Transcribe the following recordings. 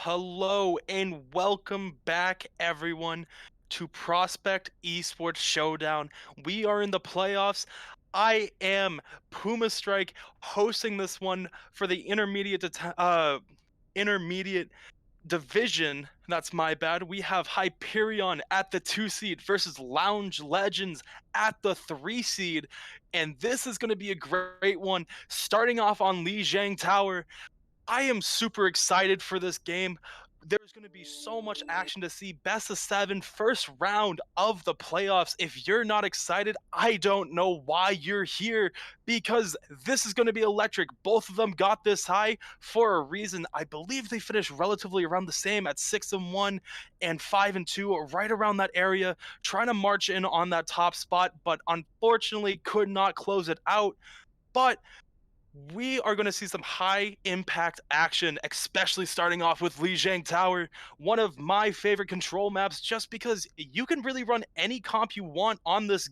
Hello and welcome back, everyone, to Prospect eSports Showdown. We are in the playoffs. I am Puma Strike hosting this one for the intermediate division. That's my bad. We have Hyperion at the 2 seed versus Lounge Legends at the 3 seed, and this is going to be a great one. Starting off on Lijiang Tower, I am super excited for this game. there's going to be so much action to see. Best of 7, first round of the playoffs. If you're not excited, I don't know why you're here, because this is going to be electric. Both of them got this high for a reason. I believe they finished relatively around the same at 6-1 and 5-2, right around that area, trying to march in on that top spot, but unfortunately could not close it out. But we are going to see some high impact action, especially starting off with Lijiang Tower, one of my favorite control maps, just because you can really run any comp you want on this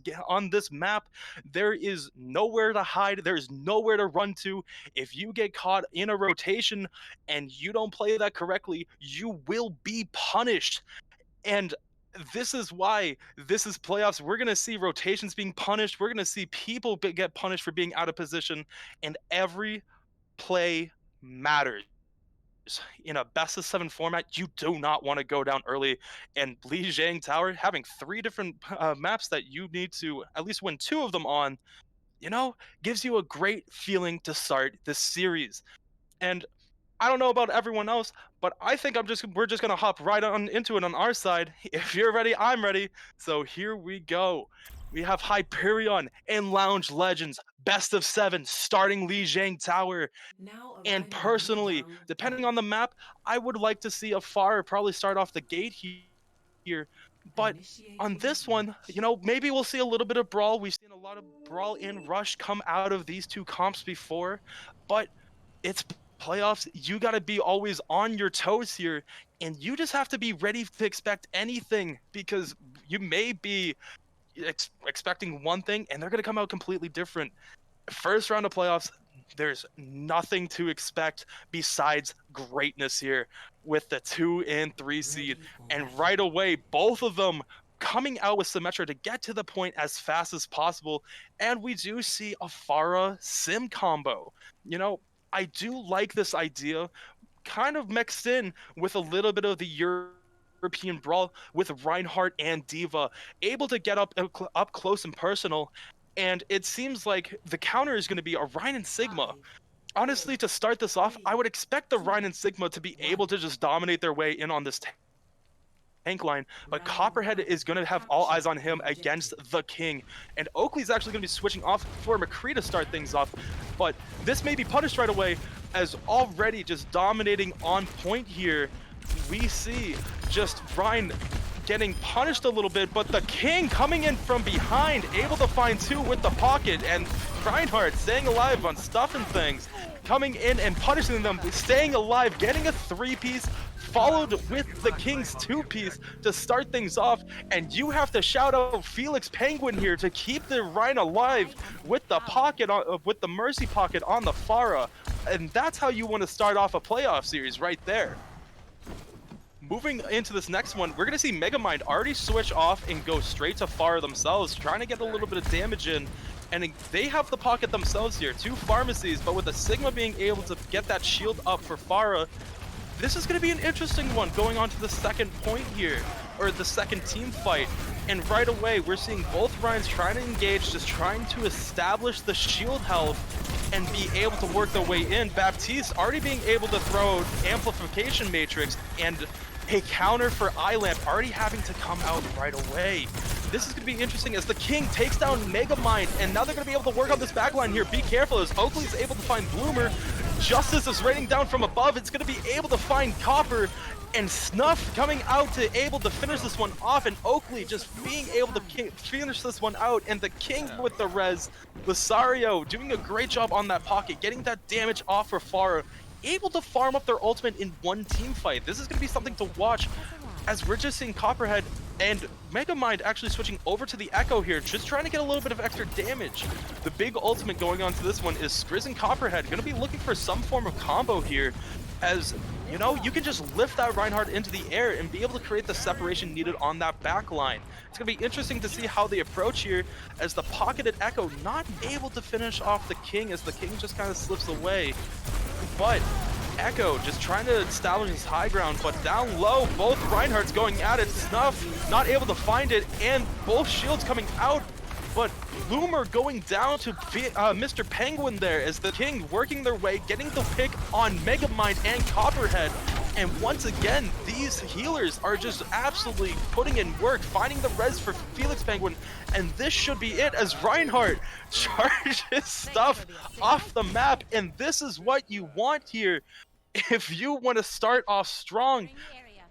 map. There is nowhere to hide, there's nowhere to run to. If you get caught in a rotation and you don't play that correctly, you will be punished. And this is why this is playoffs. We're going to see rotations being punished. We're going to see people get punished for being out of position. And every play matters. In a best of 7 format, you do not want to go down early. And Lijiang Tower, having 3 different maps that you need to at least win 2 of them on, gives you a great feeling to start this series. And I don't know about everyone else, but I think we're just gonna hop right on into it on our side. If you're ready, I'm ready. So here we go. We have Hyperion and Lounge Legends, best of 7, starting Lijiang Tower. And personally, depending on the map, I would like to see a Far probably start off the gate here. But on this one, maybe we'll see a little bit of Brawl. We've seen a lot of Brawl and Rush come out of these 2 comps before, but it's playoffs. You got to be always on your toes here, and you just have to be ready to expect anything, because you may be expecting one thing and they're going to come out completely different. First round of playoffs, there's nothing to expect besides greatness here with the 2 and 3 seed, and right away both of them coming out with Symmetra to get to the point as fast as possible. And we do see a Pharah Sim combo. I do like this idea, kind of mixed in with a little bit of the European Brawl with Reinhardt and D.Va, able to get up close and personal. And it seems like the counter is going to be a Rein and Sigma. Honestly, to start this off, I would expect the Rein and Sigma to be able to just dominate their way in on this tank line, but Copperhead is going to have all eyes on him against the King, and Oakley's actually going to be switching off for McCree to start things off. But this may be punished right away, as already just dominating on point here, we see just Ryan getting punished a little bit, but the King coming in from behind, able to find 2 with the pocket, and Reinhardt staying alive on stuff and things, coming in and punishing them, staying alive, getting a 3-piece, followed with the King's 2-piece to start things off. And you have to shout out Felix Penguin here to keep the Rhine alive with the pocket with the Mercy pocket on the Pharah. And that's how you want to start off a playoff series right there. Moving into this next one, we're going to see Megamind already switch off and go straight to Pharah themselves, trying to get a little bit of damage in. And they have the pocket themselves here, 2 pharmacies, but with the Sigma being able to get that shield up for Pharah, this is going to be an interesting one going on to the second point here, or the second team fight. And right away, we're seeing both Ryans trying to engage, just trying to establish the shield health and be able to work their way in. Baptiste already being able to throw Amplification Matrix, and a counter for iLamp already having to come out right away. This is going to be interesting as the King takes down Megamind, and now they're going to be able to work on this backline here. Be careful as Oakley's able to find Bloomer. Justice is raining down from above. It's going to be able to find Copper, and Snuff coming out to able to finish this one off, and Oakley just being able to finish this one out, and the King with the res. Lusario doing a great job on that pocket, getting that damage off for Pharah, able to farm up their ultimate in one team fight. This is going to be something to watch, as we're just seeing Copperhead and Megamind actually switching over to the Echo here, just trying to get a little bit of extra damage. The big ultimate going on to this one is Skriz and Copperhead going to be looking for some form of combo here, as you can just lift that Reinhardt into the air and be able to create the separation needed on that back line. It's going to be interesting to see how they approach here, as the pocketed Echo not able to finish off the King, as the King just kind of slips away. But Echo just trying to establish his high ground, but down low, both Reinhardts going at it. Snuff not able to find it, and both shields coming out, but Bloomer going down to Mr. Penguin there, as the King working their way, getting the pick on Megamind and Copperhead, And once again, these healers are just absolutely putting in work, finding the res for Felix Penguin, and this should be it as Reinhardt charges stuff off the map, and this is what you want here if you want to start off strong.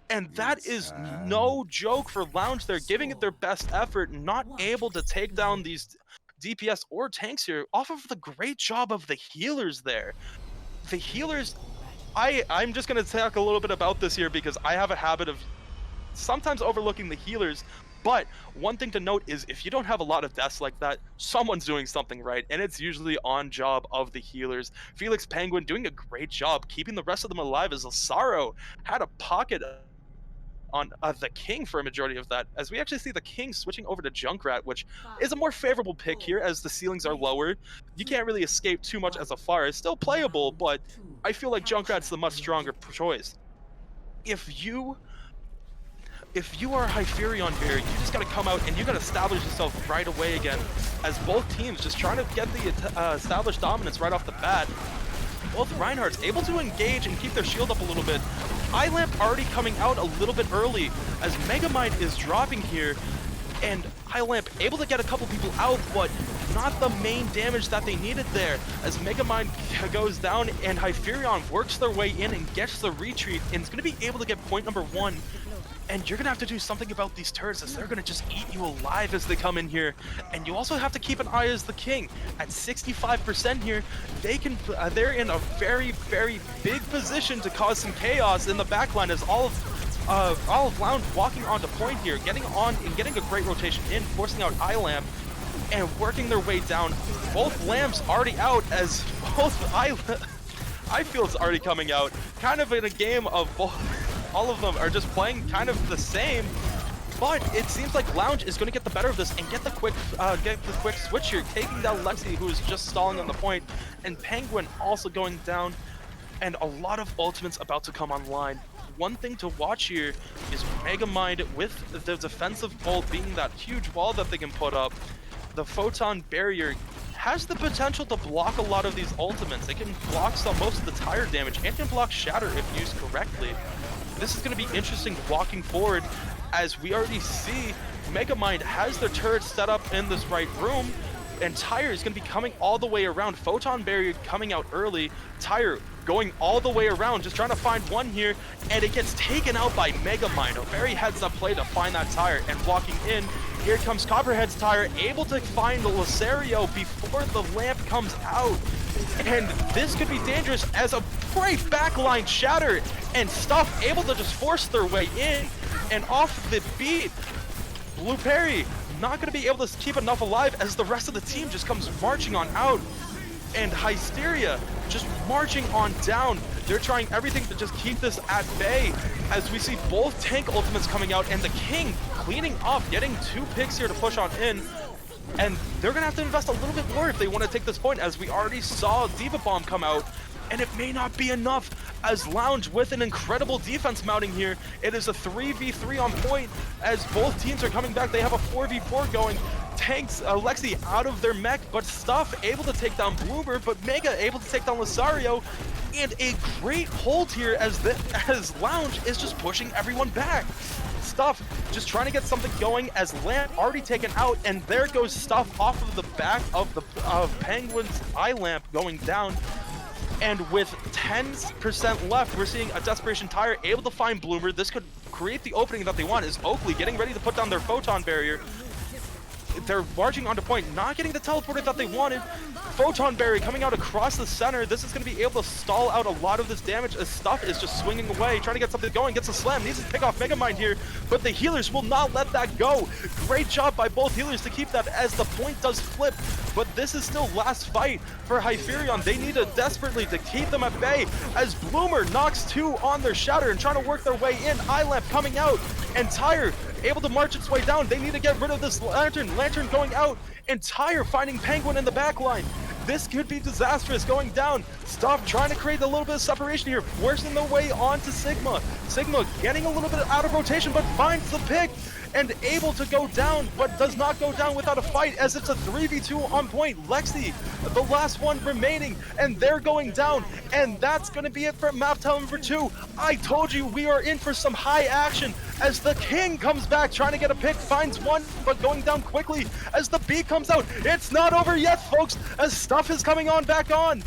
And that is no joke for Lounge. They're giving it their best effort, not able to take down these DPS or tanks here off of the great job of the healers there. The healers, I'm just going to talk a little bit about this here because I have a habit of sometimes overlooking the healers. But one thing to note is if you don't have a lot of deaths like that, someone's doing something right, and it's usually on job of the healers. Felix Penguin doing a great job keeping the rest of them alive as Lazaro had a pocket on the King for a majority of that, as we actually see the King switching over to Junkrat, which is a more favorable pick here as the ceilings are lower. You can't really escape too much as a Fire. It's still playable, but I feel like Junkrat's the much stronger choice. If you are Hyperion here, you just gotta come out and you gotta establish yourself right away again, as both teams just trying to get the established dominance right off the bat. Both Reinhardt's able to engage and keep their shield up a little bit. iLamp already coming out a little bit early as Megamind is dropping here, and iLamp able to get a couple people out, but not the main damage that they needed there, as Megamind goes down and Hyperion works their way in and gets the retreat and is going to be able to get point number 1. And you're going to have to do something about these turrets as they're going to just eat you alive as they come in here. And you also have to keep an eye as the King. At 65% here, they're in a very, very big position to cause some chaos in the backline as all of Lounge walking onto point here, getting on and getting a great rotation in, forcing out iLamp and working their way down. Both lamps already out as both I feel it's already coming out. Kind of in a game of both. All of them are just playing kind of the same, but it seems like Lounge is going to get the better of this and get the quick switch here, taking down Lexi, who is just stalling on the point, and Penguin also going down, and a lot of ultimates about to come online. One thing to watch here is Megamind with the defensive bolt being that huge wall that they can put up. The Photon Barrier has the potential to block a lot of these ultimates. They can block most of the tire damage and can block Shatter if used correctly. This is going to be interesting walking forward, as we already see Megamind has their turrets set up in this right room, and Tire is going to be coming all the way around. Photon Barrier coming out early, Tire going all the way around, just trying to find one here, and it gets taken out by Megamind. A very heads-up play to find that Tire, and walking in, here comes Copperhead's Tire, able to find the Lasario before the lamp comes out. And this could be dangerous as a great backline Shatter and Stuff able to just force their way in and off the beat. Blue Perry not going to be able to keep enough alive as the rest of the team just comes marching on out. And Hysteria just marching on down. They're trying everything to just keep this at bay as we see both tank ultimates coming out and the King cleaning up, getting 2 picks here to push on in. And they're going to have to invest a little bit more if they want to take this point, as we already saw Diva Bomb come out. And it may not be enough as Lounge with an incredible defense mounting here. It is a 3v3 on point as both teams are coming back. They have a 4v4 going. Tanks, Lexi out of their mech, but Stuff able to take down Bloomer, but Mega able to take down Lasario. And a great hold here as Lounge is just pushing everyone back. Stuff just trying to get something going as Lamp already taken out, and there goes Stuff off of the back of Penguin's iLamp going down. And with 10% left, we're seeing a Desperation Tire able to find Bloomer. This could create the opening that they want, as Oakley getting ready to put down their Photon Barrier. They're marching onto point, not getting the teleporter that they wanted. Photon Barrier coming out across the center. This is going to be able to stall out a lot of this damage as Stuff is just swinging away, trying to get something going. Gets a slam, needs to pick off Megamind here, but the healers will not let that go. Great job by both healers to keep that as the point does flip, but this is still last fight for Hyperion. They need to desperately to keep them at bay as Bloomer knocks 2 on their Shatter and trying to work their way in. iLamp coming out and Tire able to march its way down. They need to get rid of this Lantern. Lantern going out and Tire finding Penguin in the back line. This could be disastrous going down. Stuff trying to create a little bit of separation here, forcing their way onto Sigma. Sigma getting a little bit out of rotation, but finds the pick. and able to go down, but does not go down without a fight as it's a 3v2 on point. Lexi, the last one remaining, and they're going down, and that's going to be it for map tile number 2. I told you we are in for some high action as the King comes back trying to get a pick, finds one, but going down quickly as the B comes out. It's not over yet, folks, as stuff is coming on back on.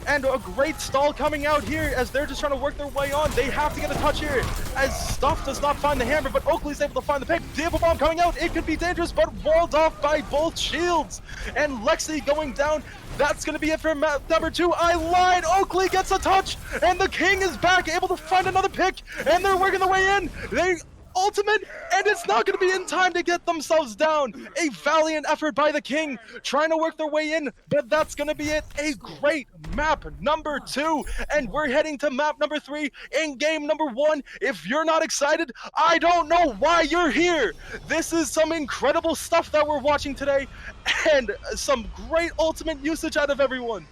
And a great stall coming out here as they're just trying to work their way on. They have to get a touch here as Stuff does not find the hammer, but Oakley's able to find the pick. Diva Bomb coming out. It could be dangerous, but walled off by both shields. And Lexi going down. That's going to be it for map number 2. I lied. Oakley gets a touch, and the King is back, able to find another pick, and they're working their way in. They ultimate, and it's not going to be in time to get themselves down. A valiant effort by the King, trying to work their way in, but that's going to be it. A great map number 2, and we're heading to map number 3 in game number 1. If you're not excited, I don't know why you're here. This is some incredible stuff that we're watching today, and some great ultimate usage out of everyone.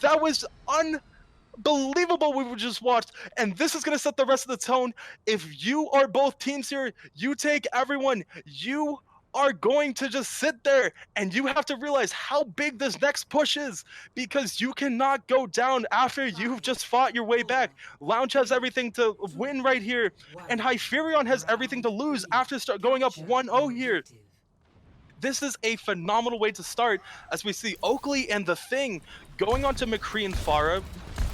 That was unbelievable we just watched, and this is going to set the rest of the tone. If you are both teams here, you take everyone, you are going to just sit there and you have to realize how big this next push is, because you cannot go down after you've just fought your way back. Lounge has everything to win right here, and Hyperion has everything to lose after going up 1-0 here. This is a phenomenal way to start, as we see Oakley and the Thing going on to McCree and Farah,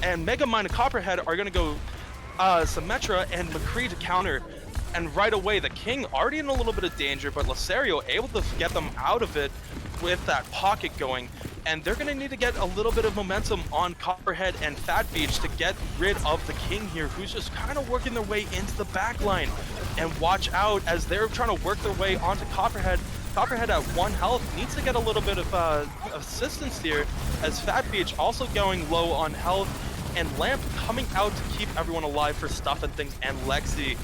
and Megamind and Copperhead are going to go Symmetra and McCree to counter. And right away, the King already in a little bit of danger, but Lacerio able to get them out of it with that pocket going. And they're going to need to get a little bit of momentum on Copperhead and Fat Beach to get rid of the King here, who's just kind of working their way into the back line. And watch out as they're trying to work their way onto Copperhead. Copperhead at 1 health needs to get a little bit of assistance here, as Fat Beach also going low on health, and Lamp coming out to keep everyone alive for Stuff and Things and Lexi.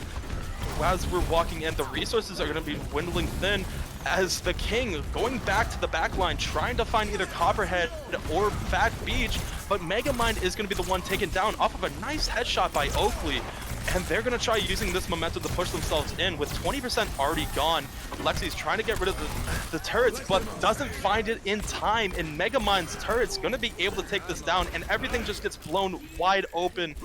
As we're walking in, the resources are going to be dwindling thin, as the King going back to the back line, trying to find either Copperhead or Fat Beach, but Megamind is going to be the one taken down off of a nice headshot by Oakley. And they're going to try using this momentum to push themselves in with 20% already gone. Lexi's trying to get rid of the turrets, but doesn't find it in time. And Megamind's turret's going to be able to take this down, and everything just gets blown wide open.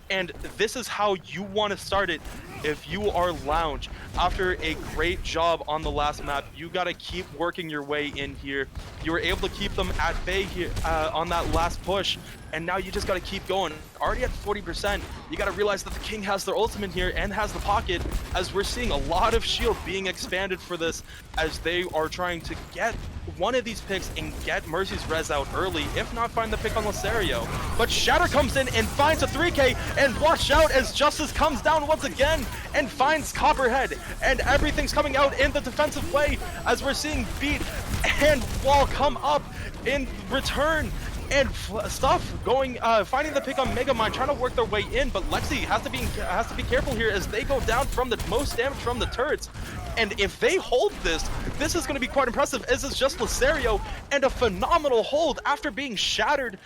And this is how you want to start it if you are Lounge. After a great job on the last map, you got to keep working your way in here. You were able to keep them at bay here on that last push, and now you just got to keep going. Already at 40%, you got to realize that the King has their ultimate here and has the pocket, as we're seeing a lot of shield being expanded for this, as they are trying to get one of these picks and get Mercy's res out early, if not find the pick on Lacerio. But Shatter comes in and finds a 3K, and watch out as Justice comes down once again and finds Copperhead, and everything's coming out in the defensive play, as we're seeing Beat and Wall come up in return. And Stuff going, finding the pick on Megamind, trying to work their way in, but Lexi has to be careful here as they go down from the most damage from the turrets. And if they hold this is going to be quite impressive, as it's just Lacerio, and a phenomenal hold after being shattered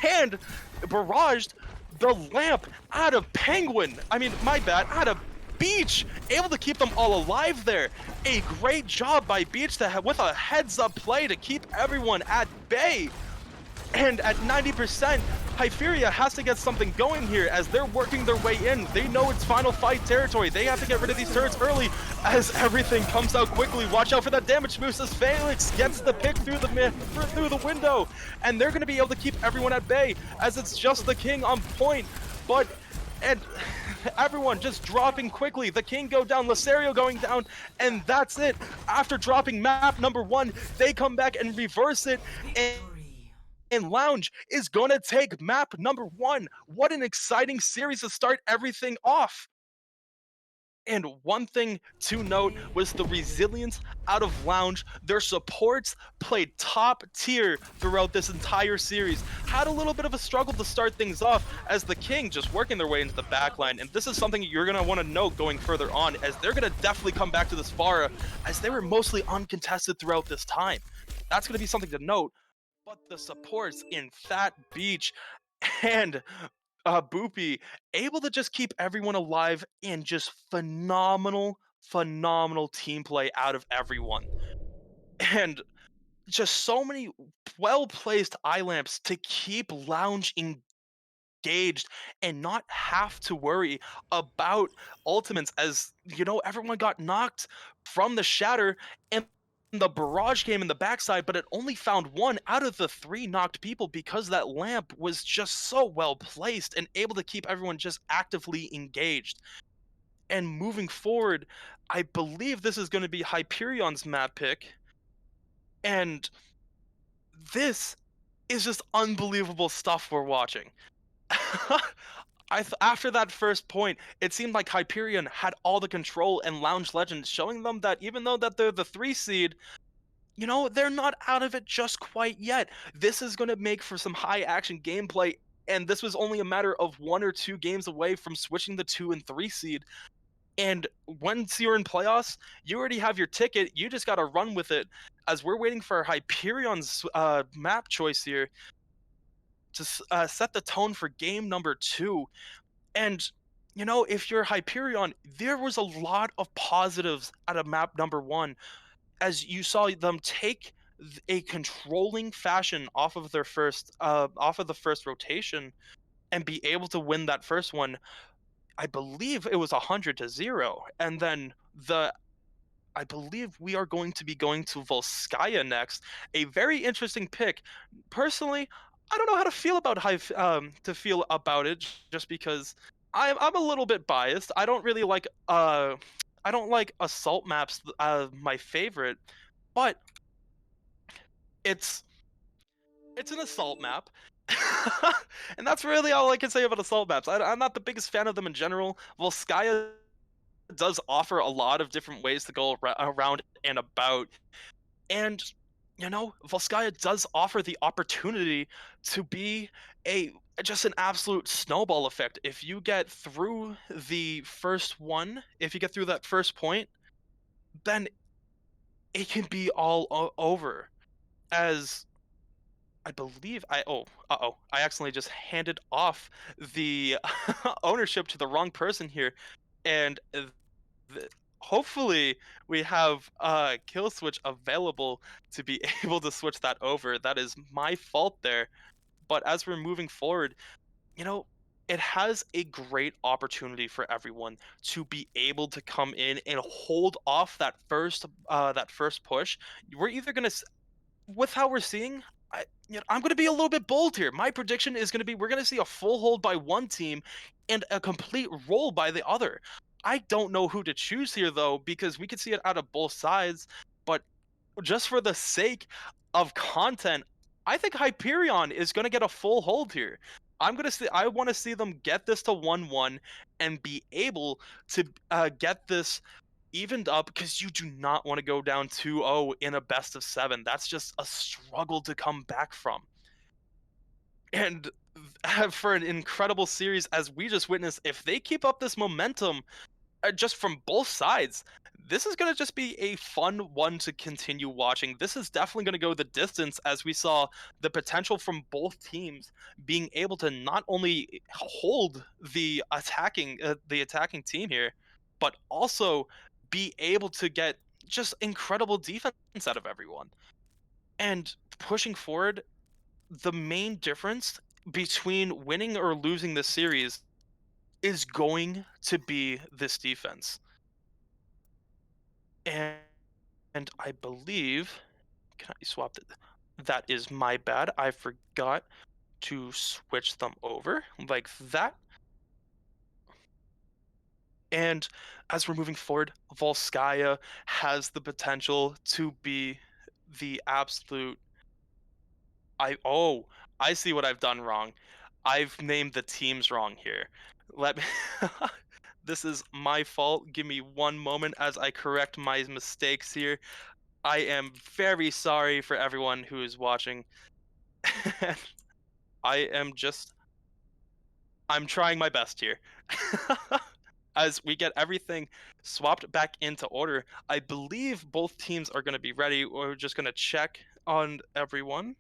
and barraged. The Lamp out of Penguin, out of Beach, able to keep them all alive there. A great job by Beach with a heads-up play to keep everyone at bay. And at 90%, Hyperion has to get something going here as they're working their way in. They know it's final fight territory. They have to get rid of these turrets early as everything comes out quickly. Watch out for that damage boost as Felix gets the pick through the window. And they're going to be able to keep everyone at bay as it's just the King on point. And everyone just dropping quickly. The King go down, Lacerio going down, and that's it. After dropping map number 1, they come back and reverse it. And Lounge is going to take map number 1. What an exciting series to start everything off. And one thing to note was the resilience out of Lounge. Their supports played top tier throughout this entire series. Had a little bit of a struggle to start things off, as the King just working their way into the backline. And this is something you're going to want to note going further on, as they're going to definitely come back to this Farah, as they were mostly uncontested throughout this time. That's going to be something to note. But the supports in Fat Beach and Boopy able to just keep everyone alive in just phenomenal phenomenal team play out of everyone. And just so many well placed eye lamps to keep Lounge engaged and not have to worry about ultimates, as everyone got knocked from the shatter, and the barrage came in the backside, but it only found one out of the three knocked people because that lamp was just so well placed and able to keep everyone just actively engaged. And moving forward, I believe this is going to be Hyperion's map pick, and this is just unbelievable stuff we're watching. After that first point, it seemed like Hyperion had all the control and Lounge Legends, showing them that even though that they're the 3 seed, they're not out of it just quite yet. This is going to make for some high action gameplay, and this was only a matter of 1 or 2 games away from switching the 2 and 3 seed. And once you're in playoffs, you already have your ticket. You just got to run with it. As we're waiting for Hyperion's map choice here to set the tone for game number 2. And if you're Hyperion, there was a lot of positives out of map number 1, as you saw them take a controlling fashion off of the first rotation and be able to win that first one. I believe it was 100-0, and then the I believe we are going to be going to Volskaya next. A very interesting pick. Personally, I don't know how to feel about it, just because I'm a little bit biased. I don't like assault maps, my favorite, but it's it's an assault map. And that's really all I can say about assault maps. I'm not the biggest fan of them in general. Volskaya does offer a lot of different ways to go around and about. And Volskaya does offer the opportunity to be a just an absolute snowball effect. If you get through the first one, if you get through that first point, then it can be all over. As I believe I accidentally just handed off the ownership to the wrong person here, and hopefully we have kill switch available to be able to switch that over. That is my fault there. But as we're moving forward, you know it has a great opportunity for everyone to be able to come in and hold off that first push. We're either going to, with how we're seeing, I'm going to be a little bit bold here. My prediction is going to be we're going to see a full hold by one team and a complete roll by the other. I don't know who to choose here, though, because we could see it out of both sides. But just for the sake of content, I think Hyperion is going to get a full hold here. I want to see them get this to 1-1 and be able to get this evened up, because you do not want to go down 2-0 in a best of 7. That's just a struggle to come back from. And for an incredible series as we just witnessed, if they keep up this momentum just from both sides, this is going to just be a fun one to continue watching. This is definitely going to go the distance, as we saw the potential from both teams being able to not only hold the attacking team here, but also be able to get just incredible defense out of everyone. And pushing forward, the main difference between winning or losing this series is going to be this defense. And I believe, can I swap it? That is my bad. I forgot to switch them over like that. And as we're moving forward, Volskaya has the potential to be the absolute. I see what I've done wrong. I've named the teams wrong here. Let me. This is my fault. Give me one moment as I correct my mistakes here. I am very sorry for everyone who is watching. I am just I'm trying my best here. As we get everything swapped back into order, I believe both teams are going to be ready. We're just going to check on everyone.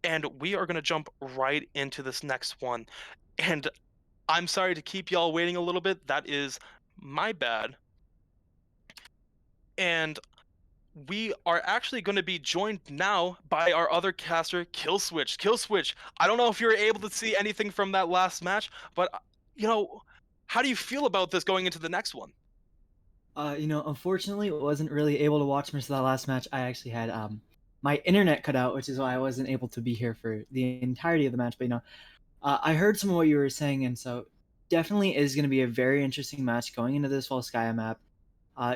And we are going to jump right into this next one. And I'm sorry to keep y'all waiting a little bit. That is My bad. And we are actually going to be joined now by our other caster, Killswitch. Killswitch, I don't know if you're able to see anything from that last match, but you know, how do you feel about this going into the next one? Unfortunately, I wasn't really able to watch much of that last match. I actually had my internet cut out, which is why I wasn't able to be here for the entirety of the match. But I heard some of what you were saying, and so definitely is going to be a very interesting match going into this Volskaya map.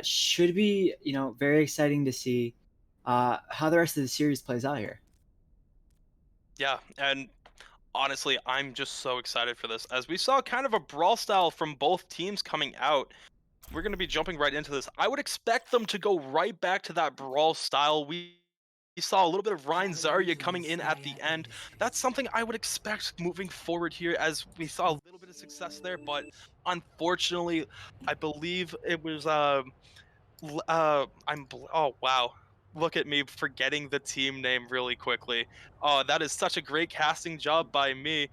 Should be very exciting to see how the rest of the series plays out here. Yeah, and honestly, I'm just so excited for this. As we saw kind of a brawl style from both teams coming out, we're going to be jumping right into this. I would expect them to go right back to that brawl style. We saw a little bit of Ryan Zarya coming in at the end. That's something I would expect moving forward here, as we saw a little bit of success there, but unfortunately, I believe it was oh wow. Look at me forgetting the team name really quickly. Oh, that is such a great casting job by me.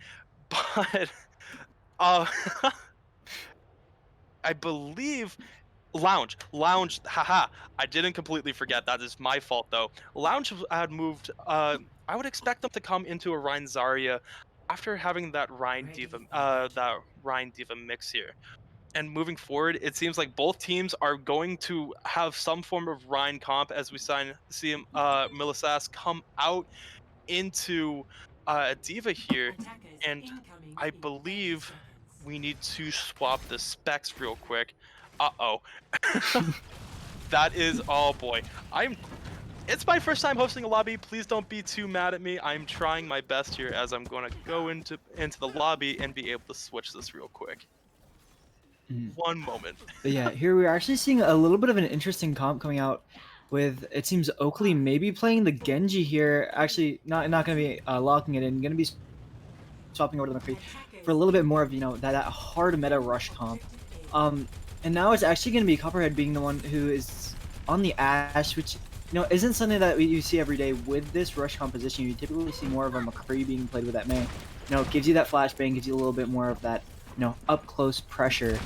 But uh I believe Lounge, haha. I didn't completely forget. That is my fault though. Lounge had moved. I would expect them to come into a Ryan Zarya after having that Ryan Diva mix here. And moving forward, it seems like both teams are going to have some form of Ryan comp as we see him, Millisas come out into Diva here, and I believe we need to swap the specs real quick. Uh-oh. That is, oh boy. It's my first time hosting a lobby. Please don't be too mad at me. I'm trying my best here as I'm going to go into the lobby and be able to switch this real quick. Mhm. One moment. But yeah, here we're actually seeing a little bit of an interesting comp coming out with, it seems, Oakley maybe playing the Genji here. Actually, not going to be locking it in. Going to be swapping over to the McCree for a little bit more of, that hard meta rush comp. And now it's actually going to be Copperhead being the one who is on the Ashe, which, isn't something that you see every day with this rush composition. You typically see more of a McCree being played with that Mei. It gives you that flashbang, gives you a little bit more of that, up close pressure.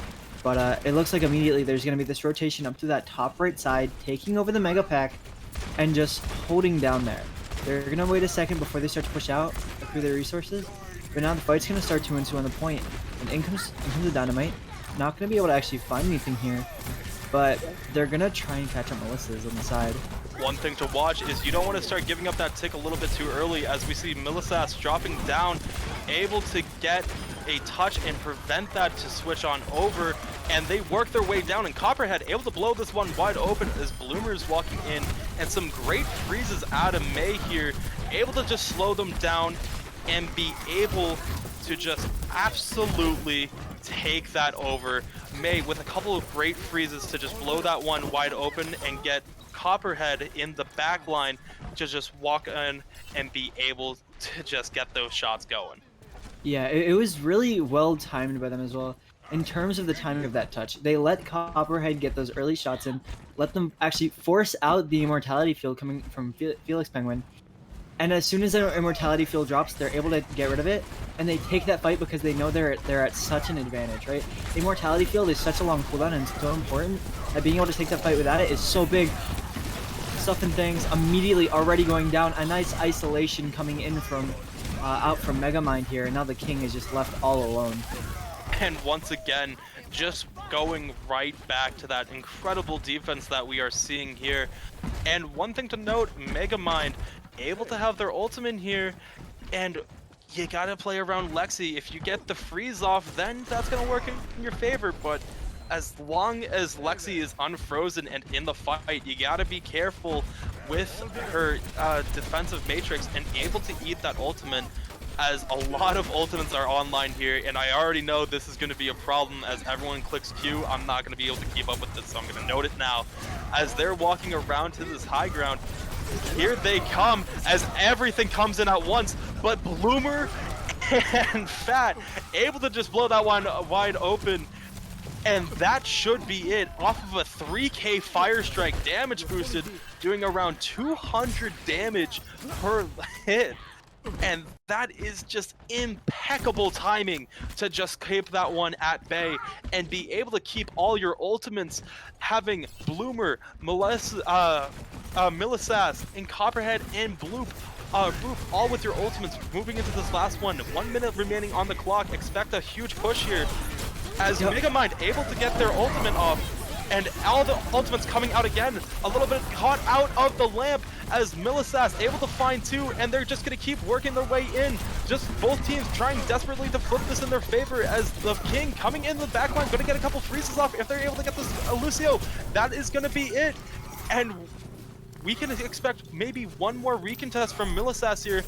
But it looks like immediately there's going to be this rotation up to that top right side, taking over the Mega Pack, and just holding down there. They're going to wait a second before they start to push out through their resources. But now the fight's going to start 2-2 on the point. And in comes the Dynamite. Not going to be able to actually find anything here. But they're going to try and catch up Melissa's on the side. One thing to watch is you don't want to start giving up that tick a little bit too early, as we see Millisas dropping down, able to get a touch and prevent that to switch on over, and they work their way down, and Copperhead able to blow this one wide open as Bloomer is walking in, and some great freezes out of Mei here, able to just slow them down and be able to just absolutely take that over. Mei with a couple of great freezes to just blow that one wide open and get Copperhead in the back line to just walk in and be able to just get those shots going. Yeah, it was really well timed by them as well. In terms of the timing of that touch, they let Copperhead get those early shots in, let them actually force out the Immortality field coming from Felix Penguin. And as soon as the Immortality field drops, they're able to get rid of it, and they take that fight because they know they're at such an advantage, right? The Immortality field is such a long cooldown and so important that being able to take that fight without it is so big. Stuff and things immediately already going down. A nice isolation coming in from out from Megamind here, and now the King is just left all alone. And once again, just going right back to that incredible defense that we are seeing here. And one thing to note, Megamind able to have their ultimate here, and you gotta play around Lexi. If you get the freeze off, then that's gonna work in your favor, but as long as Lexi is unfrozen and in the fight, you gotta be careful with her defensive matrix and able to eat that ultimate, as a lot of ultimates are online here, and I already know this is going to be a problem as everyone clicks Q. I'm not going to be able to keep up with this, so I'm going to note it now. As they're walking around to this high ground, here they come as everything comes in at once, but Bloomer and Fat able to just blow that one wide open. And that should be it. Off of a 3k Fire Strike, damage boosted, doing around 200 damage per hit. And that is just impeccable timing to just keep that one at bay and be able to keep all your ultimates, having Bloomer, Millisas, and Copperhead and Boop, all with your ultimates moving into this last one. 1 minute remaining on the clock. Expect a huge push here as Yep. Megamind able to get their ultimate off, and all the ultimates coming out again. A little bit caught out of the lamp as Millisas able to find two, and they're just going to keep working their way in. Just both teams trying desperately to flip this in their favor as the King coming in the backline, going to get a couple freezes off if they're able to get this Lucio. That is going to be it. And we can expect maybe one more recontest from Millisas here,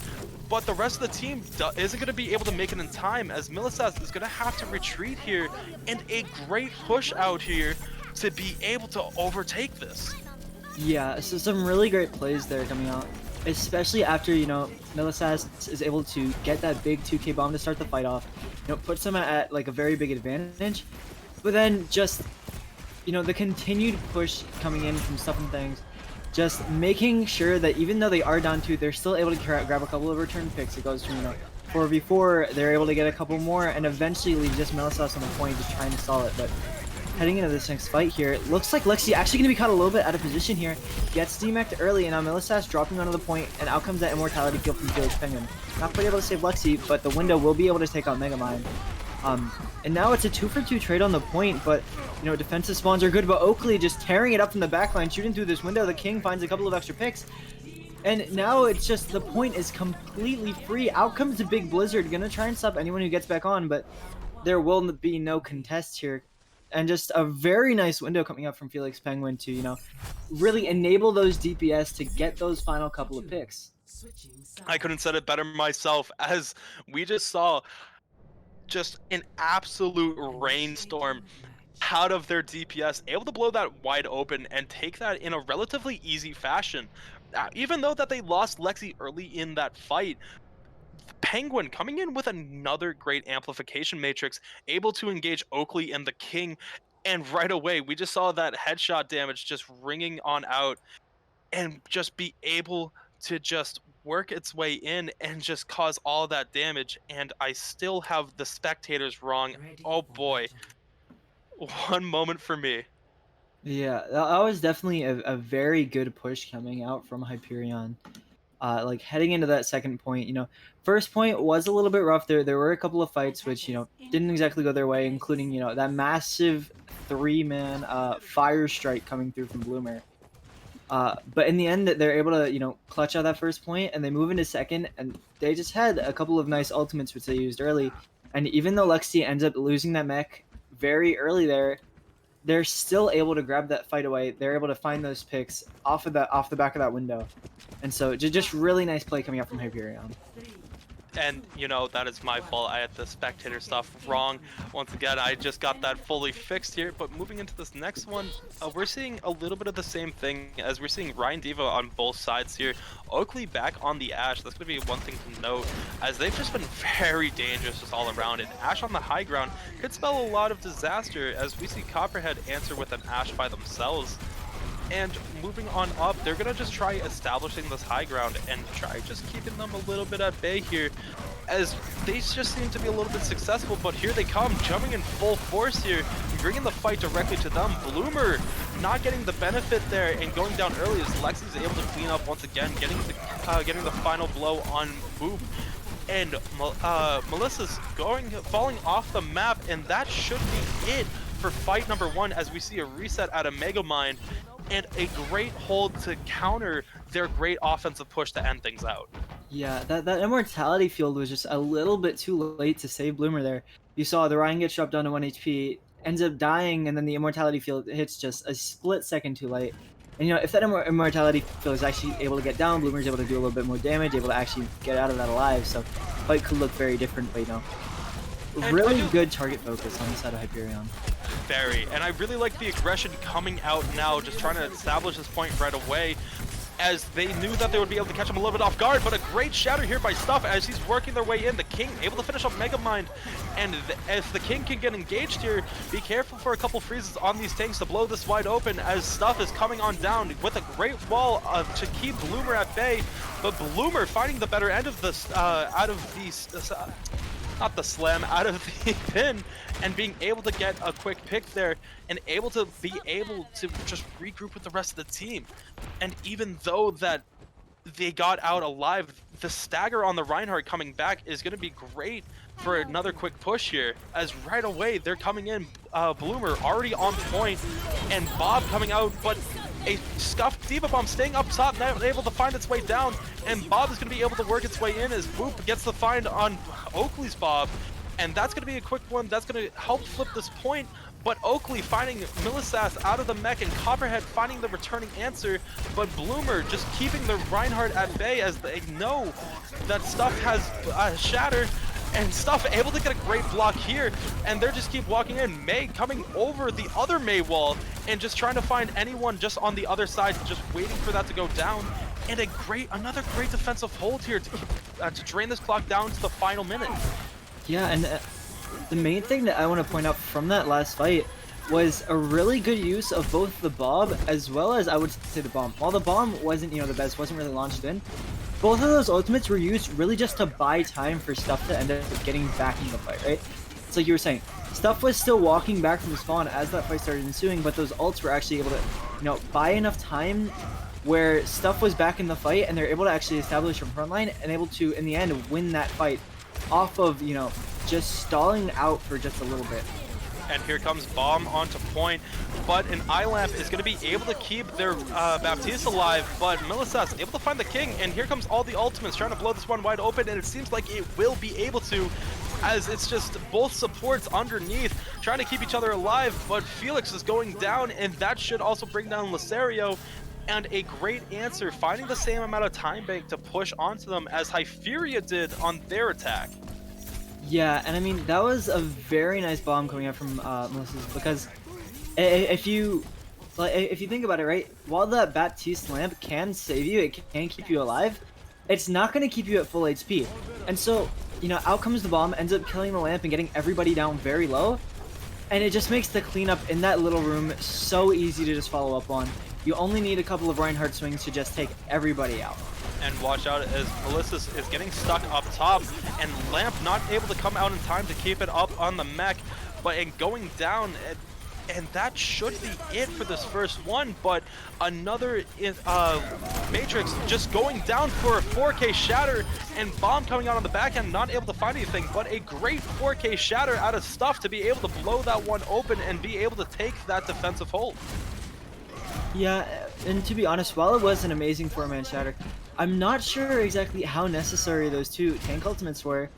but the rest of the team isn't going to be able to make it in time as Millisas is going to have to retreat here, and a great push out here to be able to overtake this. Yeah, so some really great plays there coming out, especially after, Millisas is able to get that big 2K bomb to start the fight off, puts them at like a very big advantage, but then just, the continued push coming in from Stuff and Things, just making sure that even though they are down 2, they're still able to grab a couple of return picks. It goes from, 4v4, they're able to get a couple more, and eventually leave just Millisas on the point, just trying to stall it, but heading into this next fight here, it looks like Lexi actually going to be caught a little bit out of position here. Gets demeched early, and now Millisas dropping onto the point, and out comes that Immortality kill from Felix Penguin. Not quite able to save Lexi, but the window will be able to take out Megamind. And now it's a 2-for-2 trade on the point, but, defensive spawns are good, but Oakley just tearing it up from the backline, shooting through this window. The King finds a couple of extra picks. And now it's just, the point is completely free. Out comes the Big Blizzard, gonna try and stop anyone who gets back on, but there will be no contest here. And just a very nice window coming up from Felix Penguin to, really enable those DPS to get those final couple of picks. I couldn't said it better myself, as we just saw just an absolute rainstorm out of their DPS, able to blow that wide open and take that in a relatively easy fashion. Even though that they lost Lexi early in that fight, Penguin coming in with another great amplification matrix, able to engage Oakley and the King, and right away we just saw that headshot damage just ringing on out, and just be able to just work its way in and just cause all that damage. And I still have the spectators wrong. Oh boy, one moment for me. Yeah, that was definitely a very good push coming out from Hyperion. Like heading into that second point, first point was a little bit rough. There were a couple of fights which, didn't exactly go their way, including, that massive 3-man fire strike coming through from Bloomer. But in the end, they're able to, clutch out that first point, and they move into second, and they just had a couple of nice ultimates which they used early. And even though Lexi ends up losing that mech very early there, they're still able to grab that fight away. They're able to find those picks off the back of that window. And so just really nice play coming out from Hyperion. And, that is my fault. I had the spectator stuff wrong. Once again, I just got that fully fixed here. But moving into this next one, we're seeing a little bit of the same thing as we're seeing Ryan Diva on both sides here. Oakley back on the Ashe. That's going to be one thing to note, as they've just been very dangerous just all around. And Ashe on the high ground could spell a lot of disaster, as we see Copperhead answer with an Ashe by themselves. And moving on up, they're going to just try establishing this high ground and try just keeping them a little bit at bay here, as they just seem to be a little bit successful. But here they come, jumping in full force here, bringing the fight directly to them. Bloomer not getting the benefit there and going down early, as Lexi's able to clean up once again, getting the final blow on Boop. And Melissa's falling off the map, and that should be it for fight number 1, as we see a reset out of Megamind and a great hold to counter their great offensive push to end things out. Yeah, that Immortality field was just a little bit too late to save Bloomer there. You saw the Ryan gets dropped down to 1 HP, ends up dying, and then the Immortality field hits just a split second too late. And if that Immortality field is actually able to get down, Bloomer's able to do a little bit more damage, able to actually get out of that alive, so fight could look very different, but really good target focus on the side of Hyperion. Very, and I really like the aggression coming out now, just trying to establish this point right away. as they knew that they would be able to catch him a little bit off guard, but a great shatter here by Stuff as he's working their way in. The King able to finish off Megamind, and if the King can get engaged here, be careful for a couple freezes on these tanks to blow this wide open as Stuff is coming on down with a great wall to keep Bloomer at bay, but Bloomer finding the better end of this, out of these, not the slam, out of the pin, and being able to get a quick pick there and able to just regroup with the rest of the team. And even though that they got out alive, the stagger on the Reinhardt coming back is going to be great for another quick push here, as right away they're coming in. Bloomer already on point, and Bob coming out, but a scuffed Diva Bomb staying up top, not able to find its way down, and Bob is going to be able to work its way in as Boop gets the find on Oakley's Bob, and that's going to be a quick one that's going to help flip this point. But Oakley finding Millisass out of the mech and Copperhead finding the returning answer, but Bloomer just keeping the Reinhardt at bay as they know that Stuff has shattered, and Stuff able to get a great block here, and they just keep walking in. May coming over the other May wall and just trying to find anyone just on the other side, just waiting for that to go down. And another great defensive hold here to drain this clock down to the final minute. Yeah, and the main thing that I want to point out from that last fight was a really good use of both the Bob as well as, I would say, the Bomb. While the Bomb wasn't, the best, wasn't really launched in, both of those ultimates were used really just to buy time for Stuff to end up getting back in the fight, right? It's like you were saying, Stuff was still walking back from spawn as that fight started ensuing, but those ults were actually able to, buy enough time where Stuff was back in the fight, and they're able to actually establish from front line and able to, in the end, win that fight off of, just stalling out for just a little bit. And here comes Bomb onto point, but an Eye-Lamp is going to be able to keep their Baptiste alive, but Millisass able to find the King, and here comes all the ultimates trying to blow this one wide open, and it seems like it will be able to, as it's just both supports underneath trying to keep each other alive, but Felix is going down, and that should also bring down Lasario. And a great answer, finding the same amount of time bank to push onto them as Hyperion did on their attack. Yeah, and I mean, that was a very nice bomb coming out from Melissa's, because if you think about it, right, while that Baptiste lamp can save you, it can keep you alive, it's not going to keep you at full HP. And so, out comes the bomb, ends up killing the lamp and getting everybody down very low, and it just makes the cleanup in that little room so easy to just follow up on. You only need a couple of Reinhardt swings to just take everybody out. And watch out as Melissa is getting stuck up top, and Lamp not able to come out in time to keep it up on the mech, but going down, and that should be it for this first one. But another Matrix just going down for a 4K shatter, and Bomb coming out on the back end, not able to find anything, but a great 4K shatter out of Stuff to be able to blow that one open and be able to take that defensive hold. Yeah, and to be honest, while it was an amazing 4-man shatter, I'm not sure exactly how necessary those two tank ultimates were,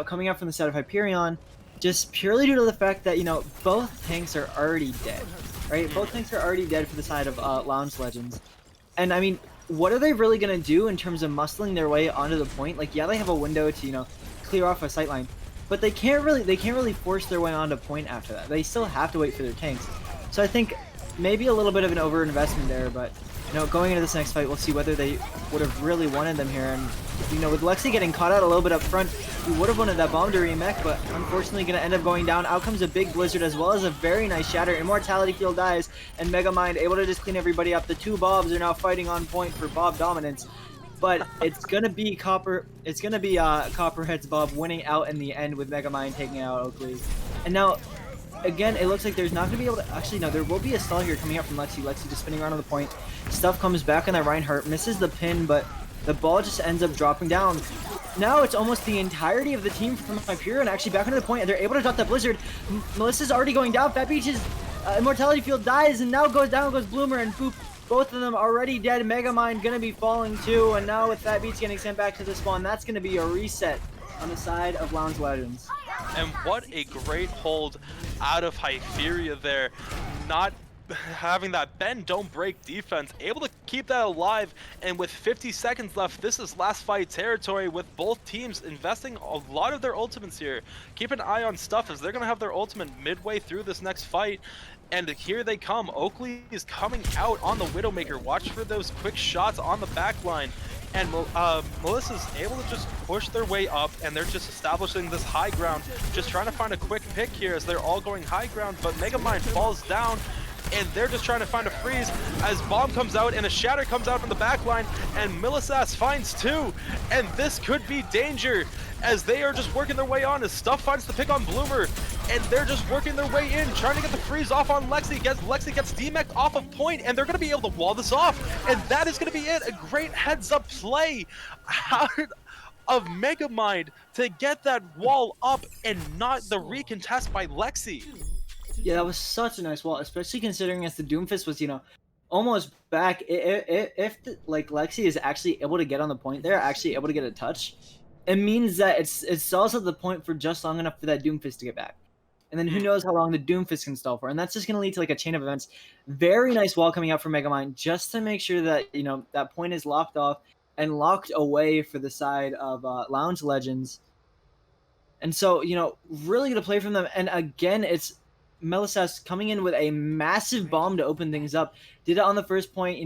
coming out from the side of Hyperion, just purely due to the fact that, both tanks are already dead, right? Both tanks are already dead for the side of Lounge Legends. And I mean, what are they really going to do in terms of muscling their way onto the point? Like, yeah, they have a window to, clear off a sightline, but they can't really force their way onto point after that. They still have to wait for their tanks. So I think maybe a little bit of an over-investment there, but going into this next fight, we'll see whether they would have really wanted them here. And with Lexi getting caught out a little bit up front, we would have wanted that bomb to remech, but unfortunately going to end up going down. Out comes a big blizzard as well as a very nice shatter. Immortality Field dies, and Megamind able to just clean everybody up. The two Bobs are now fighting on point for Bob dominance, but it's gonna be Copperhead's Bob winning out in the end with Megamind taking out Oakley. And now, again, it looks like there's not going to be able to... Actually, no, there will be a stall here coming out from Lexi. Lexi just spinning around on the point. Stuff comes back on that Reinhardt, misses the pin, but the ball just ends up dropping down. Now it's almost the entirety of the team from Hyperion actually back onto the point, and they're able to drop that Blizzard. Melissa's already going down. Fat Beach's Immortality Field dies, and now goes Bloomer and Poop. Both of them already dead. Megamind going to be falling too, and now with Fat Beach getting sent back to the spawn, that's going to be a reset on the side of Lounge Legends. And what a great hold out of Hyperion there, not having that bend don't break defense, able to keep that alive. And with 50 seconds left, this is last fight territory with both teams investing a lot of their ultimates here. Keep an eye on Stuff as they're going to have their ultimate midway through this next fight. And here they come. Oakley is coming out on the Widowmaker. Watch for those quick shots on the back line. And Melissa's able to just push their way up, and they're just establishing this high ground, just trying to find a quick pick here as they're all going high ground, but Megamind falls down, and they're just trying to find a freeze as Bomb comes out and a Shatter comes out from the back line, and Millisas finds two, and this could be danger as they are just working their way on as Stuff finds the pick on Bloomer, and they're just working their way in, trying to get the freeze off on Lexi. Lexi gets demeched off of point, and they're going to be able to wall this off, and that is going to be it. A great heads-up play out of Megamind to get that wall up and not the recontest by Lexi. Yeah, that was such a nice wall, especially considering as the Doomfist was, almost back. If like Lexi is actually able to get on the point there, actually able to get a touch, it means that it stalls at the point for just long enough for that Doomfist to get back. And then who knows how long the Doomfist can stall for. And that's just going to lead to like a chain of events. Very nice wall coming out from Megamind just to make sure that, that point is locked off and locked away for the side of Lounge Legends. And so, really good play from them. And again, it's Melisas coming in with a massive bomb to open things up. Did it on the first point,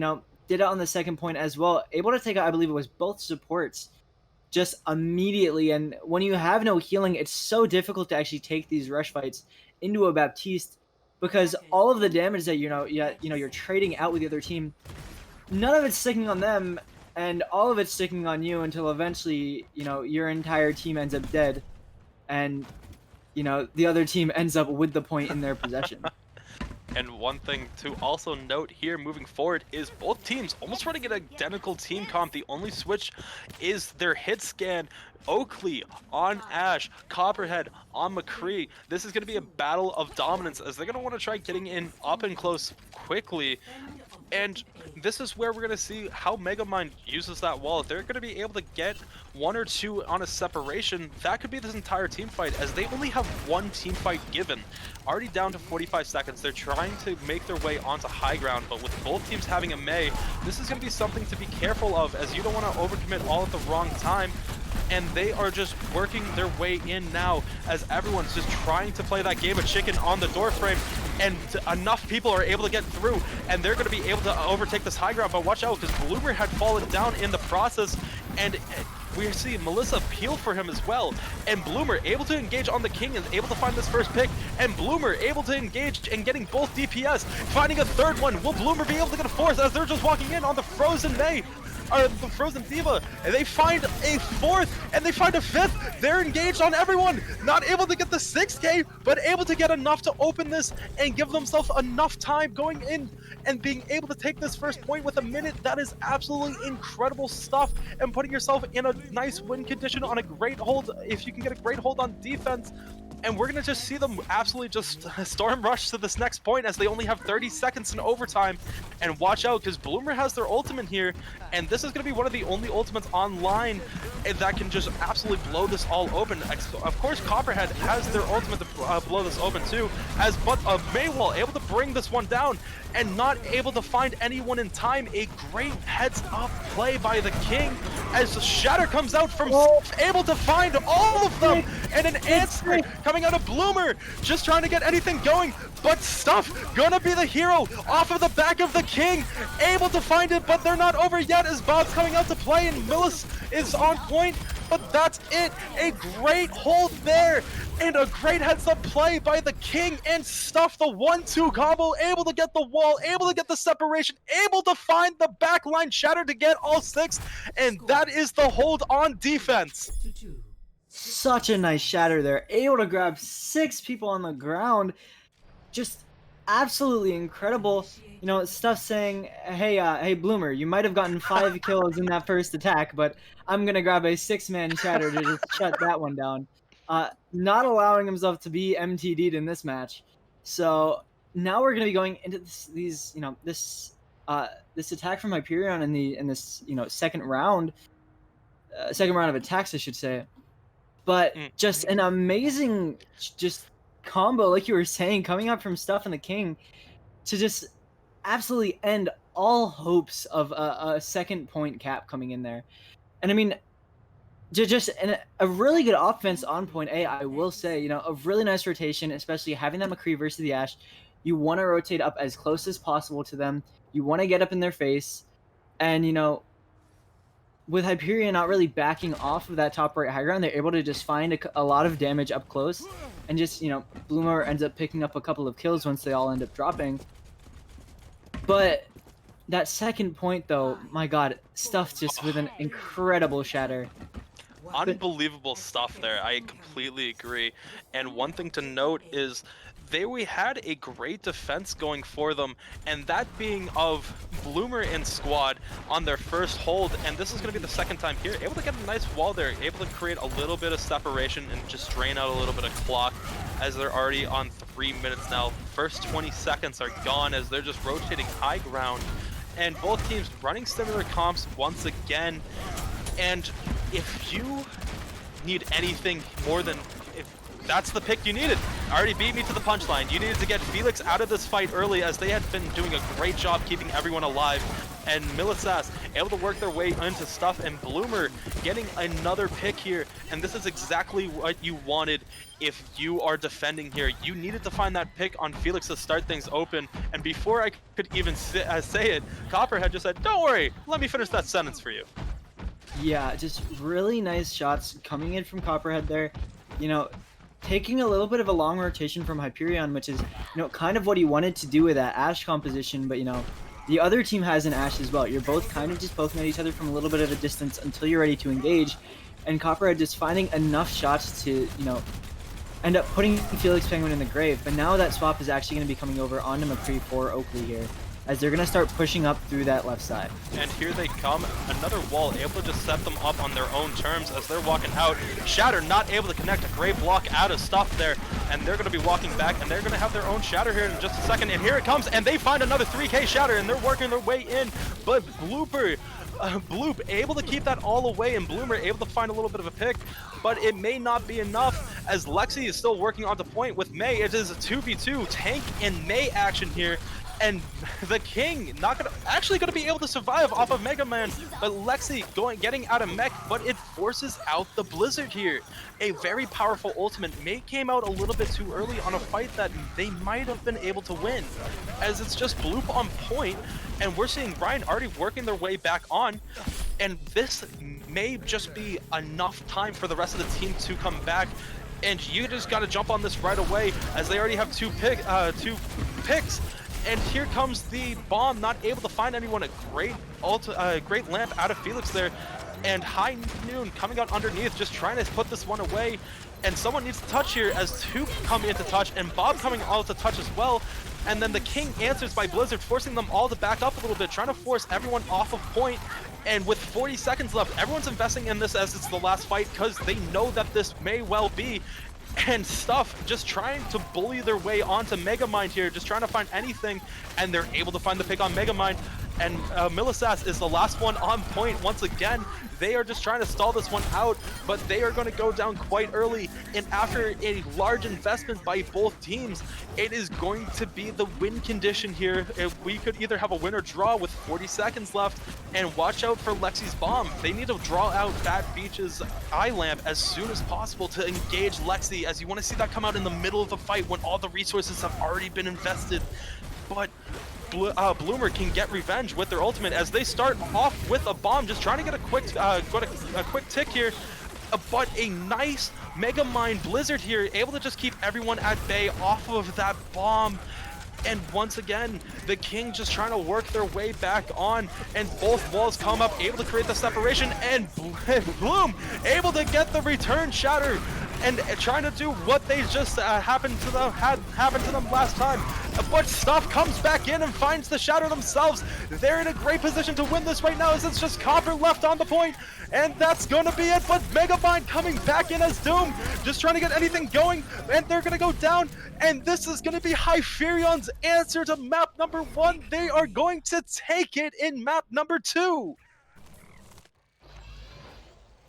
did it on the second point as well. Able to take out, I believe it was both supports just immediately. And when you have no healing, it's so difficult to actually take these rush fights into a Baptiste because all of the damage that you're trading out with the other team, none of it's sticking on them, and all of it's sticking on you until eventually, your entire team ends up dead, and the other team ends up with the point in their possession. And one thing to also note here moving forward is both teams almost running an identical team comp. The only switch is their hit scan. Oakley on Ash, Copperhead on McCree. This is going to be a battle of dominance as they're going to want to try getting in up and close quickly. And this is where we're going to see how Megamind uses that wall. If they're going to be able to get one or two on a separation, that could be this entire team fight as they only have one team fight given. Already down to 45 seconds. They're trying to make their way onto high ground, but with both teams having a Mei, this is going to be something to be careful of as you don't want to overcommit all at the wrong time. And they are just working their way in now as everyone's just trying to play that game of chicken on the door frame, and enough people are able to get through, and they're going to be able to overtake this high ground. But watch out, because Bloomer had fallen down in the process, and we see Melissa peel for him as well, and Bloomer able to engage on the King and able to find this first pick, and Bloomer able to engage and getting both DPS, finding a third one. Will Bloomer be able to get a fourth as they're just walking in on the Frozen Mei? The Frozen Diva, and they find a fourth, and they find a fifth. They're engaged on everyone, not able to get the 6K, but able to get enough to open this and give themselves enough time going in and being able to take this first point with a minute. That is absolutely incredible stuff, and putting yourself in a nice win condition on a great hold, if you can get a great hold on defense. And we're going to just see them absolutely just storm rush to this next point as they only have 30 seconds in overtime. And watch out, because Bloomer has their ultimate here, and this is going to be one of the only ultimates online that can just absolutely blow this all open. Of course, Copperhead has their ultimate to blow this open too, but Maywall able to bring this one down and not able to find anyone in time. A great heads-up play by the King as the Shatter comes out from able to find all of them, and an answer coming out of Bloomer, just trying to get anything going, but Stuff gonna be the hero off of the back of the King, able to find it, but they're not over yet as Bob's coming out to play, and Millis is on point, but that's it. A great hold there, and a great heads-up play by the King and Stuff. The 1-2 combo, able to get the wall, able to get the separation, able to find the backline Shatter to get all 6, and that is the hold on defense. Such a nice Shatter there, able to grab 6 people on the ground. Just absolutely incredible. Stuff saying, hey Bloomer, you might have gotten 5 kills in that first attack, but I'm gonna grab a 6-man Shatter to just shut that one down. Not allowing himself to be MTD'd in this match. So now we're gonna be going into this attack from Hyperion in this second round of attacks, I should say. But just an amazing combo, like you were saying, coming up from Stuff and the King to just absolutely end all hopes of a second point cap coming in there. And I mean, just a really good offense on point A, I will say. A really nice rotation, especially having that McCree versus the Ashe. You want to rotate up as close as possible to them. You want to get up in their face. And, with Hyperion not really backing off of that top right high ground, they're able to just find a lot of damage up close. And just, Bloomer ends up picking up a couple of kills once they all end up dropping. But that second point, though, my god, stuff just with an incredible shatter. Unbelievable stuff there. I completely agree. And one thing to note is we had a great defense going for them, and that being of Bloomer and squad on their first hold, and this is going to be the second time here, able to get a nice wall there, able to create a little bit of separation and just drain out a little bit of clock as they're already on 3 minutes now. First 20 seconds are gone as they're just rotating high ground, and both teams running similar comps once again. And if you need anything more than, if that's the pick you needed, already beat me to the punchline. You needed to get Felix out of this fight early as they had been doing a great job keeping everyone alive. And Millisas able to work their way into stuff, and Bloomer getting another pick here. And this is exactly what you wanted if you are defending here. You needed to find that pick on Felix to start things open. And before I could even say it, Copperhead just said, "Don't worry, let me finish that sentence for you." Yeah, just really nice shots coming in from Copperhead there. Taking a little bit of a long rotation from Hyperion, which is, kind of what he wanted to do with that Ashe composition, but, the other team has an Ashe as well. You're both kind of just poking at each other from a little bit of a distance until you're ready to engage, and Copperhead just finding enough shots to, end up putting Felix Penguin in the grave. But now that swap is actually going to be coming over onto McCree for Oakley here, as they're going to start pushing up through that left side. And here they come, another wall, able to just set them up on their own terms as they're walking out. Shatter not able to connect, a great block out of stuff there, and they're going to be walking back, and they're going to have their own Shatter here in just a second. And here it comes, and they find another 3K Shatter, and they're working their way in, but Bloop able to keep that all away, and Bloomer able to find a little bit of a pick, but it may not be enough as Lexi is still working onto point with May. It is a 2v2 Tank and May action here. And the King actually gonna be able to survive off of Mega Man, but Lexi getting out of mech, but it forces out the Blizzard here. A very powerful ultimate. May came out a little bit too early on a fight that they might have been able to win, as it's just Bloop on point, and we're seeing Ryan already working their way back on, and this may just be enough time for the rest of the team to come back. And you just got to jump on this right away as they already have two picks. And here comes the bomb, not able to find anyone. A great lamp out of Felix there. And High Noon coming out underneath, just trying to put this one away. And someone needs to touch here as two come into touch, and Bob coming out to touch as well. And then the King answers by Blizzard, forcing them all to back up a little bit, trying to force everyone off of point. And with 40 seconds left, everyone's investing in this as it's the last fight because they know that this may well be. And Stuff just trying to bully their way onto Megamind here, just trying to find anything, and they're able to find the pick on Megamind. And Millisas is the last one on point once again. They are just trying to stall this one out, but they are going to go down quite early. And after a large investment by both teams, it is going to be the win condition here. We could either have a win or draw with 40 seconds left. And watch out for Lexi's bomb. They need to draw out Bad Beach's eye lamp as soon as possible to engage Lexi, as you want to see that come out in the middle of the fight when all the resources have already been invested. But Bloomer can get revenge with their ultimate as they start off with a bomb, just trying to get a quick tick here. But a nice Megamind Blizzard here, able to just keep everyone at bay off of that bomb. And once again, the King just trying to work their way back on, and both walls come up, able to create the separation, and Bloom able to get the return Shatter, and trying to do what they just had happened to them last time. But Stuff comes back in and finds the Shatter themselves. They're in a great position to win this right now, as it's just Copper left on the point, and that's gonna be it. But Megamind coming back in as Doom, just trying to get anything going, and they're gonna go down. And this is gonna be Hyperion's answer to map number 1. They are going to take it in map number 2.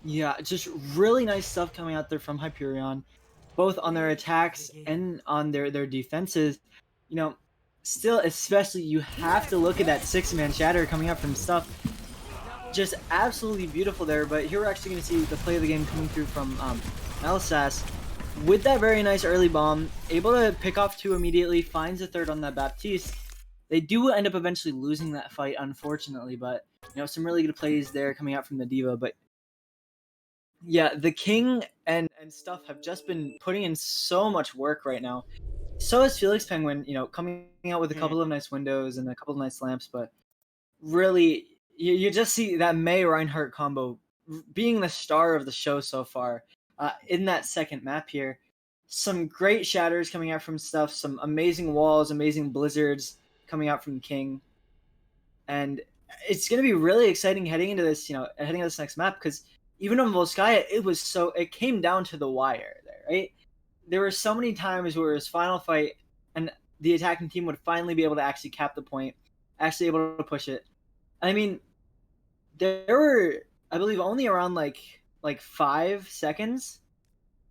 Yeah, just really nice stuff coming out there from Hyperion, both on their attacks and on their defenses. Still, especially, you have to look at that 6-man Shatter coming out from Stuff. Just absolutely beautiful there. But here we're actually going to see the play of the game coming through from Millisas. with that very nice early bomb, able to pick off two immediately, finds a third on that Baptiste. They do end up eventually losing that fight, unfortunately, but some really good plays there coming out from the Diva. But yeah, the King and stuff have just been putting in so much work right now. So is Felix Penguin, coming out with a Mhm. couple of nice windows and a couple of nice lamps, but really, you just see that May Reinhardt combo being the star of the show so far. In that second map here, some great shatters coming out from stuff, some amazing walls, amazing blizzards coming out from King, and it's going to be really exciting heading into this, heading into this next map because even on Volskaya, it came down to the wire there, right? There were so many times where it was final fight and the attacking team would finally be able to actually cap the point, actually able to push it. I mean, there were, I believe, only around like 5 seconds,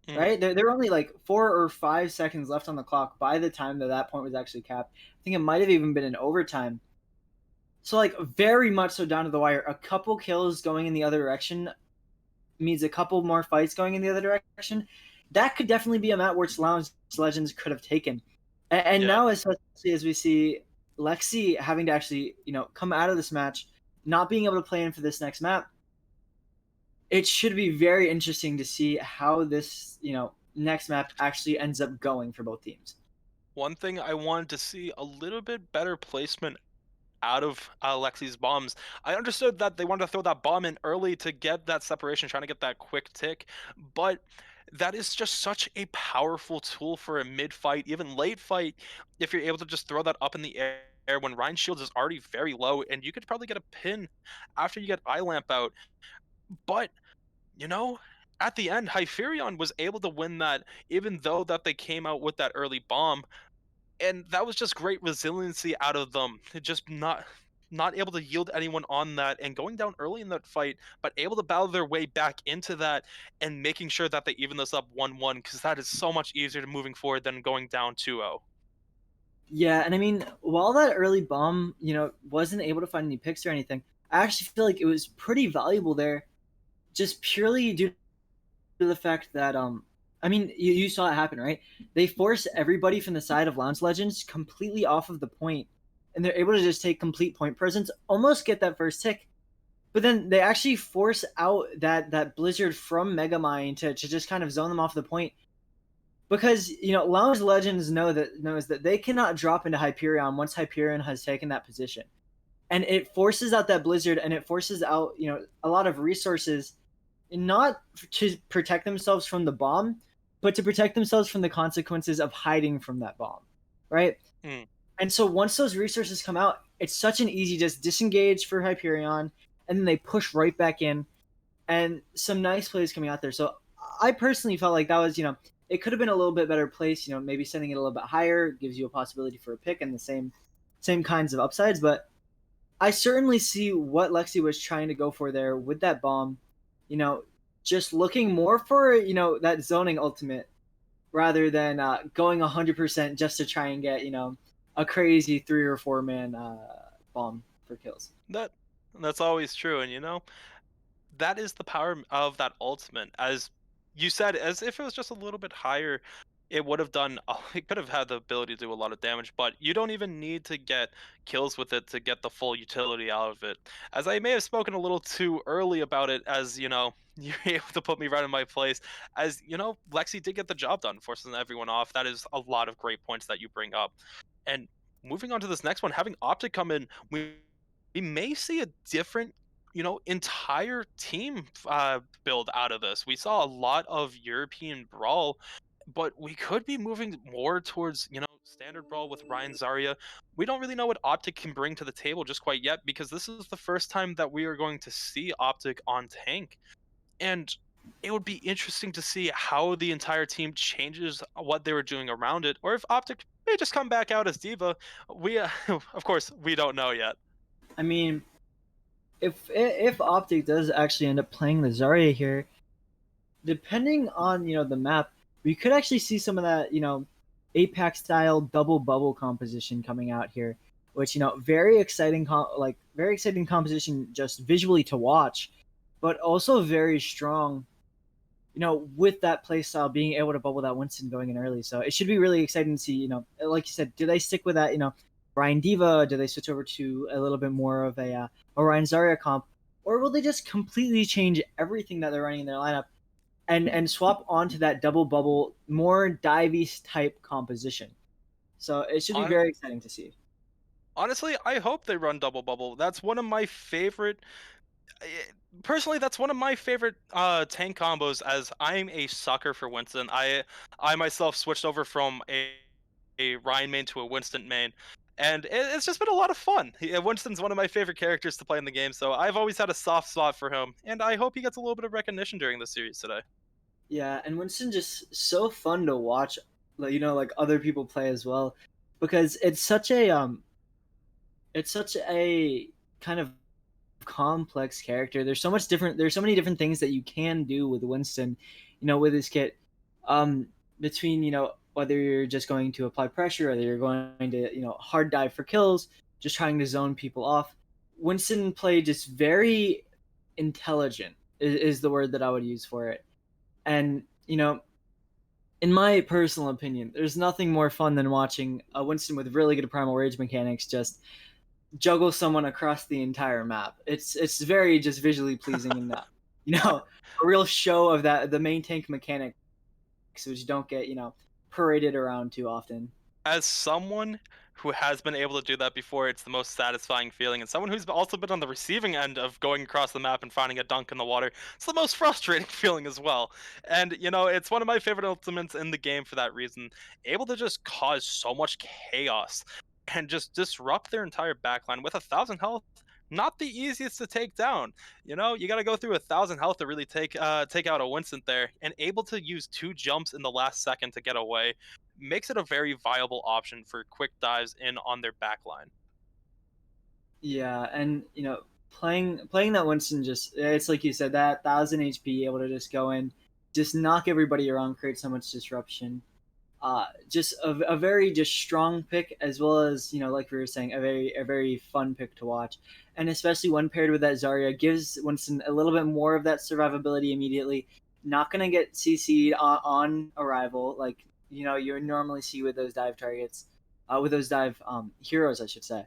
Mhm. right? There were only like 4 or 5 seconds left on the clock by the time that point was actually capped. I think it might have even been in overtime. So like very much so down to the wire. A couple kills going in the other direction means a couple more fights going in the other direction. That could definitely be a map which Lounge Legends could have taken. And Yeah. now, especially as we see Lexi having to actually, come out of this match, not being able to play in for this next map, it should be very interesting to see how this, next map actually ends up going for both teams. One thing I wanted to see a little bit better placement out of Lexi's bombs. I understood that they wanted to throw that bomb in early to get that separation, trying to get that quick tick, but that is just such a powerful tool for a mid fight, even late fight, if you're able to just throw that up in the air when Ryan's shields is already very low, and you could probably get a pin after you get eye lamp out. But you know, at the end, Hyperion was able to win that, even though that they came out with that early bomb, and that was just great resiliency out of them. Just not able to yield anyone on that and going down early in that fight, but able to battle their way back into that and making sure that they even this up 1-1 because that is so much easier to moving forward than going down 2-0. Yeah, and I mean, while that early bomb, wasn't able to find any picks or anything, I actually feel like it was pretty valuable there, just purely due to the fact that I mean, you saw it happen, right? They force everybody from the side of Lounge Legends completely off of the point, and they're able to just take complete point presence, almost get that first tick. But then they actually force out that Blizzard from Megamind to just kind of zone them off the point. Because Lounge Legends knows that they cannot drop into Hyperion once Hyperion has taken that position. And it forces out that Blizzard and it forces out, a lot of resources not to protect themselves from the bomb, but to protect themselves from the consequences of hiding from that bomb, right? Mm. And so once those resources come out, it's such an easy just disengage for Hyperion, and then they push right back in, and some nice plays coming out there. So I personally felt like that was, it could have been a little bit better place. Maybe sending it a little bit higher gives you a possibility for a pick and the same kinds of upsides. But I certainly see what Lexi was trying to go for there with that bomb. You know, just looking more for that zoning ultimate rather than going 100% just to try and get a crazy 3 or 4 man bomb for kills. That that's always true, and that is the power of that ultimate. As you said, as if it was just a little bit higher, it would have done. It could have had the ability to do a lot of damage, but you don't even need to get kills with it to get the full utility out of it. As I may have spoken a little too early about it, as you're able to put me right in my place. As Lexi did get the job done, forcing everyone off. That is a lot of great points that you bring up. And moving on to this next one, having Optic come in, we may see a different entire team build out of this. We saw a lot of European brawl, but we could be moving more towards standard brawl with Ryan Zarya. We don't really know what Optic can bring to the table just quite yet because this is the first time that we are going to see Optic on tank, and it would be interesting to see how the entire team changes what they were doing around it, or if Optic may just come back out as Diva. We of course we don't know yet. I mean, if Optic does actually end up playing the Zarya here, depending on the map, we could actually see some of that Apex style double bubble composition coming out here, which very exciting very exciting composition just visually to watch, but also very strong with that play style, being able to bubble that Winston going in early. So it should be really exciting to see, like you said, do they stick with that, Ryan Diva? Do they switch over to a little bit more of a Orion Zarya comp? Or will they just completely change everything that they're running in their lineup and swap onto that double bubble, more divey type composition? So it should be Hon- very exciting to see. Honestly, I hope they run double bubble. That's one of my favorite. eh, Personally, that's one of my favorite tank combos. As I'm a sucker for Winston. I myself switched over from a Ryan main to a Winston main, and it's just been a lot of fun. Winston's one of my favorite characters to play in the game, so I've always had a soft spot for him, and I hope he gets a little bit of recognition during the series today. Yeah, and Winston just so fun to watch, like other people play as well, because it's such a kind of complex character. There's so many different things that you can do with Winston, with his kit. Between, whether you're just going to apply pressure, whether you're going to, hard dive for kills, just trying to zone people off. Winston played just very intelligent is the word that I would use for it. And, in my personal opinion, there's nothing more fun than watching a Winston with really good primal rage mechanics just juggle someone across the entire map. It's very just visually pleasing and a real show of that the main tank mechanics, which don't get paraded around too often. As someone who has been able to do that before, it's the most satisfying feeling. And someone who's also been on the receiving end of going across the map and finding a dunk in the water, it's the most frustrating feeling as well. And, it's one of my favorite ultimates in the game for that reason. Able to just cause so much chaos and just disrupt their entire backline with 1,000 health. Not the easiest to take down. You got to go through 1,000 health to really take out a Winston there, and able to use two jumps in the last second to get away makes it a very viable option for quick dives in on their backline. Yeah, and playing that Winston, just it's like you said, that 1,000 HP, able to just go in, just knock everybody around, create so much disruption. Just a very just strong pick, as well as like we were saying, a very fun pick to watch, and especially when paired with that Zarya, gives Winston a little bit more of that survivability immediately. Not gonna get CC'd on arrival like you normally see with those dive targets, with those dive heroes, I should say.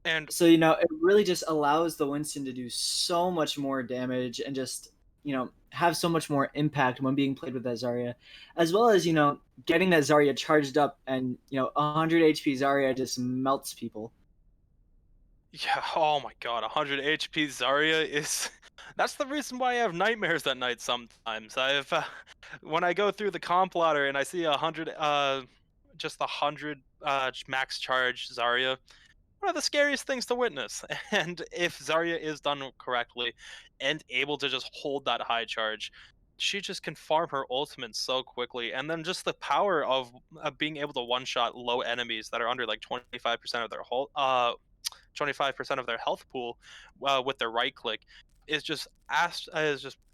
And So it really just allows the Winston to do so much more damage and just have so much more impact when being played with that Zarya, as well as getting that Zarya charged up, and 100 HP Zarya just melts people. yeah, oh my god, 100 HP Zarya is that's the reason why I have nightmares at night sometimes. I've when I go through the comp ladder and I see 100 just 100 max charge Zarya, one of the scariest things to witness. And if Zarya is done correctly and able to just hold that high charge, she just can farm her ultimate so quickly. And then just the power of being able to one shot low enemies that are under like 25% of their whole 25% of their health pool with their right click is just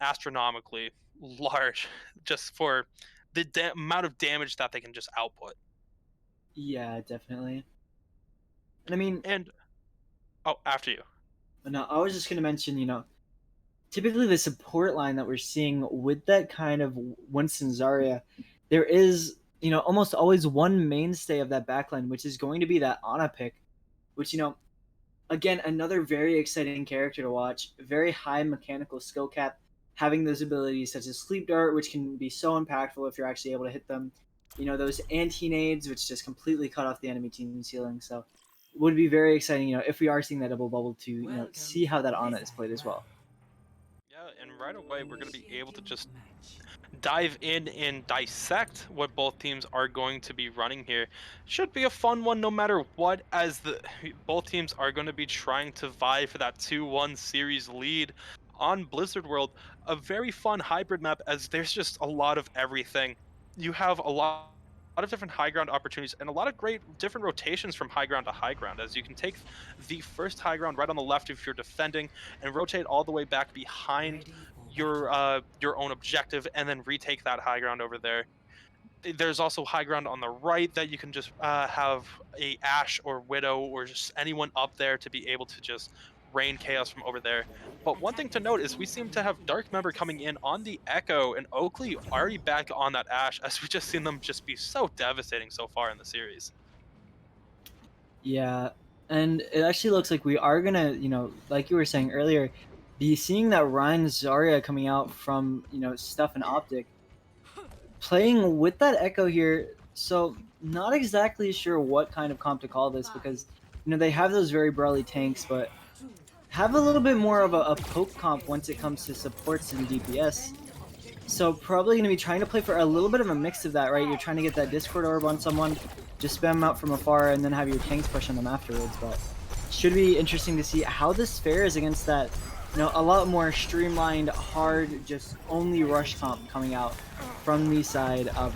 astronomically large just for the amount of damage that they can just output. Yeah, definitely. And I mean, And oh, after you. no, I was just gonna mention, typically the support line that we're seeing with that kind of Winston Zarya, there is almost always one mainstay of that backline, which is going to be that Ana pick, which again, another very exciting character to watch. Very high mechanical skill cap, having those abilities such as Sleep Dart, which can be so impactful if you're actually able to hit them. Those anti nades, which just completely cut off the enemy team's healing. So, it would be very exciting, if we are seeing that double bubble, to see Welcome how that to Ana this is played as well. Yeah, and right away we're going to be able to initiating just match. dive in and dissect what both teams are going to be running here. Should be a fun one no matter what, as the both teams are going to be trying to vie for that 2-1 series lead on Blizzard World. A very fun hybrid map, as there's just a lot of everything. You have a lot of different high ground opportunities and a lot of great different rotations from high ground to high ground, as you can take the first high ground right on the left if you're defending and rotate all the way back behind Ready for battle. your own objective, and then retake that high ground over there. There's also high ground on the right that you can just have a Ash or Widow or just anyone up there to be able to just rain chaos from over there. But one thing to note is we seem to have Dark Member coming in on the Echo and Oakley already back on that Ashe, as we just seen them just be so devastating so far in the series. Yeah, and it actually looks like we are gonna, like you were saying earlier, be seeing that Ryan Zarya coming out from, Stuff and Optic, playing with that Echo here. So not exactly sure what kind of comp to call this because, they have those very brawly tanks, but have a little bit more of a poke comp once it comes to supports and DPS. So probably going to be trying to play for a little bit of a mix of that, right? You're trying to get that Discord orb on someone, just spam them out from afar, and then have your tanks push on them afterwards. But should be interesting to see how this fares against that, a lot more streamlined, hard, just only rush comp coming out from the side of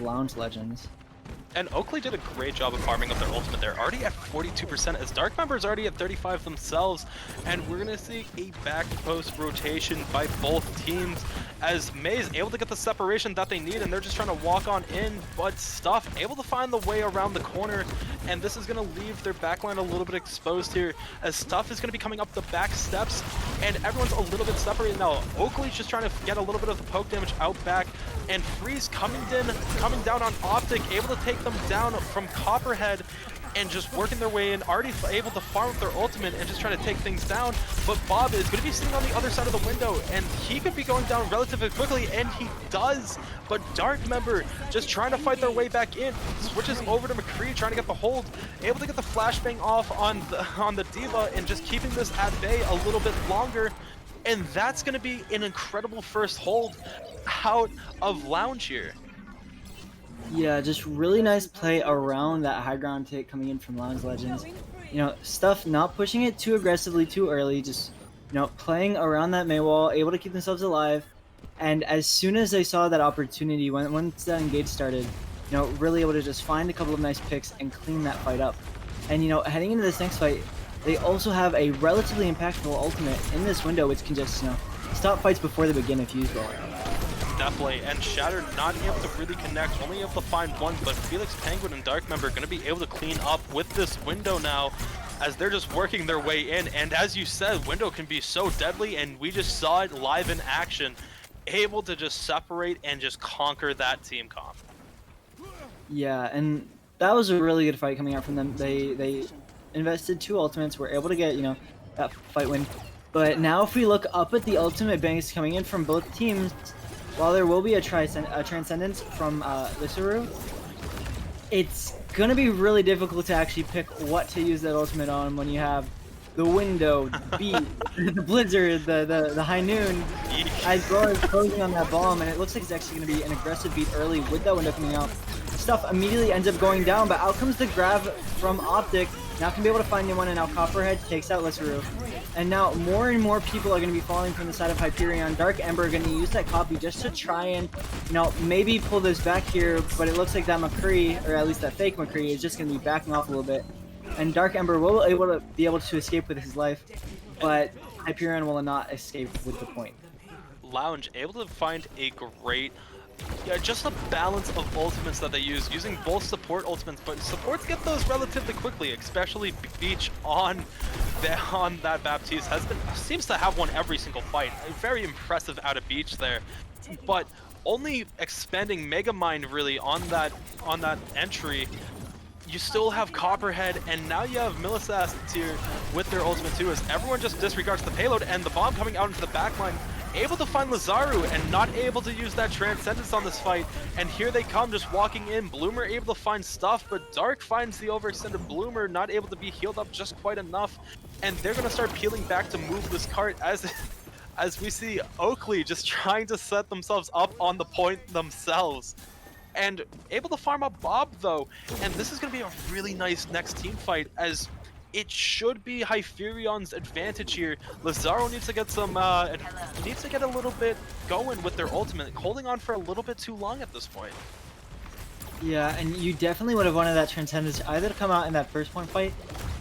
Lounge Legends. And Oakley did a great job of farming up their ultimate there, already at 42%, as Dark Member's already at 35 themselves, and we're going to see a back post rotation by both teams, as Mei is able to get the separation that they need, and they're just trying to walk on in, but Stuff able to find the way around the corner, and this is going to leave their backline a little bit exposed here, as Stuff is going to be coming up the back steps, and everyone's a little bit separated now. Oakley's just trying to get a little bit of the poke damage out back, and Freeze coming down on Optic, able to take them down from Copperhead and just working their way in, already able to farm with their ultimate and just trying to take things down. But Bob is going to be sitting on the other side of the window, and he could be going down relatively quickly, and he does. But Dark Member just trying to fight their way back in, switches over to McCree, trying to get the hold, able to get the flashbang off on the Diva, and just keeping this at bay a little bit longer. And that's going to be an incredible first hold out of Lounge here. Yeah, just really nice play around that high ground take coming in from Lounge Legends. Stuff not pushing it too aggressively too early, just, playing around that Mei wall, able to keep themselves alive. And as soon as they saw that opportunity, once that engage started, really able to just find a couple of nice picks and clean that fight up. And, heading into this next fight, they also have a relatively impactful ultimate in this window, which can just, stop fights before they begin if used well. Definitely, and Shattered not able to really connect, only able to find one, but Felix Penguin and Dark Member going to be able to clean up with this window now, as they're just working their way in. And as you said, window can be so deadly, and we just saw it live in action, able to just separate and just conquer that team comp. Yeah, and that was a really good fight coming out from them. They invested 2 ultimates, were able to get, that fight win. But now if we look up at the ultimate banks coming in from both teams, while there will be a Transcendence from Lissaru, it's going to be really difficult to actually pick what to use that ultimate on when you have the window, the beat, the blizzard, the high noon, as well as closing on that bomb, and it looks like it's actually going to be an aggressive beat early with that window coming out. Stuff immediately ends up going down, but out comes the grab from Optic. Now can be able to find anyone, and now Copperhead takes out Lissaru. And now more and more people are going to be falling from the side of Hyperion. Dark Ember going to use that copy just to try and, maybe pull this back here, but it looks like that McCree, or at least that fake McCree, is just going to be backing off a little bit. And Dark Ember will be able to escape with his life, but Hyperion will not escape with the point. Lounge able to find a great, just a balance of ultimates that they use, using both support ultimates, but supports get those relatively quickly, especially Beach on that Baptiste seems to have won every single fight. Very impressive out of Beach there, but only expending Megamind really on that entry. You still have Copperhead, and now you have Millisasks here with their ultimate too, as everyone just disregards the payload, and the bomb coming out into the backline, able to find Lazzaru and not able to use that Transcendence on this fight. And here they come, just walking in. Bloomer able to find Stuff, but Dark finds the overextended Bloomer, not able to be healed up just quite enough. And they're going to start peeling back to move this cart as we see Oakley just trying to set themselves up on the point themselves. And able to farm up Bob though, and this is going to be a really nice next team fight, as it should be Hyperion's advantage here. Lazaro needs to get a little bit going with their ultimate, holding on for a little bit too long at this point. Yeah, and you definitely would have wanted that Transcendence either to come out in that first point fight,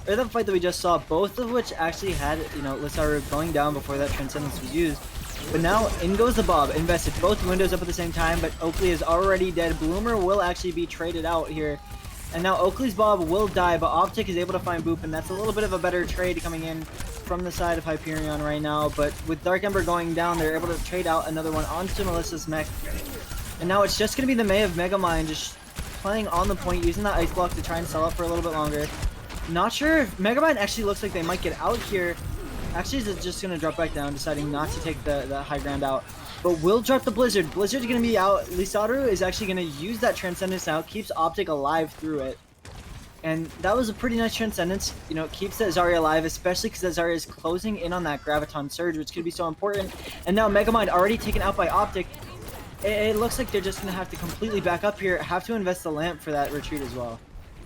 or the fight that we just saw, both of which actually had, Lazaro going down before that Transcendence was used. But now, in goes the Bob, invested both windows up at the same time, but Oakley is already dead. Bloomer will actually be traded out here, And now Oakley's Bob will die, but Optic is able to find Boop, and that's a little bit of a better trade coming in from the side of Hyperion right now. But with Dark Ember going down, they're able to trade out another one onto Melissa's mech. And now it's just going to be the May of Megamind just playing on the point, using that Ice Block to try and sell up for a little bit longer. Not sure if Megamind actually looks like they might get out here. Actually, is just going to drop back down, deciding not to take the high ground out. But will drop the Blizzard. Blizzard's going to be out. Lisaru is actually going to use that Transcendence now. Keeps Optic alive through it. And that was a pretty nice Transcendence. You know, it keeps that Zarya alive, especially because that Zarya is closing in on that Graviton Surge, which could be so important. And now Megamind already taken out by Optic. It looks like they're just going to have to completely back up here. Have to invest the lamp for that retreat as well.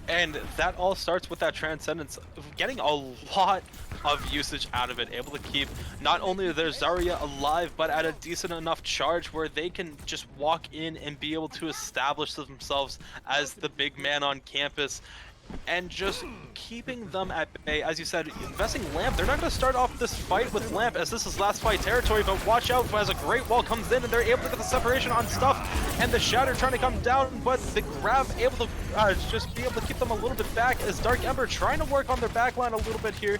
And that all starts with that Transcendence, getting a lot of usage out of it, able to keep not only their Zarya alive, but at a decent enough charge where they can just walk in and be able to establish themselves as the big man on campus. And just keeping them at bay. As you said, investing Lamp, they're not going to start off this fight with Lamp as this is last fight territory, but watch out as a Great Wall comes in and they're able to get the separation on Stuff and the Shatter trying to come down, but the Grab able to just be able to keep them a little bit back as Dark Ember trying to work on their backline a little bit here.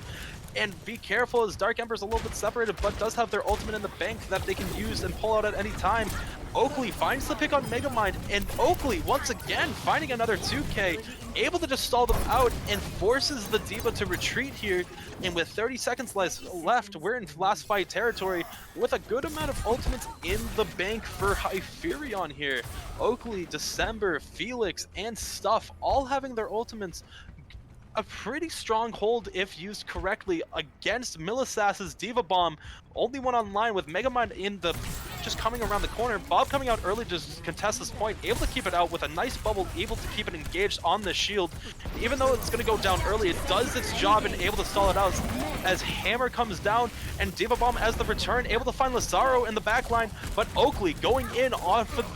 And be careful as Dark Ember's a little bit separated, but does have their ultimate in the bank that they can use and pull out at any time. Oakley finds the pick on Megamind, and Oakley, once again, finding another 2K, able to just stall them out and forces the D.Va to retreat here. And with 30 seconds left, we're in last fight territory with a good amount of ultimates in the bank for Hyperion here. Oakley, December, Felix, and Stuff all having their ultimates. A pretty strong hold if used correctly against Millisass's D.Va Bomb. Only one online with Megamind in the just coming around the corner. Bob coming out early to contest this point, able to keep it out with a nice bubble, able to keep it engaged on the shield. Even though it's going to go down early, it does its job and able to stall it out as Hammer comes down and D.Va Bomb as the return, able to find Lazaro in the backline, but Oakley going in off of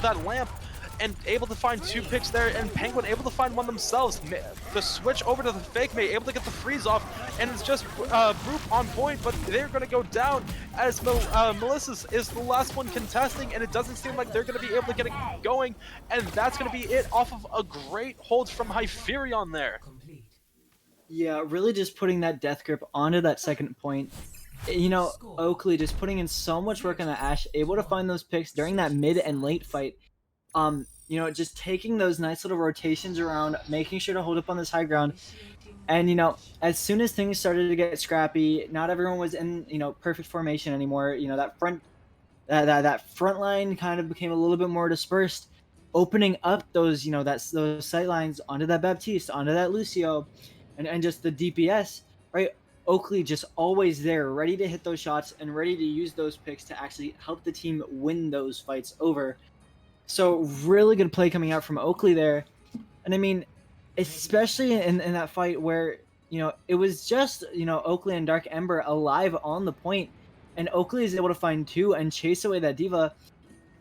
that lamp. And able to find 2 picks there, and Penguin able to find one themselves. The switch over to the Fake May, able to get the freeze off, and it's just Roop on point, but they're going to go down as Melissa is the last one contesting, and it doesn't seem like they're going to be able to get it going, and that's going to be it off of a great hold from Hyperion there. Yeah, really just putting that death grip onto that second point. You know, Oakley just putting in so much work on the Ashe, able to find those picks during that mid and late fight. You know, just taking those nice little rotations around, making sure to hold up on this high ground. And, you know, as soon as things started to get scrappy, not everyone was in, you know, perfect formation anymore. You know, that front line kind of became a little bit more dispersed, opening up those, you know, those sight lines onto that Baptiste, onto that Lucio, and just the DPS, right? Oakley just always there, ready to hit those shots and ready to use those picks to actually help the team win those fights over. So really good play coming out from Oakley there. And I mean, especially in that fight where, you know, it was just, you know, Oakley and Dark Ember alive on the point, and Oakley is able to find 2 and chase away that D.Va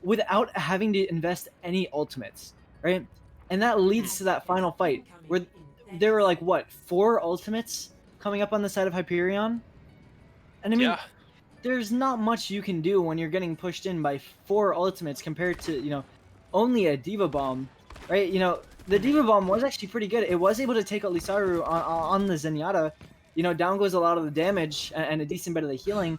without having to invest any ultimates, right? And that leads to that final fight where there were like, what, 4 ultimates coming up on the side of Hyperion? And I mean, there's not much you can do when you're getting pushed in by 4 ultimates compared to, you know, only a D.Va Bomb, right? You know, the D.Va Bomb was actually pretty good. It was able to take out Lisaru on the Zenyatta. You know, down goes a lot of the damage and a decent bit of the healing.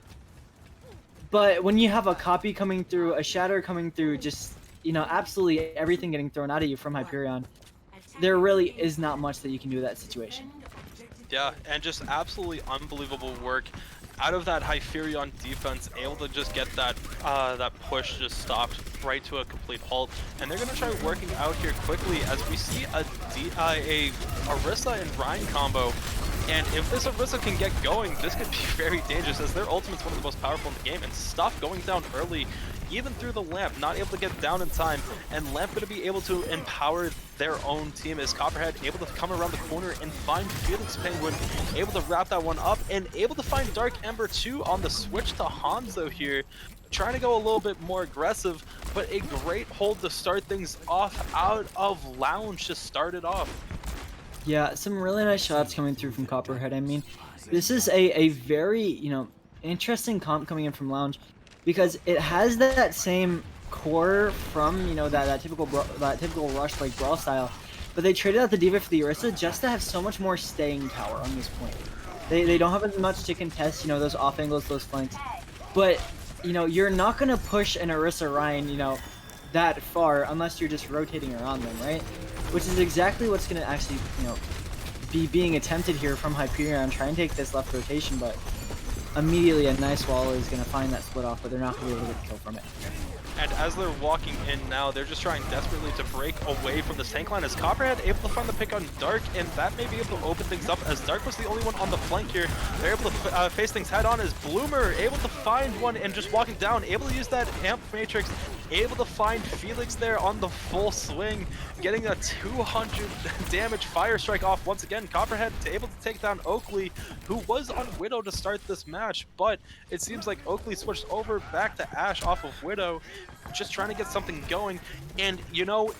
But when you have a copy coming through, a shatter coming through, just, you know, absolutely everything getting thrown out of you from Hyperion, there really is not much that you can do in that situation. Yeah, and just absolutely unbelievable work out of that Hyperion defense, able to just get that that push just stopped right to a complete halt. And they're going to try working out here quickly as we see a Orisa and Ryan combo. And if this Orisa can get going, this could be very dangerous as their ultimate's one of the most powerful in the game. And Stuff going down early, even through the Lamp, not able to get down in time. And Lamp going to be able to empower their own team as Copperhead able to come around the corner and find Felix Penguin, able to wrap that one up, and able to find Dark Ember 2 on the switch to Hanzo here. Trying to go a little bit more aggressive, but a great hold to start things off out of Lounge to start it off. Yeah, some really nice shots coming through from Copperhead. I mean, this is a very, you know, interesting comp coming in from Lounge because it has that same core from, you know, that typical rush like brawl style, but they traded out the D.Va for the Orisa just to have so much more staying power on this point. They don't have as much to contest, you know, those off angles, those flanks. But, you know, you're not going to push an Orisa Ryan, you know, that far unless you're just rotating around them, right? Which is exactly what's going to actually, you know, be being attempted here from Hyperion. Try and take this left rotation, but immediately a nice wall is going to find that split off, but they're not going to be able to get the kill from it. And as they're walking in now, they're just trying desperately to break away from this tank line as Copperhead able to find the pick on Dark, and that may be able to open things up as Dark was the only one on the flank here. They're able to face things head on as Bloomer able to find one and just walking down, able to use that amp matrix, able to find Felix there on the full swing, getting a 200 damage fire strike off once again. Copperhead able to take down Oakley, who was on Widow to start this match, but it seems like Oakley switched over back to Ashe off of Widow, just trying to get something going. And you know,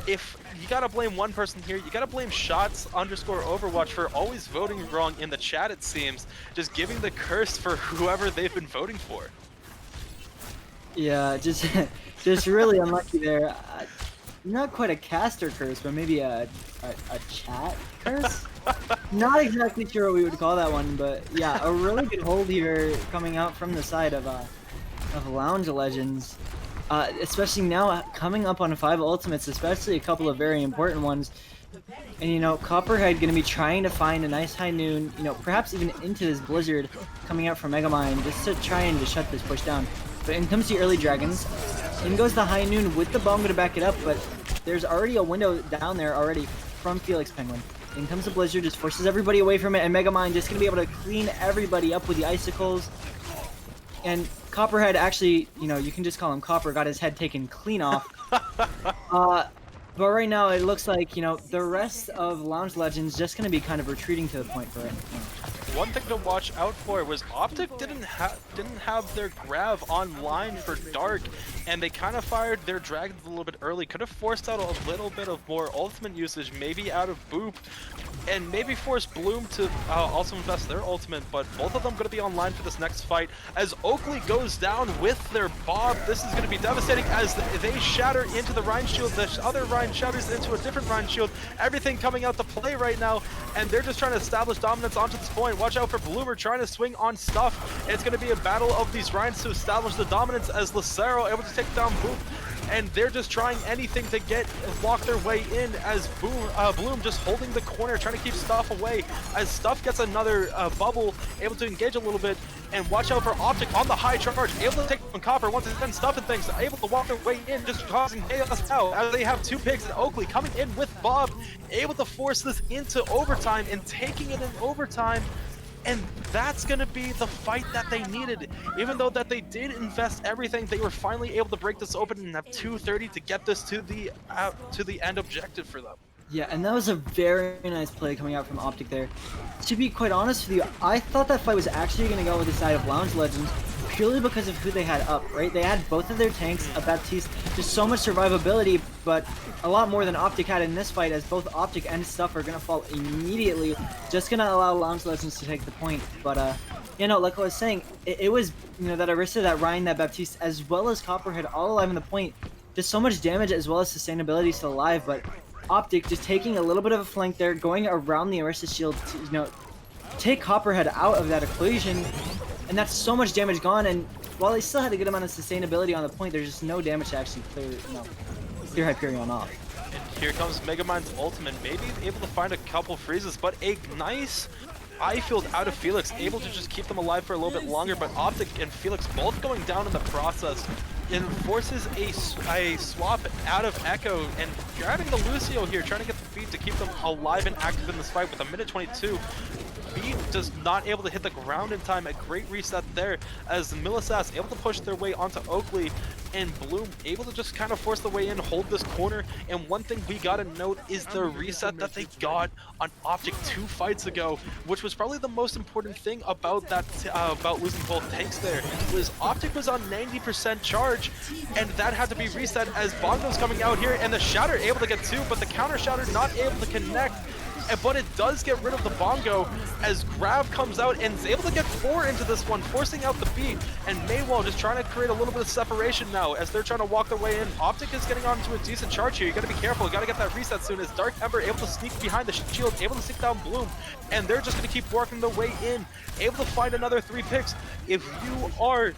if you gotta blame one person here, you gotta blame shots_overwatch for always voting wrong in the chat, it seems, just giving the curse for whoever they've been voting for. Yeah, just really unlucky there. Not quite a caster curse, but maybe a chat curse? Not exactly sure what we would call that one, but yeah, a really good hold here coming out from the side of Lounge Legends. Especially now coming up on 5 ultimates, especially a couple of very important ones. And you know, Copperhead gonna be trying to find a nice high noon, you know, perhaps even into this Blizzard coming out from Megamind just to try and just shut this push down. But in comes the early Dragons. In goes the high noon with the bomb to back it up, but there's already a window down there already from Felix Penguin. In comes the Blizzard, just forces everybody away from it, and Megamind just gonna be able to clean everybody up with the icicles. And Copperhead actually, you know, you can just call him Copper, got his head taken clean off. But right now it looks like, you know, the rest of Lounge Legends just going to be kind of retreating to the point for it. One thing to watch out for was Optic didn't have their grab online for Dark, and they kind of fired their dragons a little bit early. Could have forced out a little bit of more ultimate usage, maybe out of Boop, and maybe force Bloom to also invest their ultimate, but both of them going to be online for this next fight. As Oakley goes down with their Bob, this is going to be devastating as they shatter into the Rhine Shield. The other Rhine shatters into a different Rhine Shield. Everything coming out to play right now, and they're just trying to establish dominance onto this point. Watch out for Bloomer trying to swing on Stuff. It's going to be a battle of these Rhines to establish the dominance as Lucero able to take down Boop. And they're just trying anything to lock their way in as Bloom just holding the corner, trying to keep Stuff away as Stuff gets another bubble, able to engage a little bit. And watch out for Optic on the high charge, able to take on Copper once it's been Stuff and things, able to walk their way in, just causing chaos now as they have 2 picks, and Oakley coming in with Bob, able to force this into overtime and taking it in overtime. And that's going to be the fight that they needed. Even though that they did invest everything, they were finally able to break this open and have 2:30 to get this to the end objective for them. Yeah, and that was a very nice play coming out from Optic there. To be quite honest with you, I thought that fight was actually going to go with the side of Lounge Legends purely because of who they had up, right? They had both of their tanks, a Baptiste, just so much survivability, but a lot more than Optic had in this fight, as both Optic and Stuff are going to fall immediately, just going to allow Lounge Legends to take the point. But, you know, like I was saying, it was, you know, that Orisa, that Ryan, that Baptiste, as well as Copperhead all alive in the point. Just so much damage as well as sustainability still alive, but Optic just taking a little bit of a flank there, going around the Orisa shield to, you know, take Copperhead out of that equation, and that's so much damage gone. And while they still had a good amount of sustainability on the point, there's just no damage to actually clear Hyperion off. And here comes Megamind's ultimate, maybe able to find a couple freezes, but a nice eye field out of Felix, able to just keep them alive for a little bit longer. But Optic and Felix both going down in the process. It forces a swap out of Echo, and grabbing the Lucio here, trying to get the feed to keep them alive and active in this fight with a minute 22. Beat just not able to hit the ground in time. A great reset there as Millisass able to push their way onto Oakley, and Bloom able to just kind of force the way in, hold this corner. And one thing we gotta note is the reset that they got on Optic 2 fights ago, which was probably the most important thing about that about losing both tanks there, was Optic was on 90% charge, and that had to be reset as Bongo's coming out here, and the Shatter able to get 2, but the counter Shatter not able to connect. but it does get rid of the bongo as Grav comes out and is able to get 4 into this one, forcing out the beat, and Maywall just trying to create a little bit of separation now as they're trying to walk their way in. Optic is getting onto a decent charge here. You gotta be careful, you gotta get that reset soon as Dark Ember able to sneak behind the shield, able to sneak down Bloom, and they're just gonna keep working their way in, able to find another 3 picks. If you are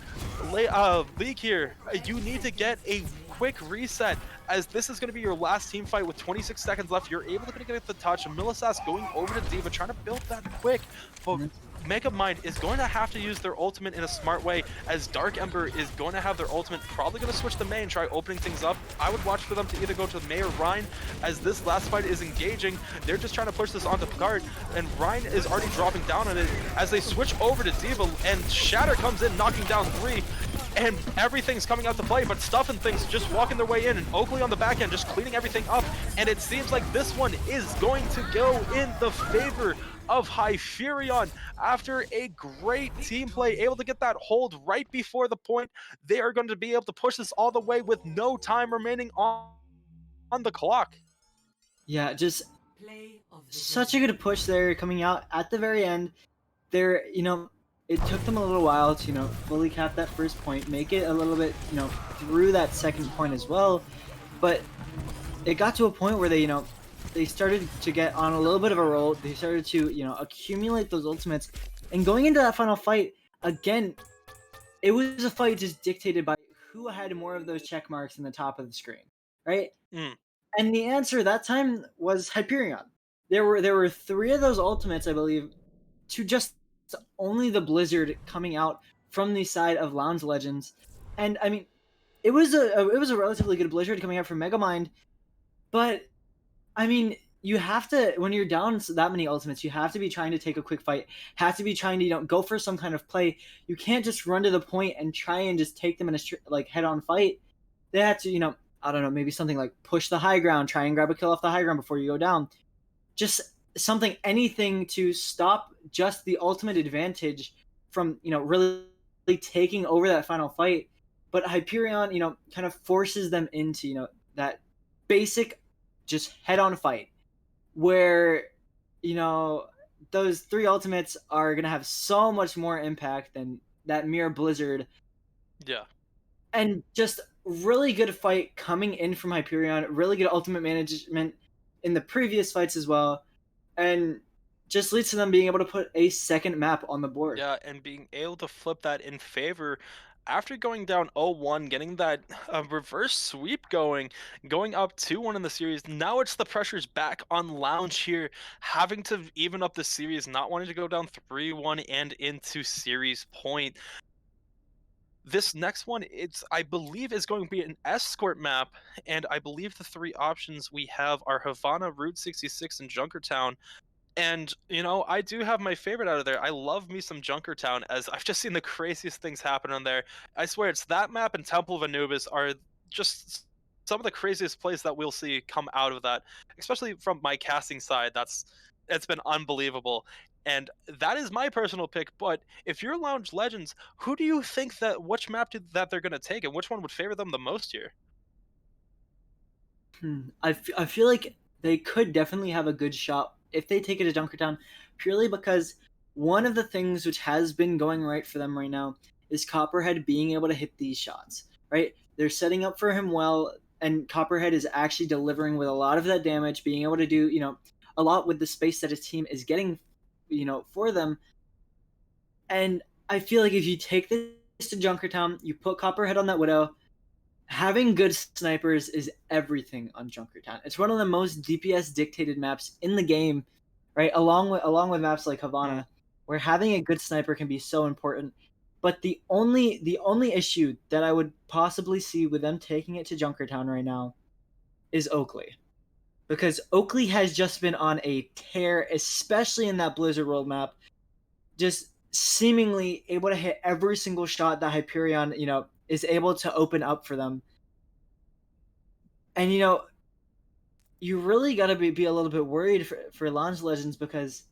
League here, you need to get a quick reset as this is going to be your last team fight with 26 seconds left. You're able to get the touch. Milisass going over to D.Va, trying to build that quick, but Megamind is going to have to use their ultimate in a smart way, as Dark Ember is going to have their ultimate, probably going to switch to Mei and try opening things up. I would watch for them to either go to Mei or Rein, as this last fight is engaging. They're just trying to push this onto Picard, and Rein is already dropping down on it as they switch over to D.Va, and Shatter comes in, knocking down 3. And everything's coming out to play, but Stuff and things just walking their way in, and Oakley on the back end just cleaning everything up, and it seems like this one is going to go in the favor of Hyperion after a great team play, able to get that hold right before the point. They are going to be able to push this all the way with no time remaining on the clock. Yeah, just such a good push there coming out at the very end. There, it took them a little while to, fully cap that first point, make it a little bit, through that second point as well. But it got to a point where they started to get on a little bit of a roll. They started to, accumulate those ultimates. And going into that final fight, again, it was a fight just dictated by who had more of those check marks in the top of the screen, right? Mm. And the answer that time was Hyperion. There were 3 of those ultimates, I believe, to just only the Blizzard coming out from the side of Lounge Legends. And I mean, it was a relatively good Blizzard coming out from Megamind, but I mean, you have to, when you're down that many ultimates, you have to be trying to take a quick fight, have to be trying to go for some kind of play. You can't just run to the point and try and just take them in a head-on fight. They have to, I don't know, maybe something like push the high ground, try and grab a kill off the high ground before you go down. Just something, anything to stop just the ultimate advantage from, really taking over that final fight. But Hyperion, kind of forces them into, that basic just head-on fight where, those 3 ultimates are going to have so much more impact than that mere Blizzard. Yeah. And just really good fight coming in from Hyperion, really good ultimate management in the previous fights as well, and just leads to them being able to put a second map on the board. Yeah, and being able to flip that in favor after going down 0-1, getting that reverse sweep going up 2-1 in the series. Now it's the pressure's back on Lounge here, having to even up the series, not wanting to go down 3-1 and into series point. This next one, I believe, is going to be an escort map, and I believe the 3 options we have are Havana, Route 66, and Junkertown. And, I do have my favorite out of there. I love me some Junkertown, as I've just seen the craziest things happen on there. I swear, it's that map and Temple of Anubis are just some of the craziest plays that we'll see come out of that, especially from my casting side. It's been unbelievable. And that is my personal pick, but if you're Lounge Legends, who do you think which map that they're going to take, and which one would favor them the most here? I feel like they could definitely have a good shot if they take it to Junkertown, purely because one of the things which has been going right for them right now is Copperhead being able to hit these shots, right? They're setting up for him well, and Copperhead is actually delivering with a lot of that damage, being able to do, a lot with the space that his team is getting, for them. And I feel like if you take this to Junkertown, you put Copperhead on that Widow, having good snipers is everything on Junkertown. It's one of the most DPS dictated maps in the game, right? Along with maps like Havana, where having a good sniper can be so important. But the only issue that I would possibly see with them taking it to Junkertown right now is Oakley. Because Oakley has just been on a tear, especially in that Blizzard World map, just seemingly able to hit every single shot that Hyperion, is able to open up for them. And, you really got to be a little bit worried for Lounge Legends, because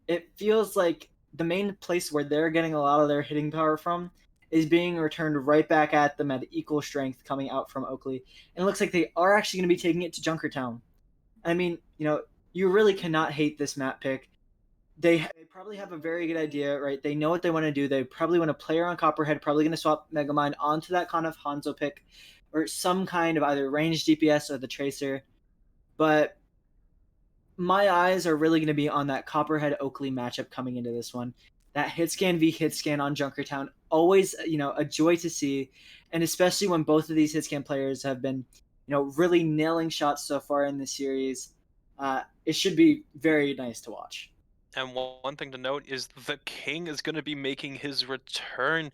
it feels like the main place where they're getting a lot of their hitting power from is being returned right back at them at equal strength coming out from Oakley. And it looks like they are actually going to be taking it to Junkertown. I mean, you really cannot hate this map pick. They probably have a very good idea, right? They know what they want to do. They probably want to play around Copperhead, probably going to swap Megamind onto that kind of Hanzo pick or some kind of either ranged DPS or the Tracer. But my eyes are really going to be on that Copperhead Oakley matchup coming into this one. That hit scan v hit scan on Junkertown, always a joy to see, and especially when both of these hit scan players have been really nailing shots so far in the series. It should be very nice to watch. And one thing to note is the king is going to be making his return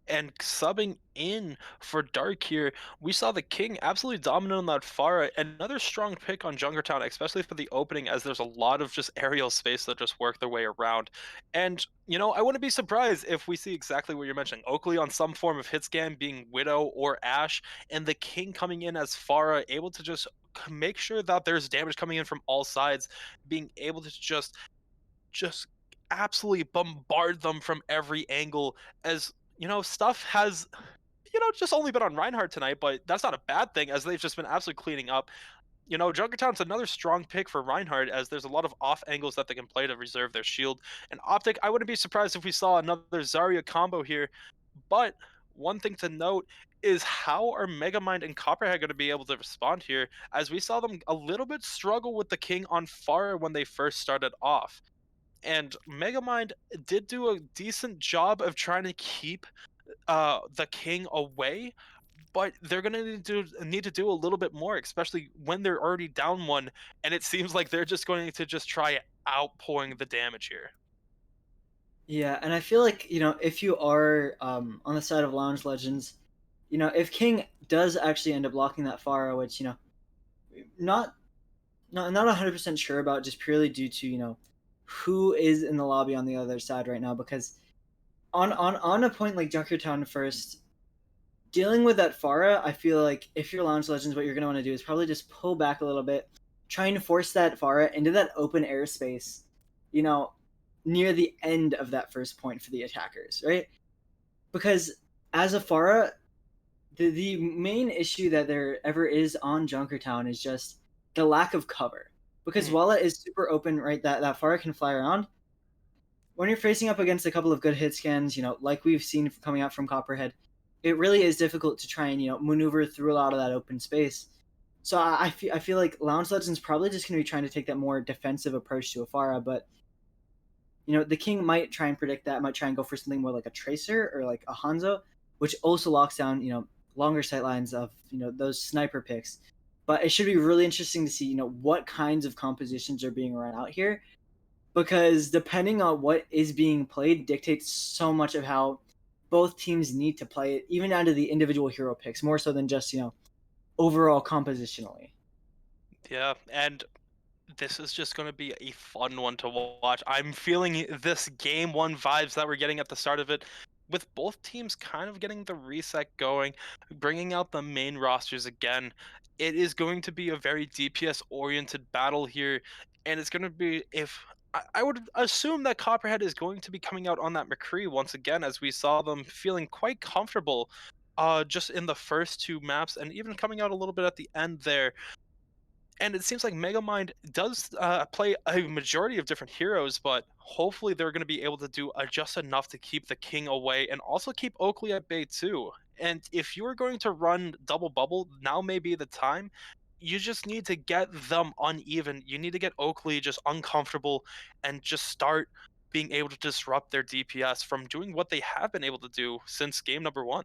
and subbing in for Dark here. We saw the King absolutely dominant on that Pharah. Another strong pick on Junkertown, especially for the opening, as there's a lot of just aerial space that just work their way around. And, I wouldn't be surprised if we see exactly what you're mentioning. Oakley on some form of hit scan being Widow or Ashe, and the King coming in as Pharah, able to just make sure that there's damage coming in from all sides, being able to just absolutely bombard them from every angle as stuff has just only been on Reinhardt tonight, but that's not a bad thing as they've just been absolutely cleaning up. Junkertown's another strong pick for Reinhardt as there's a lot of off angles that they can play to reserve their shield. And Optic, I wouldn't be surprised if we saw another Zarya combo here, but one thing to note is how are Megamind and Copperhead going to be able to respond here as we saw them a little bit struggle with the King on Pharah when they first started off. And Megamind did do a decent job of trying to keep the king away, but they're gonna need to do a little bit more, especially when they're already down one, and it seems like they're just going to just try outpouring the damage here. Yeah, and I feel like, if you are on the side of Lounge Legends, if King does actually end up blocking that Pharah, which, not not 100% sure about, just purely due to, who is in the lobby on the other side right now, because on a point like Junkertown first, dealing with that Pharah, I feel like if you're Lounge Legends, what you're going to want to do is probably just pull back a little bit, try and force that Pharah into that open airspace, you know, near the end of that first point for the attackers, right? Because as a Pharah, the main issue that there ever is on Junkertown is just the lack of cover. Because Mhm. while it is super open, right, that Pharah can fly around, when you're facing up against a couple of good hit scans, like we've seen coming out from Copperhead, it really is difficult to try and maneuver through a lot of that open space. So I feel like Lounge Legends probably just going to be trying to take that more defensive approach to Afara, but the King might try and predict that, might try and go for something more like a Tracer or like a Hanzo, which also locks down longer sight lines of those sniper picks. But it should be really interesting to see what kinds of compositions are being run out here, because depending on what is being played dictates so much of how both teams need to play it, even down to the individual hero picks, more so than just overall compositionally. Yeah, and this is just going to be a fun one to watch. I'm feeling this game one vibes that we're getting at the start of it, with both teams kind of getting the reset going, bringing out the main rosters again. It is going to be a very DPS oriented battle here, and it's going to be if. I would assume that Copperhead is going to be coming out on that McCree once again, as we saw them feeling quite comfortable just in the first two maps, and even coming out a little bit at the end there. And it seems like Megamind does play a majority of different heroes, but hopefully they're going to be able to do just enough to keep the king away and also keep Oakley at bay too. And if you are going to run double bubble, now may be the time. You just need to get them uneven. You need to get Oakley just uncomfortable and just start being able to disrupt their DPS from doing what they have been able to do since game number one.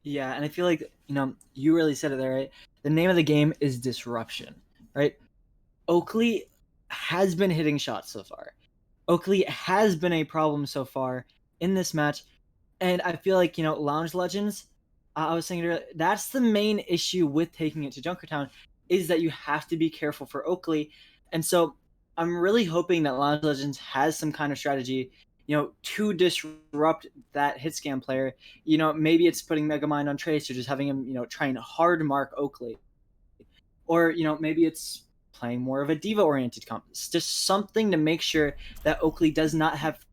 Yeah, and I feel like you really said it there, right? The name of the game is disruption, right? Oakley has been hitting shots so far. Oakley has been a problem so far in this match, and I feel like Lounge Legends. I was saying earlier, that's the main issue with taking it to Junkertown, is that you have to be careful for Oakley, and so I'm really hoping that Lounge Legends has some kind of strategy, to disrupt that hit scan player. Maybe it's putting Megamind on Trace or just having him, try and hard mark Oakley, or maybe it's playing more of a diva oriented comp. It's just something to make sure that Oakley does not have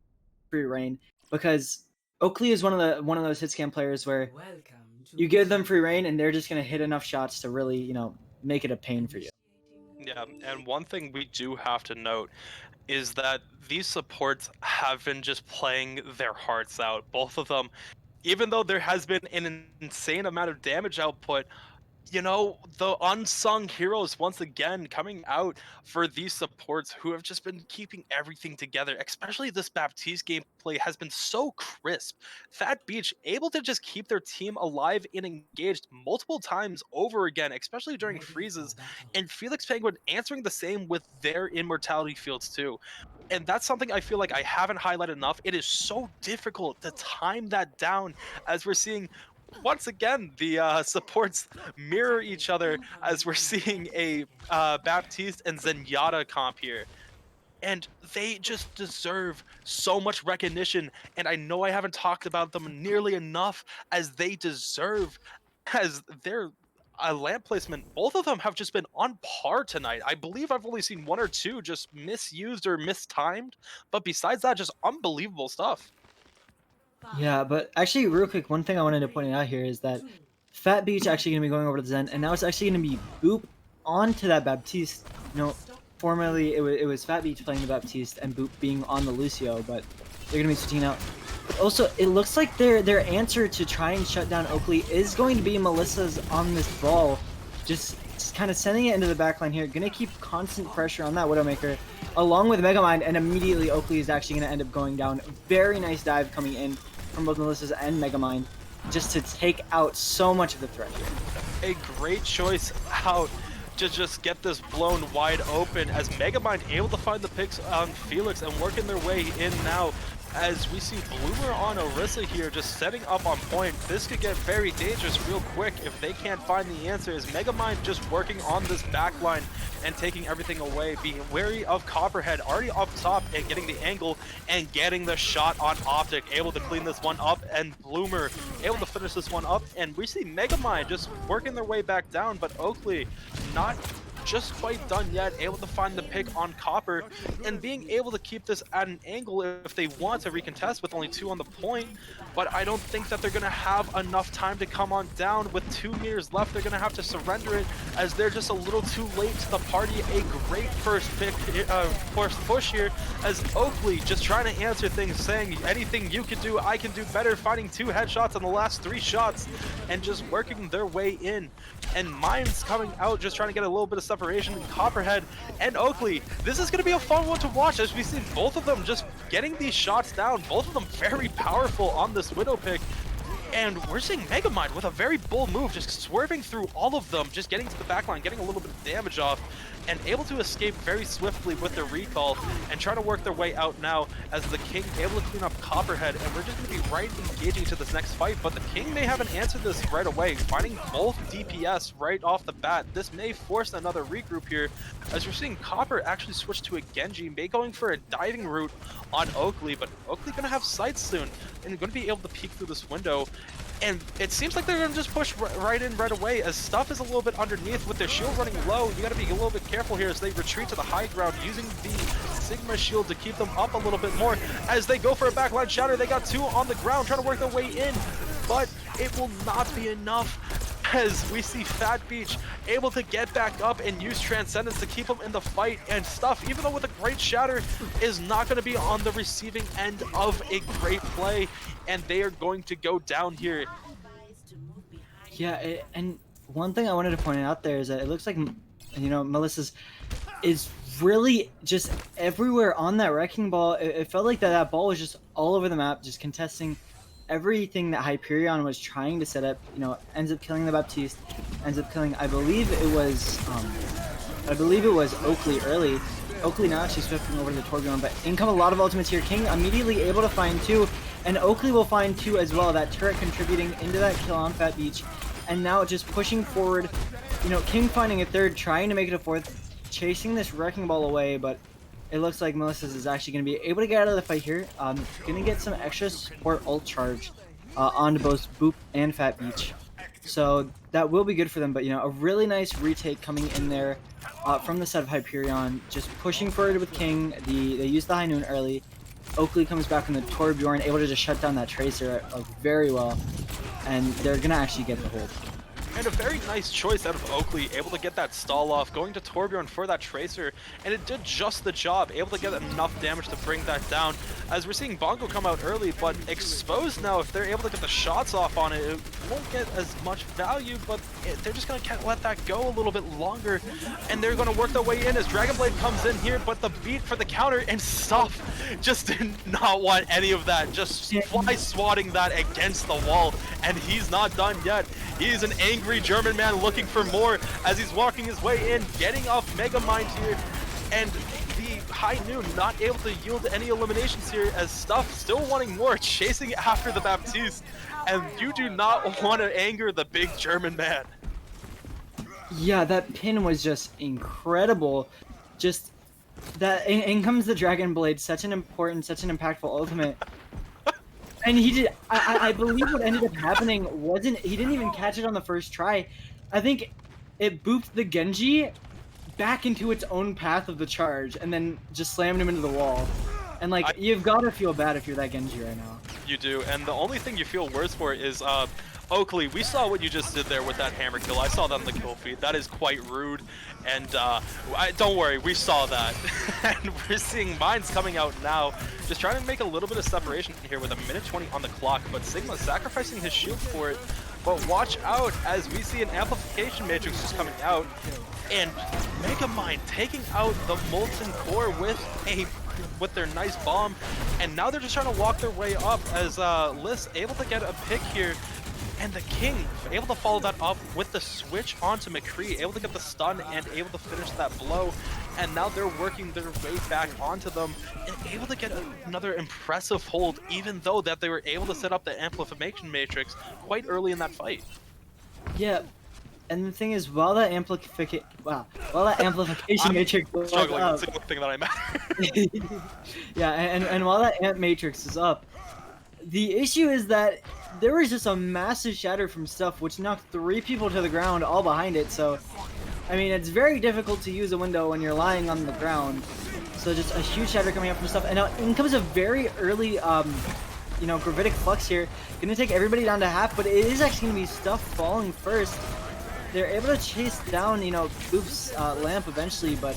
free reign, because Oakley is one of those hit scan players where Welcome you to give them free reign Hyperion. and they're just going to hit enough shots to really make it a pain for you. Yeah, and one thing we do have to note is that these supports have been just playing their hearts out. Both of them, even though there has been an insane amount of damage output, the unsung heroes once again coming out for these supports who have just been keeping everything together. Especially this Baptiste gameplay has been so crisp. Fat Beach able to just keep their team alive and engaged multiple times over again, especially during freezes, and Felix Penguin answering the same with their immortality fields too. And that's something I feel like I haven't highlighted enough. It is so difficult to time that down as we're seeing once again the supports mirror each other as we're seeing a Baptiste and Zenyatta comp here. And they just deserve so much recognition. And I know I haven't talked about them nearly enough as they deserve, as their lamp placement. Both of them have just been on par tonight. I believe I've only seen one or two just misused or mistimed. But besides that, just unbelievable stuff. Yeah, but actually, real quick, one thing I wanted to point out here is that Fat Beach actually going to be going over to Zen, and now it's actually going to be Boop onto that Baptiste. Formerly it was Fat Beach playing the Baptiste and Boop being on the Lucio, but they're going to be switching out. But also, it looks like their answer to try and shut down Oakley is going to be Melissa's on this ball, just kind of sending it into the backline here. Going to keep constant pressure on that Widowmaker, along with Megamind, and immediately Oakley is actually going to end up going down. Very nice dive coming in from both Melissa's and Megamind, just to take out so much of the threat here. A great choice out to just get this blown wide open as Megamind able to find the picks on Felix and working their way in now as we see Bloomer on Orisa here just setting up on point. This could get very dangerous real quick if they can't find the answer. Is Megamind just working on this backline and taking everything away, being wary of Copperhead already up top and getting the angle and getting the shot on Optic, able to clean this one up, and Bloomer able to finish this one up. And we see Megamind just working their way back down, but Oakley not just quite done yet, able to find the pick on Copper and being able to keep this at an angle if they want to recontest with only 2 on the point. But I don't think that they're going to have enough time to come on down. With 2 meters left, they're going to have to surrender it as they're just a little too late to the party. A great first pick, first push here as Oakley just trying to answer things, saying anything you can do, I can do better, finding 2 headshots on the last 3 shots and just working their way in. And Mine's coming out just trying to get a little bit of separation. Copperhead and Oakley, this is going to be a fun one to watch as we see both of them just getting these shots down, both of them very powerful on this Widow pick. And we're seeing Megamind with a very bold move, just swerving through all of them, just getting to the backline, getting a little bit of damage off, and able to escape very swiftly with their recall and trying to work their way out now as the King able to clean up Copperhead. And we're just going to be right engaging to this next fight, but the King may haven't answered this right away, finding both DPS right off the bat. This may force another regroup here as we're seeing Copper actually switch to a Genji, may going for a diving route on Oakley, but Oakley going to have sights soon and going to be able to peek through this window. And it seems like they're going to just push right in right away as Stuff is a little bit underneath with their shield running low. You got to be a little bit careful here as they retreat to the high ground using the Sigma shield to keep them up a little bit more as they go for a backline shatter. They got 2 on the ground trying to work their way in, but it will not be enough as we see Fat Beach able to get back up and use Transcendence to keep them in the fight. And Stuff, even though with a great shatter, is not going to be on the receiving end of a great play, and they are going to go down here. Yeah, and one thing I wanted to point out there is that it looks like, Melissa's is really just everywhere on that wrecking ball. It felt like that ball was just all over the map, just contesting everything that Hyperion was trying to set up. Ends up killing the Baptiste, ends up killing, I believe it was Oakley early. Oakley now actually swifting over to the Torbjorn, but in come a lot of ultimates here. King immediately able to find 2, and Oakley will find 2 as well. That turret contributing into that kill on Fat Beach, and now just pushing forward. King finding a 3rd, trying to make it a 4th, chasing this wrecking ball away, but it looks like Melissa's is actually going to be able to get out of the fight here. Going to get some extra support ult charge onto both Boop and Fat Beach. So that will be good for them, but a really nice retake coming in there from the side of Hyperion, just pushing forward with King. They use the High Noon early. Oakley comes back from the Torbjorn, able to just shut down that Tracer very well, and they're going to actually get the hold. And a very nice choice out of Oakley, able to get that stall off, going to Torbjorn for that Tracer, and it did just the job, able to get enough damage to bring that down. As we're seeing Bongo come out early, but exposed now, if they're able to get the shots off on it, it won't get as much value, but they're just going to let that go a little bit longer, and they're going to work their way in as Dragonblade comes in here, but the beat for the counter, and Stuff just did not want any of that, just fly swatting that against the wall, and he's not done yet. He's an angry German man looking for more as he's walking his way in, getting off Megamind here, and the High Noon not able to yield any eliminations here as Stuff still wanting more, chasing after the Baptiste, and you do not want to anger the big German man. Yeah, that pin was just incredible. Just that, in comes the Dragon Blade, such an important, such an impactful ultimate. And he did, I believe what ended up happening wasn't, he didn't even catch it on the first try. I think it booped the Genji back into its own path of the charge and then just slammed him into the wall. And like, you've got to feel bad if you're that Genji right now. You do, and the only thing you feel worse for is Oakley, we saw what you just did there with that hammer kill. I saw that on the kill feed. That is quite rude, and don't worry, we saw that. And we're seeing mines coming out now, just trying to make a little bit of separation here with a minute 20 on the clock, but Sigma sacrificing his shield for it. But watch out as we see an amplification matrix just coming out, and Megamind taking out the Molten Core with their nice bomb, and now they're just trying to walk their way up as Liz able to get a pick here, and the King able to follow that up with the switch onto McCree, able to get the stun and able to finish that blow, and now they're working their way back onto them and able to get another impressive hold, even though that they were able to set up the amplification matrix quite early in that fight. Yeah. And the thing is, while that amplification matrix was struggling, up, that's the thing that I matter. yeah, and while that amp matrix is up, the issue is that there was just a massive shatter from Stuff, which knocked 3 people to the ground, all behind it. So, I mean, it's very difficult to use a window when you're lying on the ground. So just a huge shatter coming up from Stuff, and now in comes a very early, you know, gravitic flux here, gonna take everybody down to half, but it is actually gonna be Stuff falling first. They're able to chase down, you know, Boop's lamp eventually, but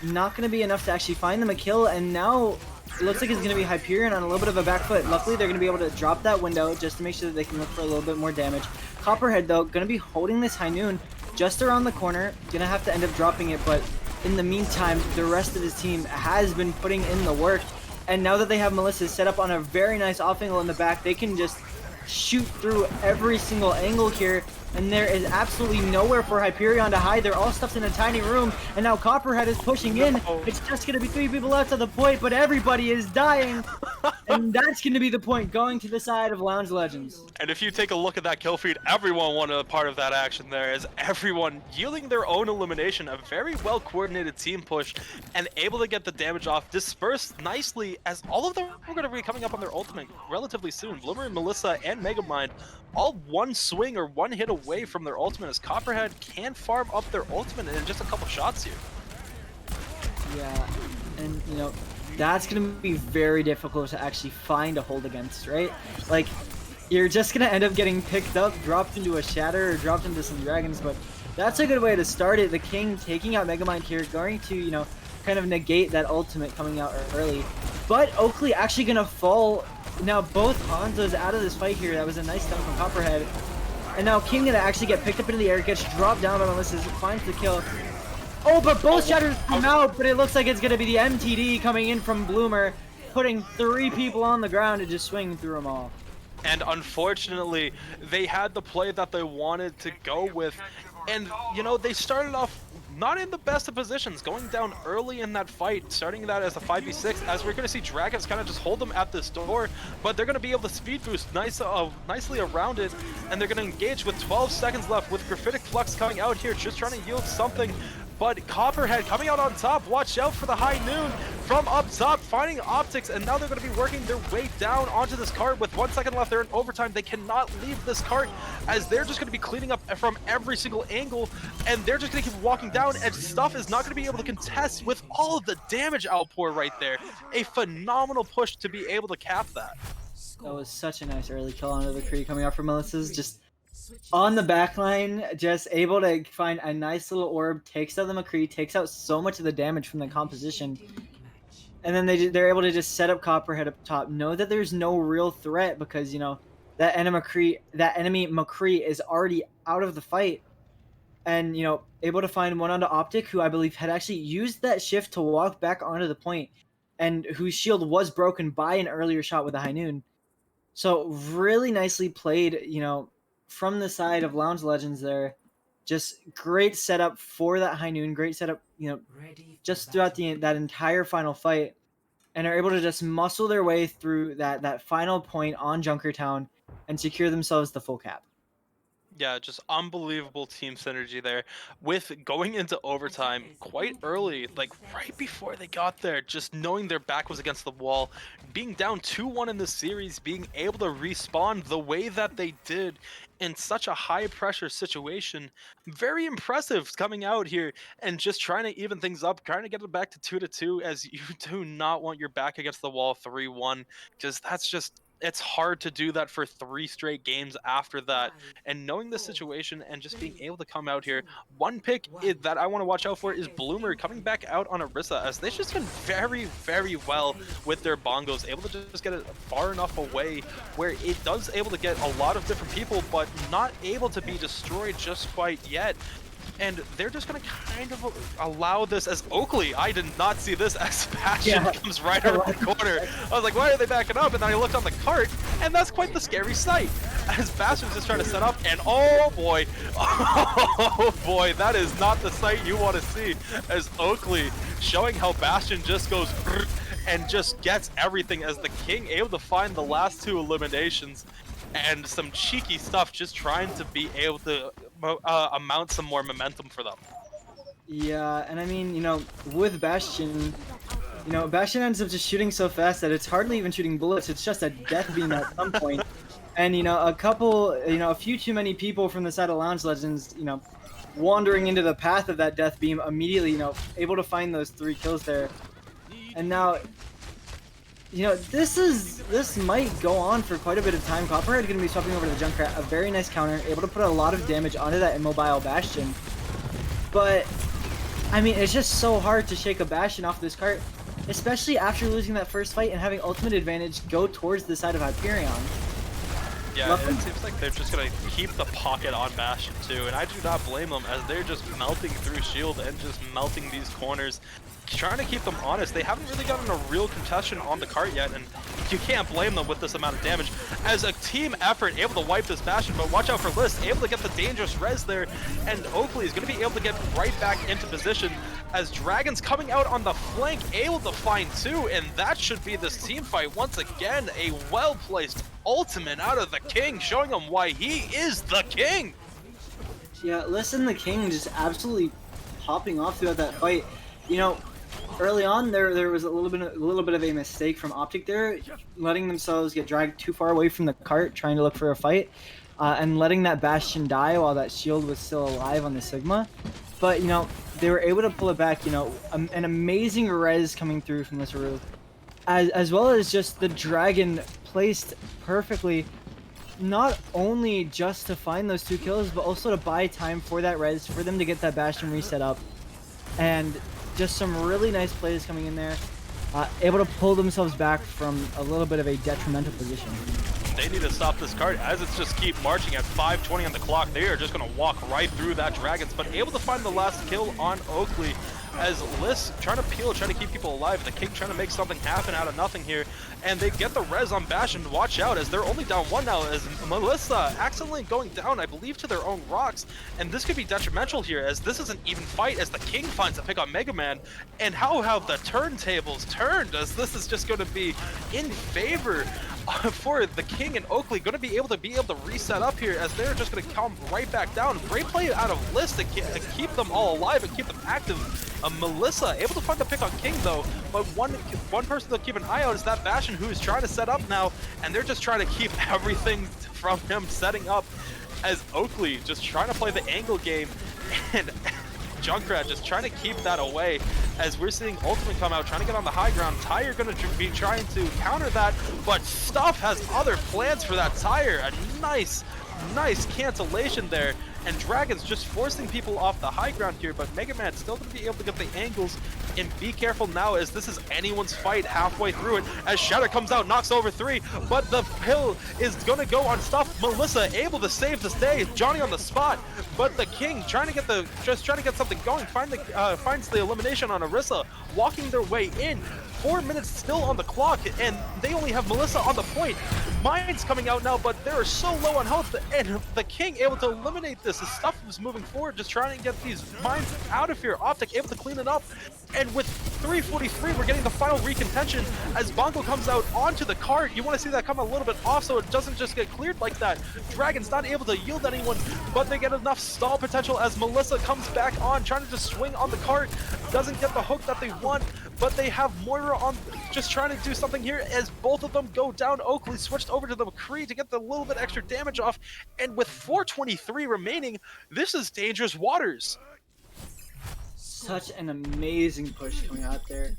not going to be enough to actually find them a kill. And now it looks like it's going to be Hyperion on a little bit of a back foot. Luckily, they're going to be able to drop that window just to make sure that they can look for a little bit more damage. Copperhead, though, going to be holding this High Noon just around the corner. Going to have to end up dropping it, but in the meantime, the rest of his team has been putting in the work. And now that they have Melissa set up on a very nice off angle in the back, they can just shoot through every single angle here. And there is absolutely nowhere for Hyperion to hide. They're all stuffed in a tiny room, and now Copperhead is pushing in. It's just going to be 3 people left at the point, but everybody is dying. And that's going to be the point, going to the side of Lounge Legends. And if you take a look at that kill feed, everyone wanted a part of that action there, as everyone yielding their own elimination, a very well-coordinated team push, and able to get the damage off, dispersed nicely, as all of them are going to be coming up on their ultimate relatively soon. Bloomer, Melissa, and Megamind, all one swing or one hit away from their ultimate, as Copperhead can farm up their ultimate in just a couple shots here. Yeah, and you know, that's going to be very difficult to actually find a hold against, right? Like, you're just going to end up getting picked up, dropped into a shatter, or dropped into some dragons, but that's a good way to start it. The King taking out Megamind here, going to, you know, kind of negate that ultimate coming out early. But Oakley actually going to fall. Now both Hanzo's out of this fight here. That was a nice stun from Copperhead. And now King gonna actually get picked up into the air, gets dropped down by Melissa, finds the kill. Oh, but both shatters come out, but it looks like it's gonna be the MTD coming in from Bloomer, putting 3 people on the ground and just swinging through them all. And unfortunately, they had the play that they wanted to go with. And, you know, they started off not in the best of positions, going down early in that fight, starting that as a 5v6, as we're going to see Dragons kind of just hold them at this door, but they're going to be able to speed boost nicely around it, and they're going to engage with 12 seconds left with Graphitic Flux coming out here, just trying to yield something. But Copperhead coming out on top, watch out for the High Noon from up top, finding Optics, and now they're going to be working their way down onto this cart with 1 second left. They're in overtime. They cannot leave this cart, as they're just going to be cleaning up from every single angle, and they're just going to keep walking down, and Stuff is not going to be able to contest with all of the damage outpour right there. A phenomenal push to be able to cap that. That was such a nice early kill onto the Kree coming out from Melissa's. Just On the back line, just able to find a nice little orb, takes out the McCree, takes out so much of the damage from the composition, and then they're able to just set up Copperhead up top. Know that there's no real threat because that enemy McCree is already out of the fight, and able to find one onto Optic, who I believe had actually used that shift to walk back onto the point, and whose shield was broken by an earlier shot with a high noon. So really nicely played, from the side of Lounge Legends there. Just great setup for that high noon. Great setup, just throughout that entire final fight, and are able to just muscle their way through that final point on Junkertown and secure themselves the full cap. Yeah, just unbelievable team synergy there. With going into overtime quite early, like right before they got there, just knowing their back was against the wall, being down 2-1 in the series, being able to respawn the way that they did in such a high pressure situation. Very impressive coming out here and just trying to even things up, trying to get it back to 2-2, as you do not want your back against the wall 3-1, because that's just, it's hard to do that for 3 straight games after that. And knowing the situation and just being able to come out here, one pick that I want to watch out for is Bloomer coming back out on Orisa, as they've just been very, very well with their bongos, able to just get it far enough away where it does able to get a lot of different people, but not able to be destroyed just quite yet. And they're just going to kind of allow this as Oakley. I did not see this as Bastion comes right around the corner. I was like, why are they backing up? And then I looked on the cart, and that's quite the scary sight. As Bastion's just trying to set up, and oh boy, that is not the sight you want to see. As Oakley showing how Bastion just goes and just gets everything, as the King able to find the last 2 eliminations. And some cheeky stuff, just trying to be able to amount some more momentum for them. Yeah, and I mean, with Bastion, Bastion ends up just shooting so fast that it's hardly even shooting bullets, it's just a death beam at some point. And, a few too many people from the side of Lounge Legends, wandering into the path of that death beam immediately, able to find those 3 kills there. And now, this might go on for quite a bit of time. Copperhead going to be swapping over to the Junkrat, a very nice counter, able to put a lot of damage onto that immobile Bastion. But, I mean, it's just so hard to shake a Bastion off this cart, especially after losing that first fight and having ultimate advantage go towards the side of Hyperion. Yeah, it seems like they're just going to keep the pocket on Bastion too, and I do not blame them, as they're just melting through shield and just melting these corners, trying to keep them honest. They haven't really gotten a real contestation on the cart yet, and you can't blame them with this amount of damage. As a team effort, able to wipe this Bastion, but watch out for List, able to get the dangerous res there, and Oakley is going to be able to get right back into position, as Dragon's coming out on the flank, able to find 2, and that should be this team fight once again. A well-placed ultimate out of the King, showing him why he is the King. Yeah, listen, the King just absolutely popping off throughout that fight. Early on there was a little bit of a mistake from Optic there, letting themselves get dragged too far away from the cart, trying to look for a fight, and letting that Bastion die while that shield was still alive on the Sigma. But they were able to pull it back. An amazing res coming through from this Aru, as well as just the Dragon placed perfectly, not only just to find those 2 kills, but also to buy time for that res, for them to get that Bastion reset up. And just some really nice plays coming in there, able to pull themselves back from a little bit of a detrimental position. They need to stop this cart, as it's just keep marching at 5:20 on the clock. They are just going to walk right through that Dragons, but able to find the last kill on Oakley, as Liss trying to peel, trying to keep people alive. The King trying to make something happen out of nothing here, and they get the res on Bastion. Watch out, as they're only down 1 now, as Melissa accidentally going down, I believe, to their own rocks, and this could be detrimental here, as this is an even fight, as the King finds a pick on Mega Man. And how have the turntables turned, as this is just going to be in favor for the King, and Oakley going to be able to reset up here, as they're just going to come right back down. Great play out of List to keep them all alive and keep them active. Melissa able to find the pick on King though, but one person to keep an eye out is that Bastion, who is trying to set up now, and they're just trying to keep everything from him setting up, as Oakley just trying to play the angle game, and Junkrat just trying to keep that away, as we're seeing Ultimate come out, trying to get on the high ground. Tire going to be trying to counter that, but Stuff has other plans for that Tire. A nice Nice cancellation there, and Dragon's just forcing people off the high ground here, but Mega Man still going to be able to get the angles, and be careful now as this is anyone's fight halfway through it, as Shatter comes out, knocks over 3, but the pill is going to go unstuffed. Melissa able to save the day, Johnny on the spot, but the King trying to get something going, finds the elimination on Arissa, walking their way in. 4 minutes still on the clock, and they only have Melissa on the point. Mine's coming out now, but they're so low on health, and the King able to eliminate this. His stuff was moving forward, just trying to get these mines out of here. Optic able to clean it up, and with 3:43, we're getting the final recontention as Bongo comes out onto the cart. You want to see that come a little bit off so it doesn't just get cleared like that. Dragon's not able to yield anyone, but they get enough stall potential as Melissa comes back on, trying to just swing on the cart. Doesn't get the hook that they want, but they have Moira on, just trying to do something here as both of them go down. Oakley switched over to the McCree to get the little bit extra damage off, and with 4:23 remaining, this is dangerous waters. Such an amazing push coming out there.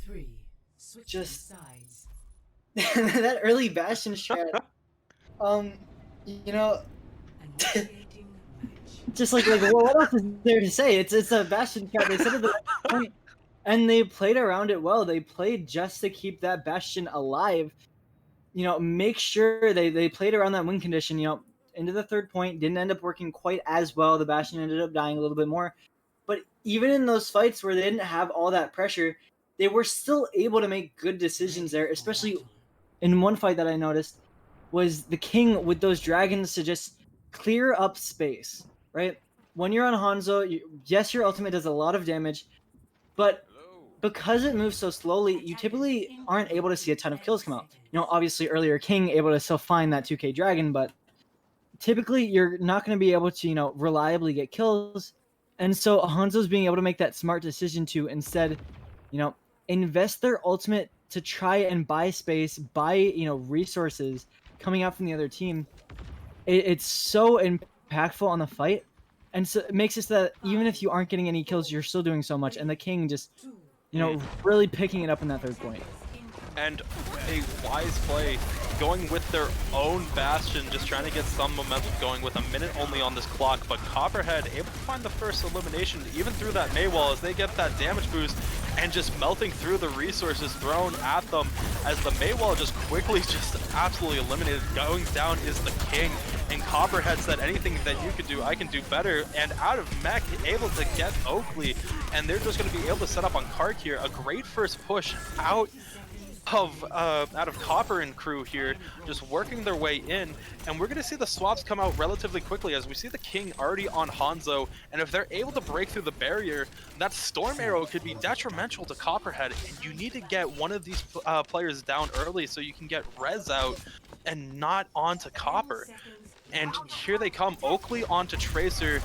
Just that early Bastion strat. You know, just like well, what else is there to say? It's a Bastion strat. They said it the right point. And they played around it well. They played just to keep that Bastion alive. You know, make sure they played around that win condition, you know, into the third point. Didn't end up working quite as well. The Bastion ended up dying a little bit more. But even in those fights where they didn't have all that pressure, they were still able to make good decisions there, especially in one fight that I noticed was the King with those dragons to just clear up space, right? When you're on Hanzo, yes, your ultimate does a lot of damage, but because it moves so slowly, you typically aren't able to see a ton of kills come out. You know, obviously earlier King able to still find that 2K Dragon, but typically you're not going to be able to, you know, reliably get kills. And so Hanzo's being able to make that smart decision to instead, you know, invest their ultimate to try and buy space, buy, you know, resources coming out from the other team. It's so impactful on the fight. And so it makes it so that even if you aren't getting any kills, you're still doing so much. And the King just, you know, really picking it up in that third point. And a wise play, going with their own Bastion, just trying to get some momentum going with a minute only on this clock. But Copperhead able to find the first elimination, even through that Maywall, as they get that damage boost and just melting through the resources thrown at them as the Maywall just quickly just absolutely eliminated. Going down is the King, and Copperhead said, anything that you could do, I can do better. And out of mech, able to get Oakley, and they're just going to be able to set up on cart here. A great first push out of Copper and crew here, just working their way in, and we're going to see the swaps come out relatively quickly as we see the King already on Hanzo, and if they're able to break through the barrier, that Storm Arrow could be detrimental to Copperhead, and you need to get one of these players down early so you can get Rez out and not onto Copper. And here they come, Oakley onto Tracer,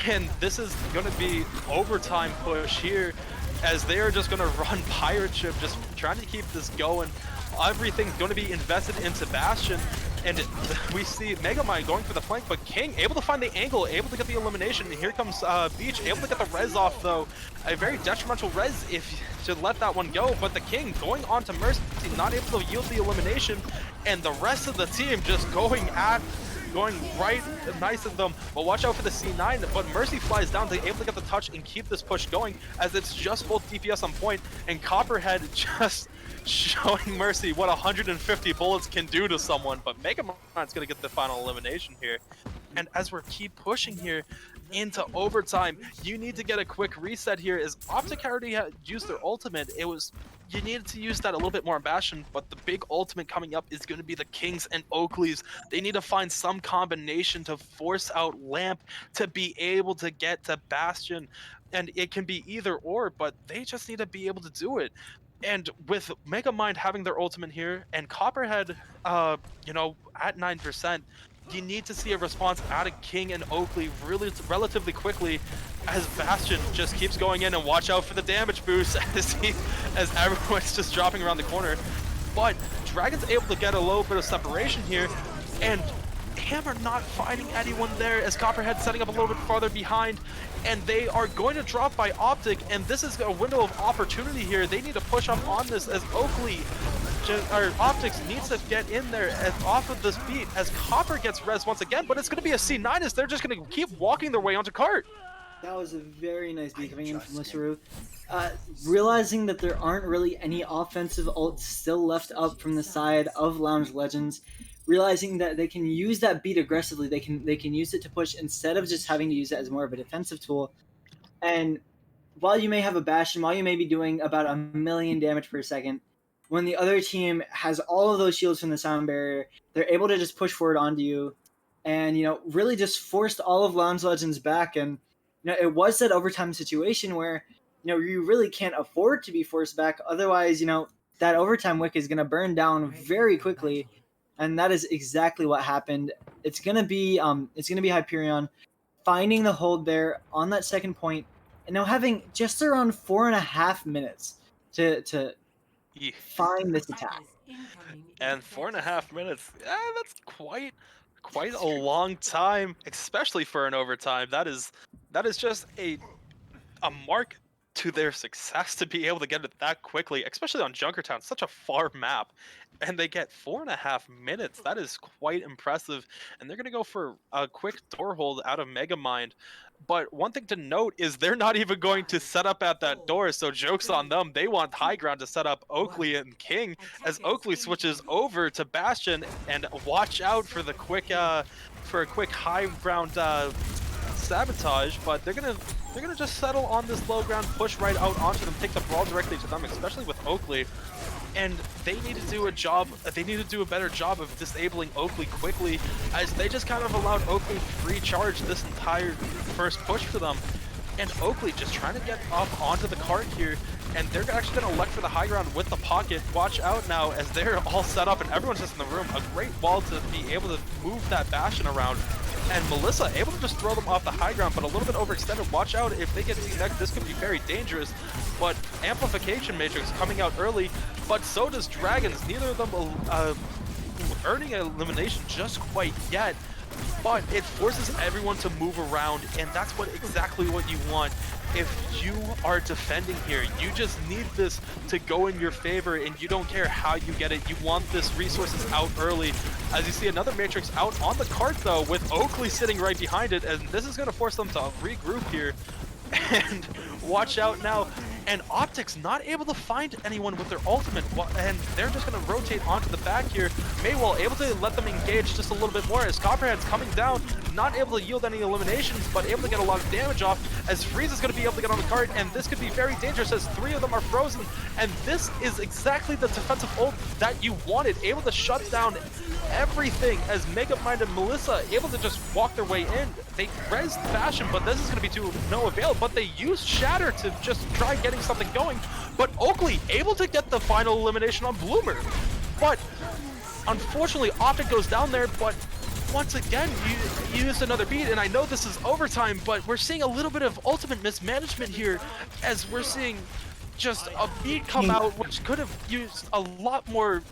and this is going to be overtime push here, as they are just going to run Pirate Ship, just trying to keep this going. Everything's going to be invested into Bastion, and we see Megamind going for the flank, but King able to find the angle, able to get the elimination. And here comes Beach, able to get the res off, though. A very detrimental res if you should let that one go, but the King going on to Mercy, not able to yield the elimination, and the rest of the team just going right nice of them. But watch out for the C9, but Mercy flies down to able to get the touch and keep this push going, as it's just both DPS on point, and Copperhead just showing Mercy what 150 bullets can do to someone. But Megamind's gonna get the final elimination here. And as we're keep pushing here into overtime, you need to get a quick reset here, as Optic already had used their ultimate. You needed to use that a little bit more on Bastion, but the big ultimate coming up is going to be the Kings and Oakleys. They need to find some combination to force out Lamp to be able to get to Bastion, and it can be either or, but they just need to be able to do it. And with Megamind having their ultimate here and Copperhead, you know, at 9%, you need to see a response out of King and Oakley relatively quickly, as Bastion just keeps going in, and watch out for the damage boost as everyone's just dropping around the corner. But Dragon's able to get a little bit of separation here, and Hammer not finding anyone there, as Copperhead setting up a little bit farther behind, and they are going to drop by Optic, and this is a window of opportunity here. They need to push up on this, as Oakley Optics needs to get in there off of this beat as Copper gets res once again, but it's going to be a C9 as they're just going to keep walking their way onto cart. That was a very nice beat coming in from Lissaru. Realizing that there aren't really any offensive ults still left up from the side of Lounge Legends, realizing that they can use that beat aggressively, they can use it to push instead of just having to use it as more of a defensive tool. And while you may have a Bastion, while you may be doing about 1,000,000 damage per second, when the other team has all of those shields from the sound barrier, they're able to just push forward onto you, and really just forced all of Lounge Legends back. And it was that overtime situation where you really can't afford to be forced back. Otherwise, that overtime wick is going to burn down very quickly, and that is exactly what happened. It's going to be Hyperion finding the hold there on that second point, and now having just around 4.5 minutes to find this attack. And 4.5 minutes, that's quite a long time, especially for an overtime. That is just a mark to their success to be able to get it that quickly, especially on Junkertown, such a far map, and they get 4.5 minutes. That is quite impressive, and they're gonna go for a quick door hold out of Megamind. But one thing to note is they're not even going to set up at that door, so joke's on them. They want high ground to set up Oakley and King as Oakley switches over to Bastion, and watch out for the quick for a quick high ground sabotage. But they're gonna just settle on this low ground, push right out onto them, take the brawl directly to them, especially with Oakley. And they need to do a better job of disabling Oakley quickly, as they just kind of allowed Oakley free charge this entire first push for them. And Oakley just trying to get up onto the cart here, and they're actually going to elect for the high ground with the pocket. Watch out now as they're all set up and everyone's just in the room. A great wall to be able to move that Bastion around. And Melissa able to just throw them off the high ground, but a little bit overextended. Watch out if they get Z-necked, this could be very dangerous. But Amplification Matrix coming out early, but so does Dragons. Neither of them earning an elimination just quite yet, but it forces everyone to move around, and that's exactly what you want. If you are defending here, you just need this to go in your favor, and you don't care how you get it. You want this resources out early. As you see another Matrix out on the cart though, with Oakley sitting right behind it, and this is going to force them to regroup here. And watch out now, and Optics not able to find anyone with their ultimate, and they're just going to rotate onto the back here. Maywell able to let them engage just a little bit more as Copperhead's coming down, not able to yield any eliminations, but able to get a lot of damage off, as Freeze is going to be able to get on the cart, and this could be very dangerous as 3 of them are frozen. And this is exactly the defensive ult that you wanted, able to shut down everything, as Megamind and Melissa able to just walk their way in. They res Fashion, but this is going to be to no avail, but they used Shatter to just try getting something going. But Oakley able to get the final elimination on Bloomer. But unfortunately, Optic goes down there, but once again, you used another beat, and I know this is overtime, but we're seeing a little bit of ultimate mismanagement here, as we're seeing just a beat come out which could have used a lot more,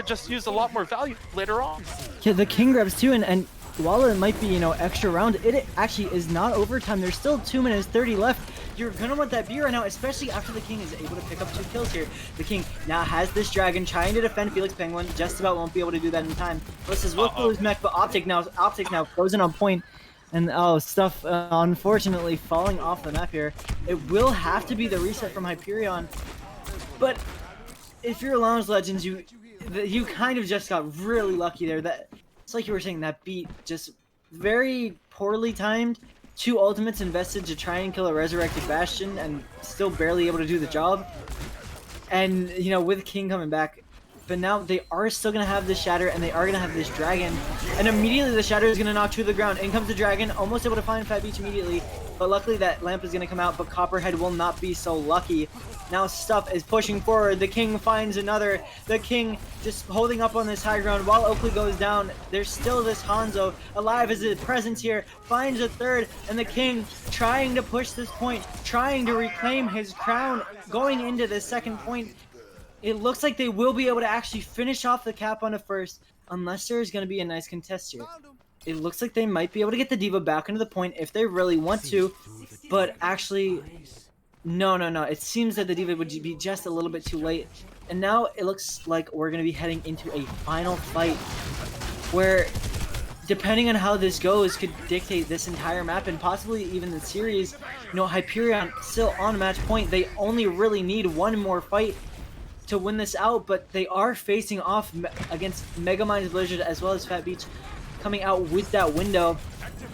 just used a lot more value later on. Yeah, the King grabs too, and while it might be, extra round, it actually is not overtime. There's still 2 minutes 30 left. You're gonna want that beat right now, especially after the King is able to pick up 2 kills here. The King now has this Dragon trying to defend Felix Penguin, just about won't be able to do that in time. Versus will lose mech, but Optic now frozen on point. And stuff unfortunately falling off the map here. It will have to be the reset from Hyperion. But if you're Lounge Legends, you kind of just got really lucky there. That it's like you were saying, that beat just very poorly timed. 2 ultimates invested to try and kill a resurrected Bastion, and still barely able to do the job. And with King coming back, but now they are still going to have this Shatter, and they are going to have this Dragon. And immediately the Shatter is going to knock 2 to the ground. In comes the Dragon, almost able to find Fat Beach immediately. But luckily that lamp is going to come out, but Copperhead will not be so lucky. Now Stuff is pushing forward. The King finds another. The King just holding up on this high ground while Oakley goes down. There's still this Hanzo alive as a presence here. Finds a third, and the King trying to push this point, trying to reclaim his crown, going into the second point. It looks like they will be able to actually finish off the cap on a first, unless there's going to be a nice contest here. It looks like they might be able to get the D.Va back into the point if they really want to, but actually, no. It seems that the D.Va would be just a little bit too late. And now it looks like we're going to be heading into a final fight where, depending on how this goes, could dictate this entire map and possibly even the series. You know, Hyperion still on match point. They only really need one more fight to win this out, but they are facing off against Megamind's Blizzard as well as Fat Beach coming out with that window.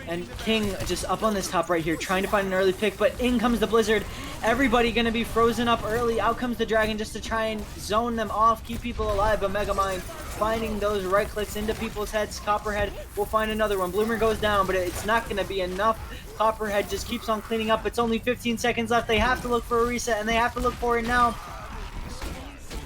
And King just up on this top right here, trying to find an early pick, but in comes the Blizzard. Everybody gonna be frozen up early. Out comes the Dragon just to try and zone them off, keep people alive, but Megamind finding those right clicks into people's heads. Copperhead will find another one. Bloomer goes down, but it's not gonna be enough. Copperhead just keeps on cleaning up. It's only 15 seconds left. They have to look for a reset, and they have to look for it now.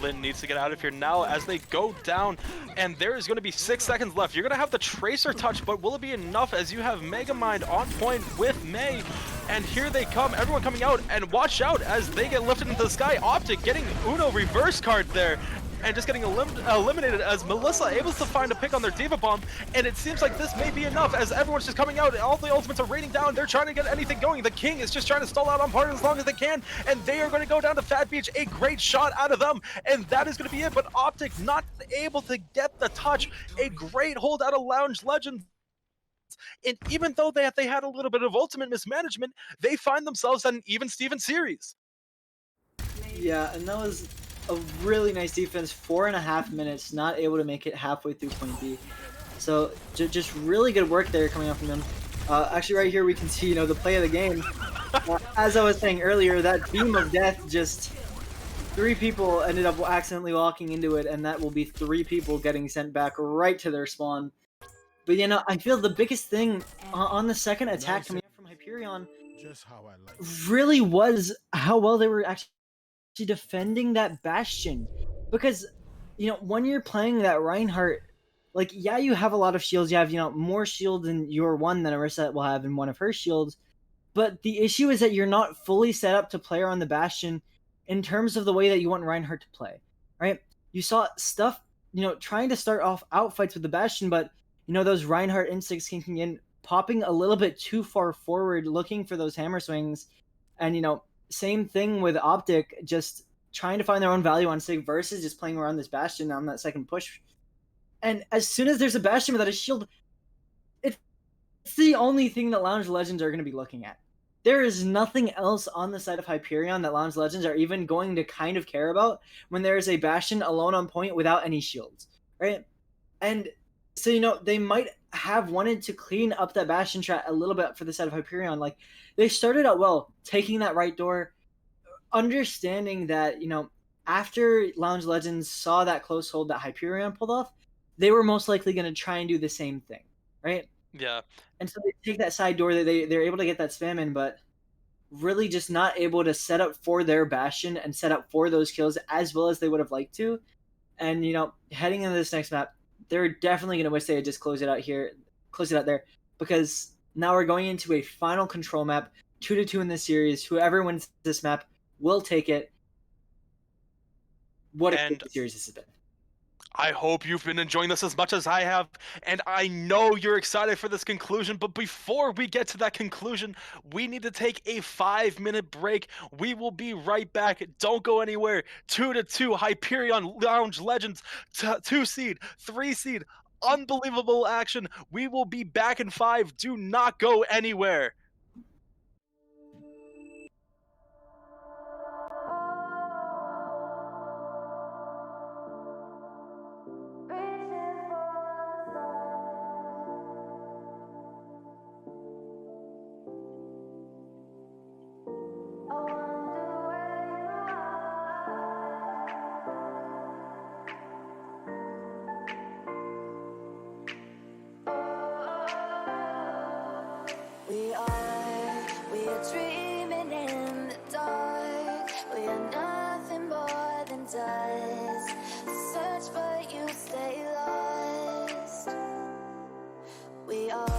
Lynn needs to get out of here now as they go down, and there is going to be 6 seconds left. You're going to have the Tracer touch, but will it be enough as you have Megamind on point with May? And here they come, everyone coming out, and watch out as they get lifted into the sky. Optic getting Uno reverse card there, and just getting eliminated as Melissa able to find a pick on their Diva Bomb, and it seems like this may be enough as everyone's just coming out. All the ultimates are raining down. They're trying to get anything going. The King is just trying to stall out on part as long as they can, and they are going to go down to Fat Beach. A great shot out of them, and that is going to be it, but Optic not able to get the touch. A great hold out of Lounge Legends. And even though they had a little bit of ultimate mismanagement, they find themselves at an even Steven series. Yeah, and that was a really nice defense. 4.5 minutes, not able to make it halfway through point B. So just really good work there coming up from them. Actually, right here we can see, you know, the play of the game. As I was saying earlier, that beam of death, just 3 people ended up accidentally walking into it, and that will be 3 people getting sent back right to their spawn. But you know, I feel the biggest thing on the second attack coming up from Hyperion really was how well they were actually defending that Bastion. Because, you know, when you're playing that Reinhardt, like, yeah, you have a lot of shields. You have, you know, more shields in your one than Arissa will have in one of her shields. But the issue is that you're not fully set up to play around the Bastion in terms of the way that you want Reinhardt to play, right? You saw stuff, you know, trying to start off outfights with the Bastion, but, you know, those Reinhardt instincts kicking in, popping a little bit too far forward, looking for those hammer swings. And, you know, same thing with Optic, just trying to find their own value on Sig versus just playing around this Bastion on that second push. And as soon as there's a Bastion without a shield, it's the only thing that Lounge Legends are going to be looking at. There is nothing else on the side of Hyperion that Lounge Legends are even going to kind of care about when there is a Bastion alone on point without any shields, right? And so, you know, they might have wanted to clean up that Bastion strat a little bit for the side of Hyperion. Like, they started out well, taking that right door, understanding that, you know, after Lounge Legends saw that close hold that Hyperion pulled off, they were most likely going to try and do the same thing, right? Yeah. And so they take that side door, that they're able to get that spam in, but really just not able to set up for their Bastion and set up for those kills as well as they would have liked to. And, you know, heading into this next map, they're definitely going to wish they had just closed it out here, closed it out there, because now we're going into a final control map, 2-2 in this series. Whoever wins this map will take it. What a great series this has been. I hope you've been enjoying this as much as I have, and I know you're excited for this conclusion, but before we get to that conclusion, we need to take a 5-minute break. We will be right back. Don't go anywhere. 2-2, Hyperion Lounge Legends, 2 seed, 3 seed, unbelievable action. We will be back in 5. Do not go anywhere. We are dreaming in the dark. We are nothing more than dust. Search but you stay lost. We are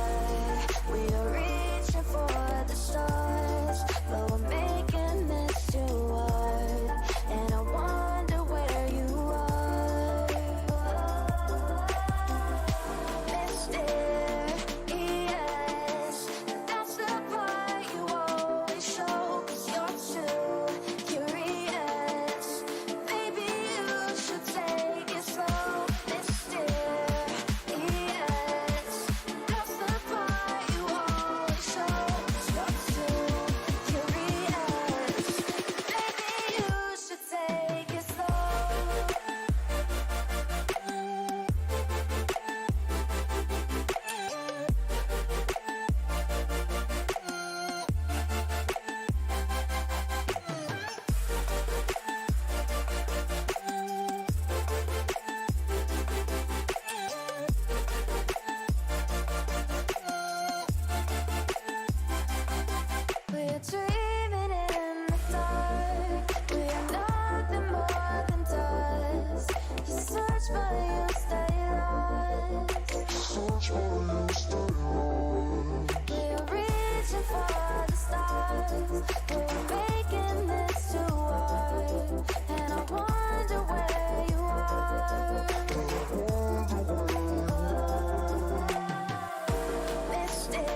reaching for the stars, but we're making this too hard. And I wonder where you are. Mysterious, that's the part you always We're reaching for the stars. We're making this too hard. And I wonder where you are. Mysterious.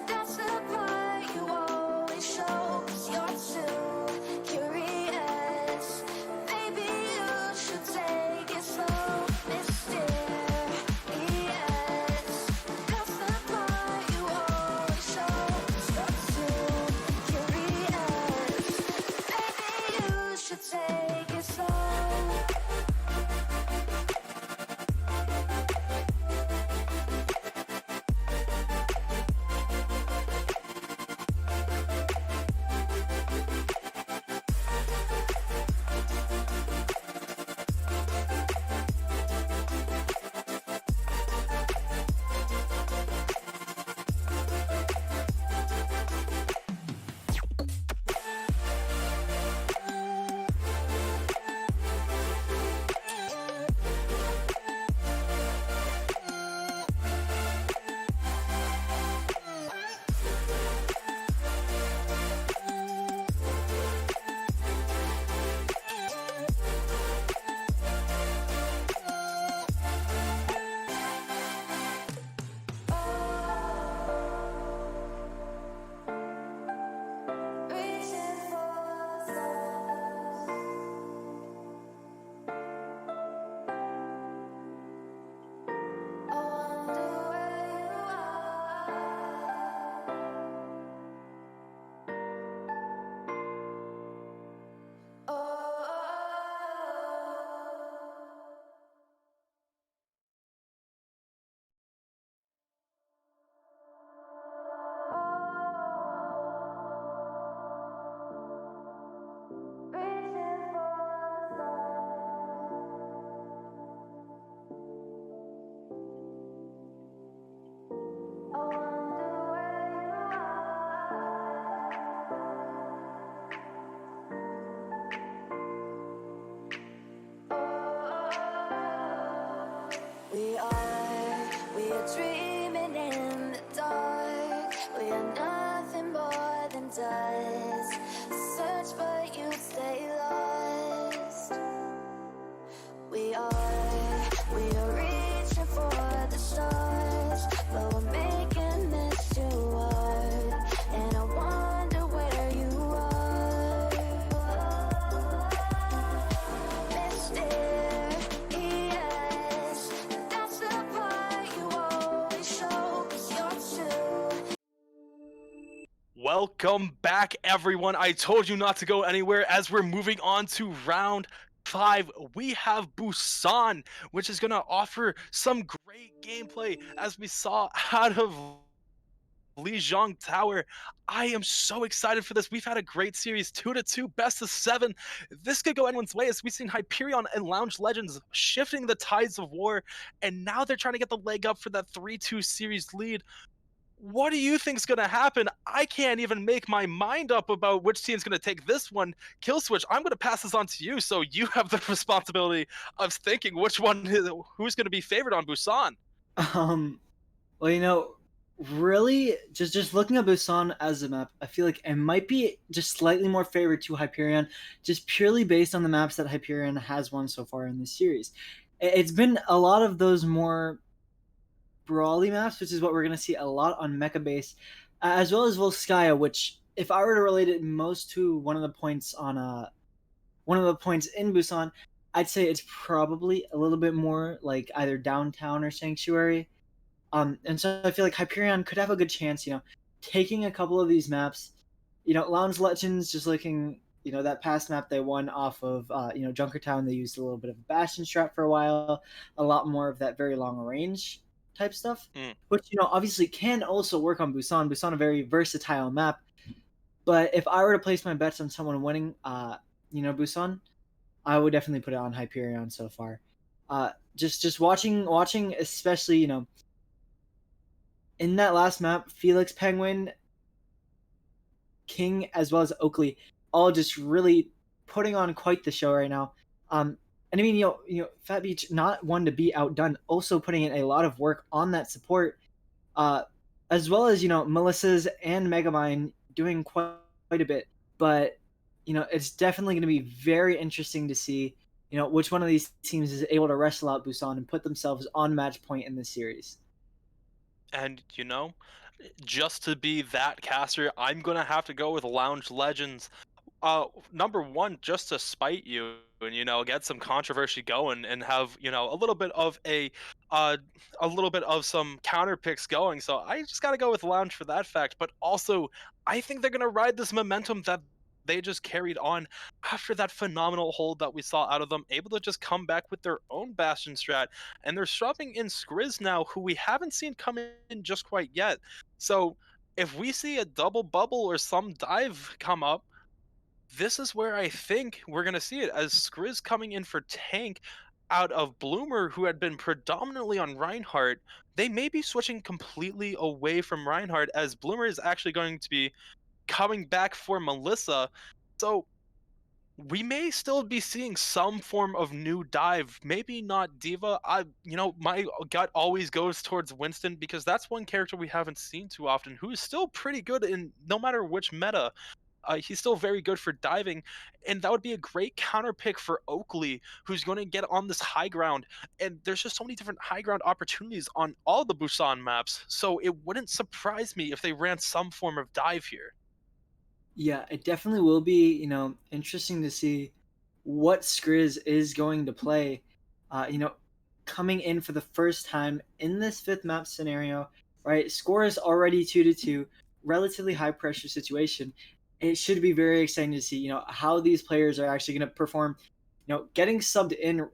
That's the part you always show. 'Cause you're too curious. Maybe you should take it slow. Mysterious. That's the part you always show. 'Cause you're too curious. Maybe you should take it slow. Reaching for the stars. I wonder where you are. Oh. Reaching for the stars. I wonder where you are. We are dreaming in the dark. We are nothing more than dust. Search but you stay lost. We are reaching for the stars, but we're making this too hard. And I wonder where you are. Mysterious. That's the part you always show. 'Cause you're too. Welcome back, everyone. I told you not to go anywhere as we're moving on to round 5. We have Busan, which is going to offer some great gameplay as we saw out of Lijiang Tower. I am so excited for this. We've had a great series, 2-2, best of 7. This could go anyone's way as we've seen Hyperion and Lounge Legends shifting the tides of war, and now they're trying to get the leg up for that 3-2 series lead. What do you think's gonna happen? I can't even make my mind up about which team's gonna take this one. Kill Switch, I'm gonna pass this on to you, so you have the responsibility of thinking who's gonna be favored on Busan. Well, really, just looking at Busan as a map, I feel like it might be just slightly more favored to Hyperion, just purely based on the maps that Hyperion has won so far in this series. It's been a lot of those more brawly maps, which is what we're going to see a lot on Mecha Base, as well as Volskaya, which, if I were to relate it most to one of the points in Busan, I'd say it's probably a little bit more like either Downtown or Sanctuary. And so I feel like Hyperion could have a good chance, taking a couple of these maps. Lounge Legends, just looking, that past map they won off of, Junkertown, they used a little bit of a Bastion strat for a while, a lot more of that very long range type stuff, which, obviously can also work on Busan. Busan, a very versatile map. But if I were to place my bets on someone winning, Busan, I would definitely put it on Hyperion so far. Just watching, especially, in that last map, Felix, Penguin, King, as well as Oakley, all just really putting on quite the show right now. And I mean, Fat Beach, not one to be outdone, also putting in a lot of work on that support, uh, as well as Melissa's and Megamind doing quite a bit. But it's definitely going to be very interesting to see which one of these teams is able to wrestle out Busan and put themselves on match point in this series. And just to be that caster, I'm gonna have to go with Lounge Legends. Number one, just to spite you and get some controversy going and have uh a little bit of some counter picks going. So I just gotta go with Lounge for that fact. But also, I think they're gonna ride this momentum that they just carried on after that phenomenal hold that we saw out of them, able to just come back with their own Bastion strat, and they're swapping in Skriz now, who we haven't seen come in just quite yet. So if we see a double bubble or some dive come up, this is where I think we're going to see it, as Skriz coming in for tank out of Bloomer, who had been predominantly on Reinhardt. They may be switching completely away from Reinhardt, as Bloomer is actually going to be coming back for Melissa. So we may still be seeing some form of new dive, maybe not Diva. My gut always goes towards Winston, because that's one character we haven't seen too often, who is still pretty good in no matter which meta. He's still very good for diving, and that would be a great counter pick for Oakley, who's going to get on this high ground. And there's just so many different high ground opportunities on all the Busan maps, so it wouldn't surprise me if they ran some form of dive here. Yeah, it definitely will be, interesting to see what Skriz is going to play. Coming in for the first time in this fifth map scenario, right? Score is already 2-2, relatively high pressure situation. It should be very exciting to see, how these players are actually going to perform, getting subbed in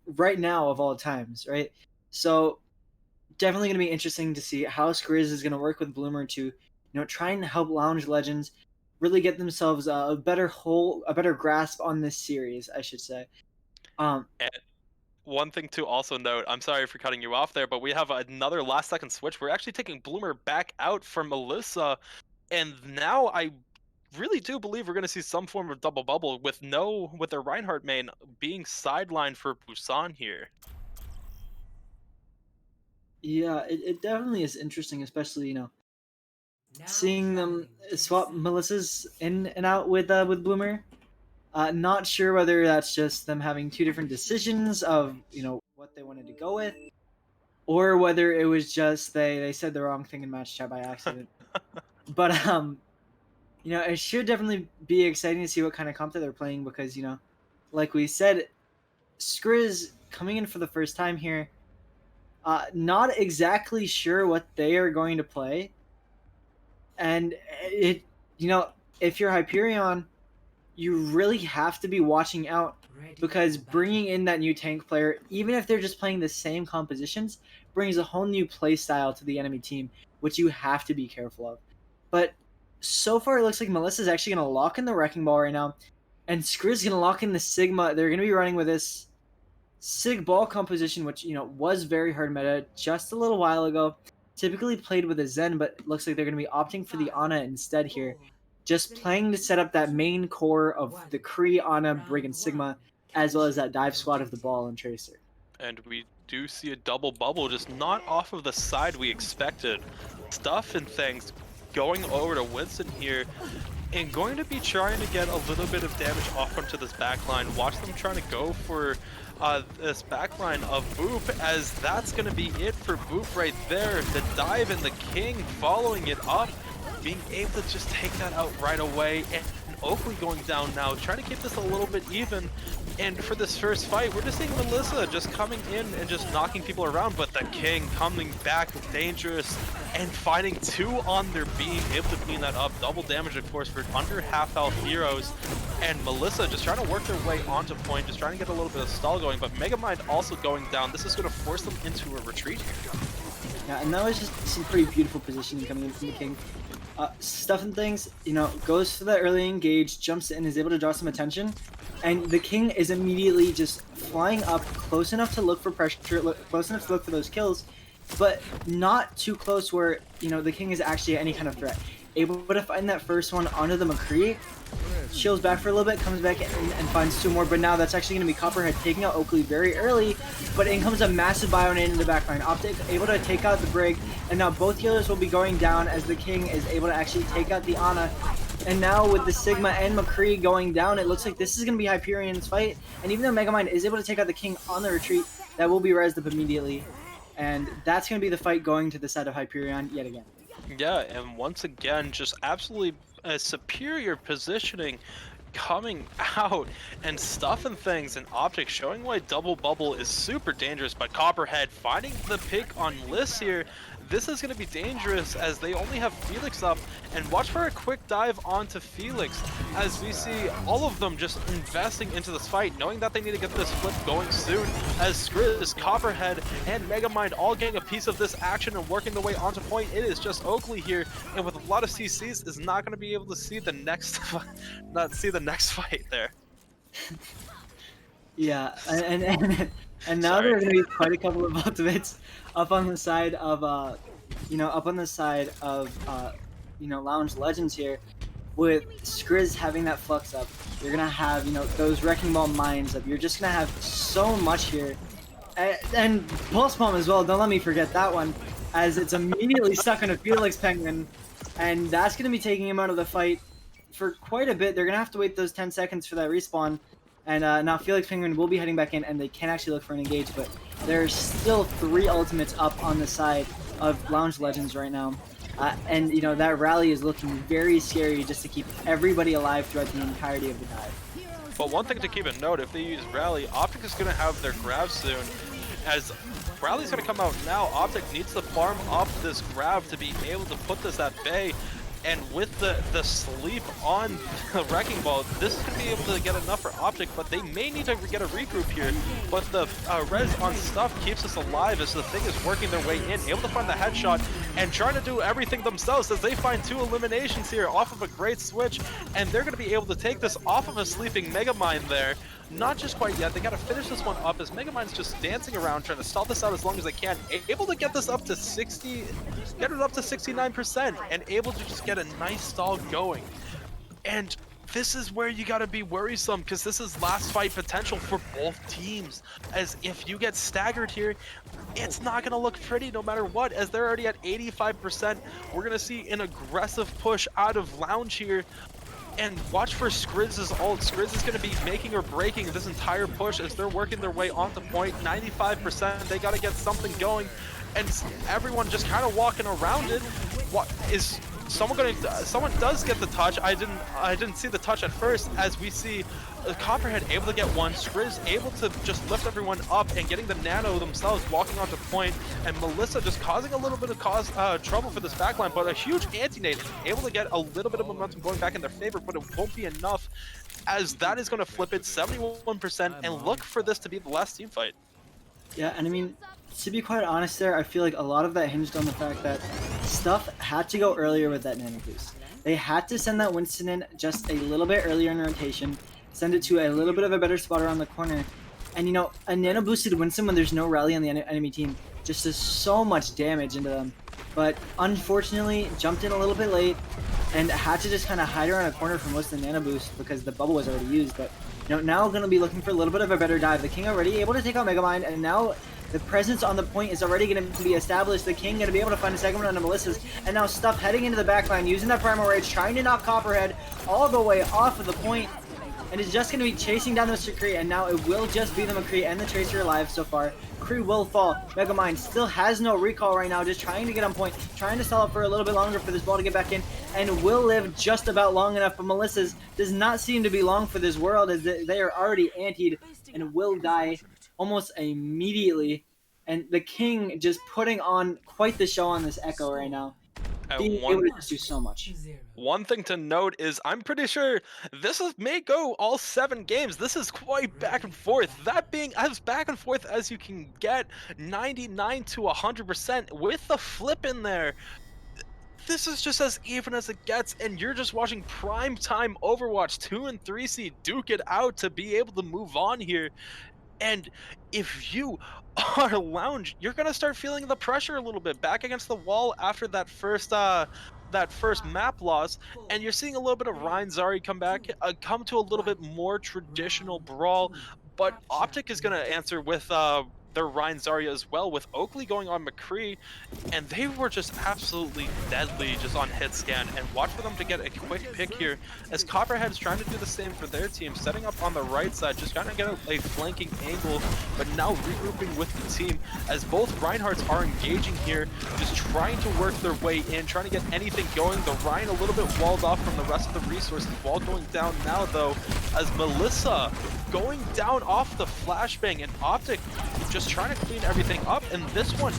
right now of all times, right? So definitely going to be interesting to see how Skriz is going to work with Bloomer to, try and help Lounge Legends really get themselves a better grasp on this series, I should say. Um, And one thing to also note, I'm sorry for cutting you off there, but we have another last second switch. We're actually taking Bloomer back out for Melissa, and now I really do believe we're going to see some form of double bubble with their Reinhardt main being sidelined for Busan here. yeah, it definitely is interesting, especially seeing them swap Melissa's in and out with Bloomer. Not sure whether that's just them having two different decisions of what they wanted to go with, or whether it was just they said the wrong thing in match chat by accident. But it should definitely be exciting to see what kind of comp that they're playing, because like we said, Skriz coming in for the first time here. Not exactly sure what they are going to play, and if you're Hyperion, you really have to be watching out, because bringing in that new tank player, even if they're just playing the same compositions, brings a whole new play style to the enemy team, which you have to be careful of. But so far, it looks like Melissa's actually going to lock in the Wrecking Ball right now, and Skriz going to lock in the Sigma. They're going to be running with this Sig Ball composition, which was very hard meta just a little while ago. Typically played with a Zen, but it looks like they're going to be opting for the Ana instead here. Just playing to set up that main core of the Kree, Ana, Brig, and Sigma, as well as that dive squad of the Ball and Tracer. And we do see a double bubble, just not off of the side we expected. Stuff and things going over to Winston here, and going to be trying to get a little bit of damage off onto this backline. Watch them trying to go for this backline of Boop, as that's going to be it for Boop right there. The dive and the King following it up, being able to just take that out right away. And Oakley going down now, trying to keep this a little bit even. And for this first fight, we're just seeing Melissa just coming in and just knocking people around, but the King coming back dangerous and finding two on their beam, able to clean that up. Double damage, of course, for under half health heroes. And Melissa just trying to work their way onto point, just trying to get a little bit of stall going, but Megamind also going down. This is going to force them into a retreat here. Yeah, and that was just some pretty beautiful positioning coming in from the King. Stuff and things, goes for that early engage, jumps in, is able to draw some attention, and the King is immediately just flying up close enough to look for pressure, close enough to look for those kills, but not too close where, the King is actually any kind of threat. Able to find that first one onto the McCree, chills back for a little bit, comes back and finds 2 more, but now that's actually going to be Copperhead taking out Oakley very early, but in comes a massive Bionade in the backline. Optic able to take out the Brig, and now both healers will be going down as the King is able to actually take out the Ana. And now with the Sigma and McCree going down, it looks like this is going to be Hyperion's fight, and even though Megamind is able to take out the King on the retreat, that will be rezzed up immediately, and that's going to be the fight going to the side of Hyperion yet again. Yeah, and once again, just absolutely superior positioning coming out and stuffing things, and Optic showing why double bubble is super dangerous, but Copperhead finding the pick on Liss here. This is going to be dangerous as they only have Felix up, and watch for a quick dive onto Felix as we see all of them just investing into this fight, knowing that they need to get this flip going soon, as Skriz, Copperhead, and Megamind all getting a piece of this action and working their way onto point. It is just Oakley here, and with a lot of CCs is not going to be able to see the next fight there. Yeah, and now there are going to be quite a couple of ultimates up on the side of Lounge Legends here, with Skriz having that flux up. You're gonna have those Wrecking Ball mines up. You're just gonna have so much here, and Pulse Bomb as well. Don't let me forget that one, as it's immediately stuck on a Felix Penguin, and that's gonna be taking him out of the fight for quite a bit. They're gonna have to wait those 10 seconds for that respawn. And now Felix Penguin will be heading back in, and they can actually look for an engage, but there's still 3 ultimates up on the side of Lounge Legends right now. And that rally is looking very scary just to keep everybody alive throughout the entirety of the dive. But one thing to keep in note, if they use Rally, Optic is going to have their grab soon. As Rally's going to come out now, Optic needs to farm up this grab to be able to put this at bay. And with the sleep on the Wrecking Ball, this is going to be able to get enough for Optic, but they may need to get a regroup here. But the res on stuff keeps us alive as the thing is working their way in, able to find the headshot, and trying to do everything themselves as they find 2 eliminations here off of a great switch, and they're going to be able to take this off of a sleeping Megamind there. Not just quite yet, they got to finish this one up as Megamind's just dancing around trying to stall this out as long as they can, able to get this up to 69%, and able to just get a nice stall going. And this is where you got to be worrisome, because this is last fight potential for both teams, as if you get staggered here, it's not going to look pretty no matter what, as they're already at 85%. We're going to see an aggressive push out of Lounge here. And watch for Skriz's ult. Skriz is going to be making or breaking this entire push as they're working their way onto point. 95%, they got to get something going. And everyone just kind of walking around it. What is someone going to... Someone does get the touch. I didn't see the touch at first, as we see Copperhead able to get one. Skriz able to just lift everyone up and getting the nano themselves, walking onto point. And Melissa just causing a little bit of trouble for this backline, but a huge anti-nade, able to get a little bit of momentum going back in their favor, but it won't be enough, as that is going to flip it 71%, and look for this to be the last team fight. Yeah, and I mean, to be quite honest there, I feel like a lot of that hinged on the fact that Stuff had to go earlier with that nano boost. They had to send that Winston in just a little bit earlier in rotation, send it to a little bit of a better spot around the corner. And a nano boosted Winston when there's no rally on the enemy team just does so much damage into them. But unfortunately, jumped in a little bit late and had to just kind of hide around a corner for most of the nano boost because the bubble was already used. But now going to be looking for a little bit of a better dive. The King already able to take out Megamind, and now the presence on the point is already going to be established. The King going to be able to find a second one on the Melissa's, and now Stuff heading into the backline, using that Primal Rage, trying to knock Copperhead all the way off of the point, and is just going to be chasing down the McCree, and now it will just be the McCree and the Tracer alive so far. McCree will fall. Megamind still has no recall right now, just trying to get on point, trying to stall up for a little bit longer for this ball to get back in, and will live just about long enough, but Melissa's does not seem to be long for this world, as they are already antied and will die almost immediately. And the King just putting on quite the show on this Echo right now. Being able to just do so much. One thing to note is I'm pretty sure may go all 7 games. This is quite back and forth. That being as back and forth as you can get, 99 to 100% with the flip in there. This is just as even as it gets, and you're just watching prime time Overwatch 2 and 3 seed duke it out to be able to move on here. And if you are Lounge, you're going to start feeling the pressure a little bit back against the wall after that first that first map loss, and you're seeing a little bit of Ryan Zari come back, come to a little bit more traditional brawl, but Optic is going to answer with their Ryan Zarya as well, with Oakley going on McCree, and they were just absolutely deadly just on hit scan. And watch for them to get a quick pick here as Copperhead is trying to do the same for their team, setting up on the right side, just trying to get a flanking angle, but now regrouping with the team as both Reinhardts are engaging here, just trying to work their way in, trying to get anything going. The Ryan a little bit walled off from the rest of the resources. Wall going down now though, as Melissa going down off the flashbang, and Optic just trying to clean everything up. And this one,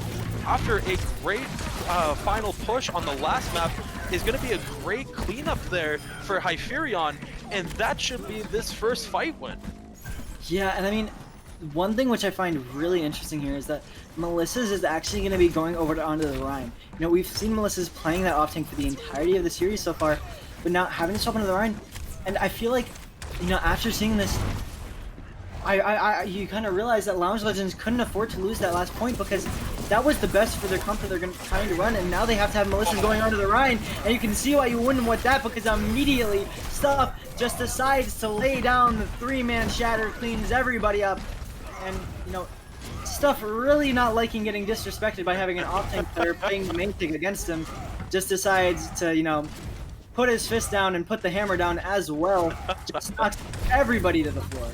after a great final push on the last map, is going to be a great cleanup there for Hyperion, and that should be this first fight win. Yeah, and I mean, one thing which I find really interesting here is that Melissa's is actually going to be going over onto the Rhine. You know, we've seen Melissa's playing that off tank for the entirety of the series so far, but now having to swap into the Rhine, and I feel like, you know, after seeing this, you kind of realize that Lounge Legends couldn't afford to lose that last point because that was the best for their comp that they're trying to run, and now they have to have Melissa's going onto the Rhine, and you can see why you wouldn't want that, because immediately Stuff just decides to lay down the three-man shatter, cleans everybody up, and, you know, Stuff really not liking getting disrespected by having an off-tank player playing the main tank against him, just decides to, you know, put his fist down and put the hammer down as well, just knocks everybody to the floor.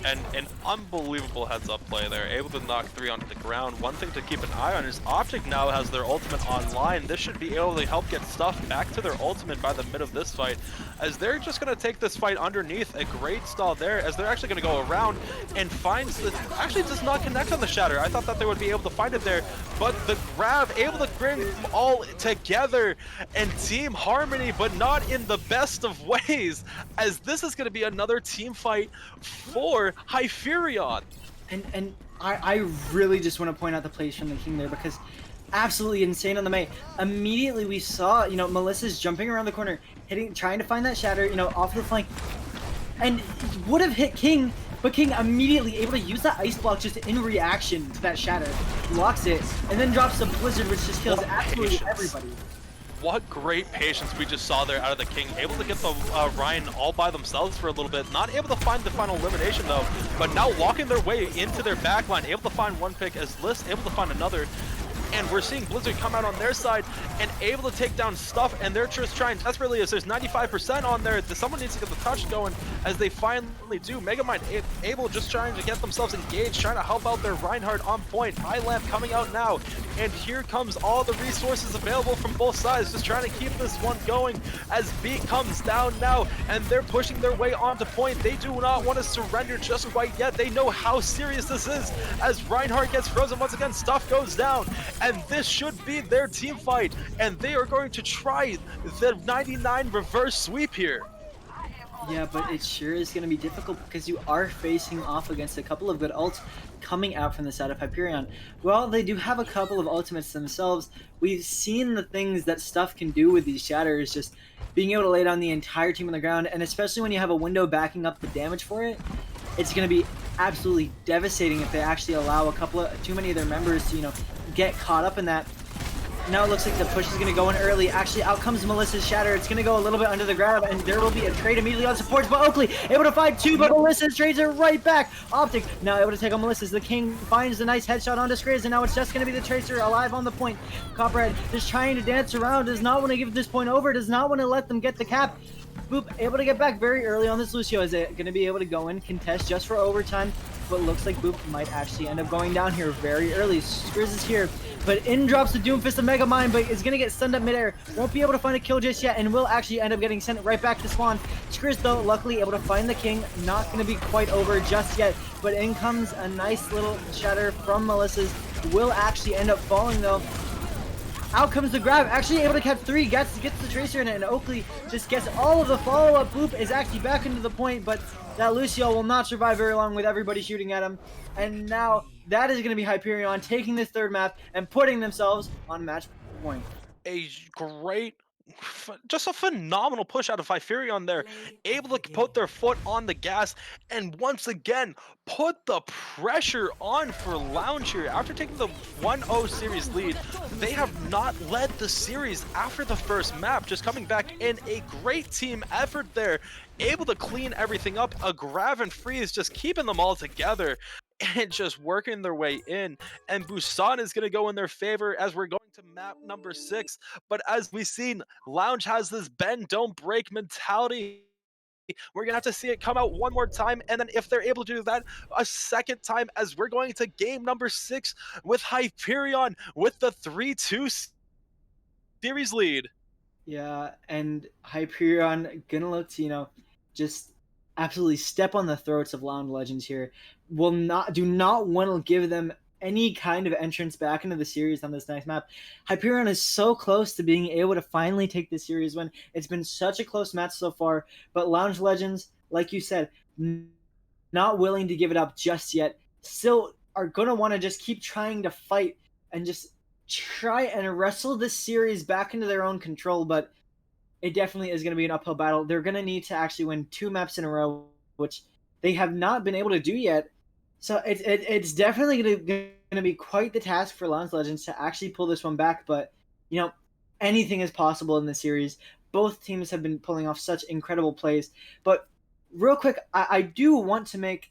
And an unbelievable heads-up play there, able to knock 3 onto the ground. One thing to keep an eye on is Optic now has their ultimate online. This should be able to help get Stuff back to their ultimate by the mid of this fight, as they're just going to take this fight underneath. A great stall there, as they're actually going to go around and finds the... Actually does not connect on the shatter. I thought that they would be able to find it there, but the grab able to bring them all together and team harmony, but not in the best of ways, as this is going to be another team fight for Hyperion. And I really just want to point out the plays from the King there, because absolutely insane on the Mei. Immediately we saw, you know, Melissa's jumping around the corner, trying to find that shatter, you know, off the flank, and would have hit King, but King immediately able to use that ice block just in reaction to that shatter, blocks it, and then drops the blizzard, which just kills absolutely everybody. What great patience we just saw there out of the King. Able to get the Ryan all by themselves for a little bit. Not able to find the final elimination though, but now walking their way into their backline. Able to find one pick as List, able to find another. And we're seeing Blizzard come out on their side and able to take down Stuff, and they're just trying desperately as there's 95% on there. Someone needs to get the touch going as they finally do. Megamind able just trying to get themselves engaged, trying to help out their Reinhardt on point. High Lamp coming out now, and here comes all the resources available from both sides, just trying to keep this one going as B comes down now, and they're pushing their way onto point. They do not want to surrender just quite yet. They know how serious this is as Reinhardt gets frozen once again. Stuff goes down, and this should be their team fight, and they are going to try the 99 reverse sweep here. Yeah, but it sure is going to be difficult because you are facing off against a couple of good ults coming out from the side of Hyperion. While they do have a couple of ultimates themselves, we've seen the things that Stuff can do with these shatters, just being able to lay down the entire team on the ground, and especially when you have a window backing up the damage for it, it's going to be absolutely devastating if they actually allow too many of their members to, you know, get caught up in that. Now it looks like the push is going to go in early. Actually, out comes Melissa's shatter. It's going to go a little bit under the grab, and there will be a trade immediately on supports, but Oakley able to find two, but Melissa's trades are right back. Optic now able to take on Melissa's. The King finds the nice headshot onto Skriz, and now it's just going to be the Tracer alive on the point. Copperhead just trying to dance around, does not want to give this point over, does not want to let them get the cap. Boop, able to get back very early on this Lucio. Is it going to be able to go in, contest just for overtime? But looks like Boop might actually end up going down here very early. Skriz is here, but in drops the Doomfist of Megamind, but is going to get stunned up midair. Won't be able to find a kill just yet, and will actually end up getting sent right back to spawn. Skriz, though, luckily able to find the King. Not going to be quite over just yet, but in comes a nice little shatter from Melissa's. Will actually end up falling, though. Out comes the grab, actually able to catch 3, gets the Tracer in it, and Oakley just gets all of the follow-up. Boop is actually back into the point, but that Lucio will not survive very long with everybody shooting at him. And now that is going to be Hyperion taking this third map and putting themselves on match point. A great just a phenomenal push out of Hyperion there, able to put their foot on the gas and once again put the pressure on for Lounge here. After taking the 1-0 series lead, they have not led the series after the first map, just coming back in a great team effort there, able to clean everything up. A Grav and Freeze just keeping them all together and just working their way in. And Busan is going to go in their favor as we're going to map number 6. But as we've seen, Lounge has this bend, don't break mentality. We're going to have to see it come out one more time. And then if they're able to do that a second time, as we're going to game number 6 with Hyperion with the 3-2 series lead. Yeah, and Hyperion gonna look to, just absolutely step on the throats of Lounge Legends here. Do not want to give them any kind of entrance back into the series on this next map. Hyperion is so close to being able to finally take the series win. It's been such a close match so far, but Lounge Legends, like you said, not willing to give it up just yet. Still are gonna want to just keep trying to fight and just try and wrestle this series back into their own control, but it definitely is going to be an uphill battle. They're going to need to actually win 2 maps in a row, which they have not been able to do yet. So it's definitely going to be quite the task for Lounge Legends to actually pull this one back. But anything is possible in this series. Both teams have been pulling off such incredible plays. But real quick, I do want to make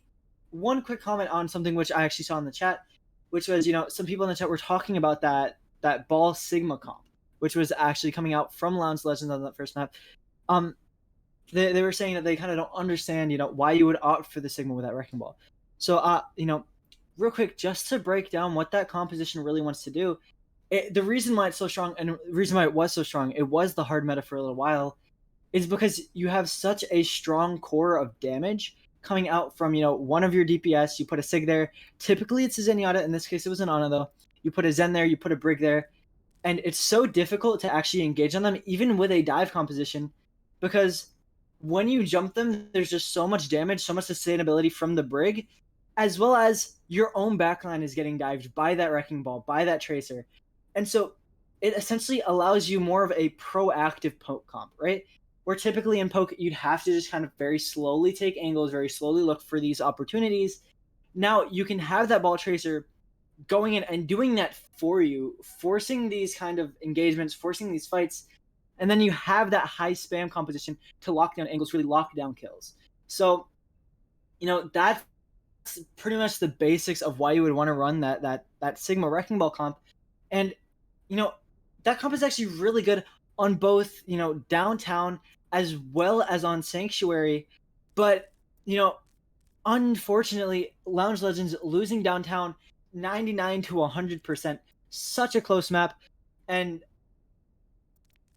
one quick comment on something which I actually saw in the chat, which was, some people in the chat were talking about that Ball Sigma comp, which was actually coming out from Lounge Legends on that first map. They were saying that they kind of don't understand, why you would opt for the Sigma with that Wrecking Ball. So, real quick, just to break down what that composition really wants to do, the reason why it's so strong, and the reason why it was so strong, it was the hard meta for a little while, is because you have such a strong core of damage coming out from, one of your DPS. You put a Sig there. Typically, it's a Zenyatta. In this case, it was an Ana, though. You put a Zen there. You put a Brig there. And it's so difficult to actually engage on them, even with a dive composition, because when you jump them, there's just so much damage, so much sustainability from the Brig, as well as your own backline is getting dived by that Wrecking Ball, by that Tracer. And so it essentially allows you more of a proactive poke comp, right? Where typically in poke, you'd have to just kind of very slowly take angles, very slowly look for these opportunities. Now you can have that Ball Tracer going in and doing that for you, forcing these kind of engagements, forcing these fights, and then you have that high spam composition to lock down angles, really lock down kills. So, that's pretty much the basics of why you would want to run that Sigma Wrecking Ball comp. And, that comp is actually really good on both, downtown as well as on Sanctuary. But, unfortunately, Lounge Legends losing downtown 99 to 100%. Such a close map. And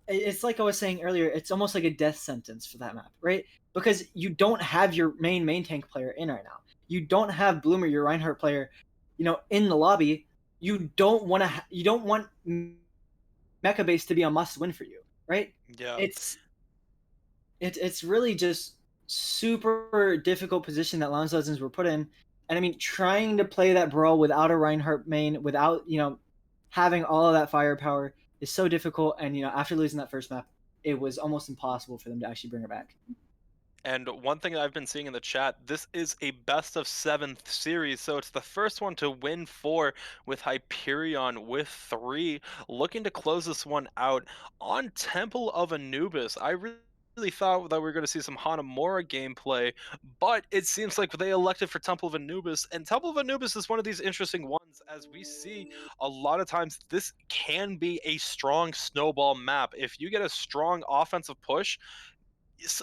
it's like I was saying earlier, it's almost like a death sentence for that map, right? Because you don't have your main tank player in right now. You don't have Bloomer, your Reinhardt player, in the lobby. You don't want Mecha Base to be a must win for you, right? Yeah. It's really just super difficult position that Lounge Legends were put in. And I mean, trying to play that brawl without a Reinhardt main, without, having all of that firepower is so difficult. And, after losing that first map, it was almost impossible for them to actually bring it back. And one thing I've been seeing in the chat, this is a best of 7th series, so it's the first one to win 4 with Hyperion with 3, looking to close this one out on Temple of Anubis. I really thought that we were going to see some Hanamura gameplay, but it seems like they elected for Temple of Anubis, and Temple of Anubis is one of these interesting ones, as we see a lot of times this can be a strong snowball map. If you get a strong offensive push,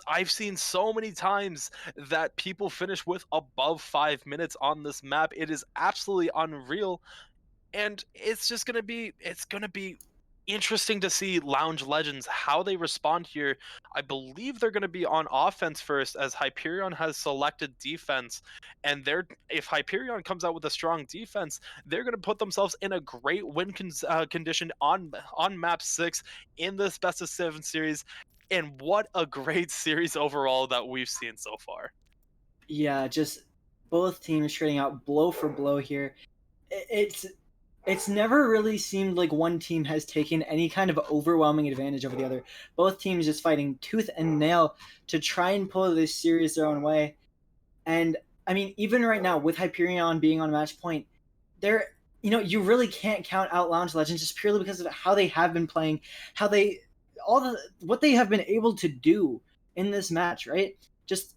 I've seen so many times that people finish with above 5 minutes on this map. It is absolutely unreal, and it's gonna be interesting to see Lounge Legends how they respond here. I believe they're gonna be on offense first, as Hyperion has selected defense, and if Hyperion comes out with a strong defense, they're gonna put themselves in a great win condition on map 6 in this best of 7 series. And what a great series overall that we've seen so far. Yeah, just both teams trading out blow for blow here. It's it's never really seemed like one team has taken any kind of overwhelming advantage over the other. Both teams just fighting tooth and nail to try and pull this series their own way. And I mean, even right now with Hyperion being on match point, they're you really can't count out Lounge Legends just purely because of how they have been playing, how they all the what they have been able to do in this match, right? Just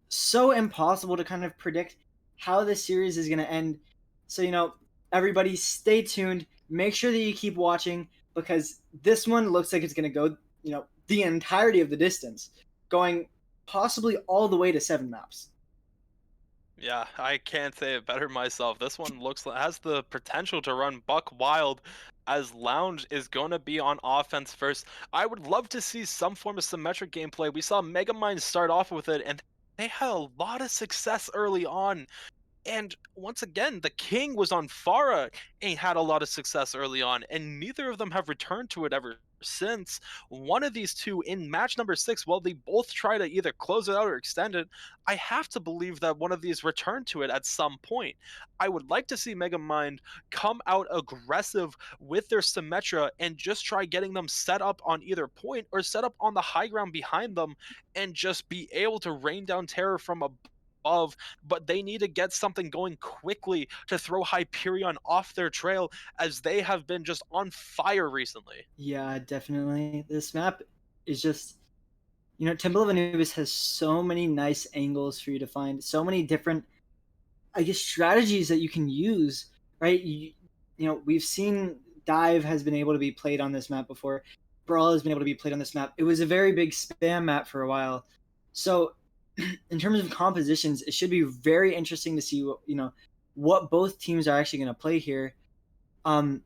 so impossible to kind of predict how this series is going to end. So, everybody stay tuned. Make sure that you keep watching because this one looks like it's going to go, the entirety of the distance, going possibly all the way to 7 maps. Yeah, I can't say it better myself. This one has the potential to run buck wild as Lounge is going to be on offense first. I would love to see some form of symmetric gameplay. We saw Megamind start off with it and they had a lot of success early on. And once again, the king was on Farah and had a lot of success early on, and neither of them have returned to it ever since. One of these two in match number 6, while they both try to either close it out or extend it, I have to believe that one of these returned to it at some point. I would like to see Megamind come out aggressive with their Symmetra and just try getting them set up on either point or set up on the high ground behind them and just be able to rain down terror from above, but they need to get something going quickly to throw Hyperion off their trail as they have been just on fire recently. Yeah, definitely. This map is just, Temple of Anubis has so many nice angles for you to find, so many different, I guess, strategies that you can use, right? We've seen Dive has been able to be played on this map before. Brawl has been able to be played on this map. It was a very big spam map for a while. So, in terms of compositions, it should be very interesting to see what both teams are actually going to play here. So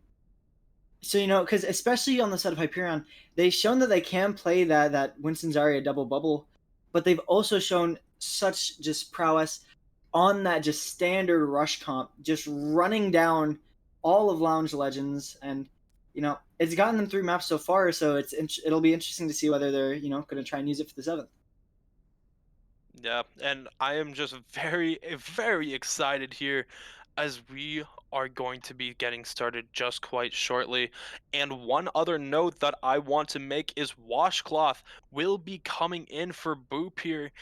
because especially on the side of Hyperion, they've shown that they can play that Winston Zarya double bubble, but they've also shown such just prowess on that just standard rush comp, just running down all of Lounge Legends, and it's gotten them through maps so far. So it'll be interesting to see whether they're going to try and use it for the 7th. Yeah, and I am just very, very excited here as we are going to be getting started just quite shortly. And one other note that I want to make is Washcloth will be coming in for Boop here.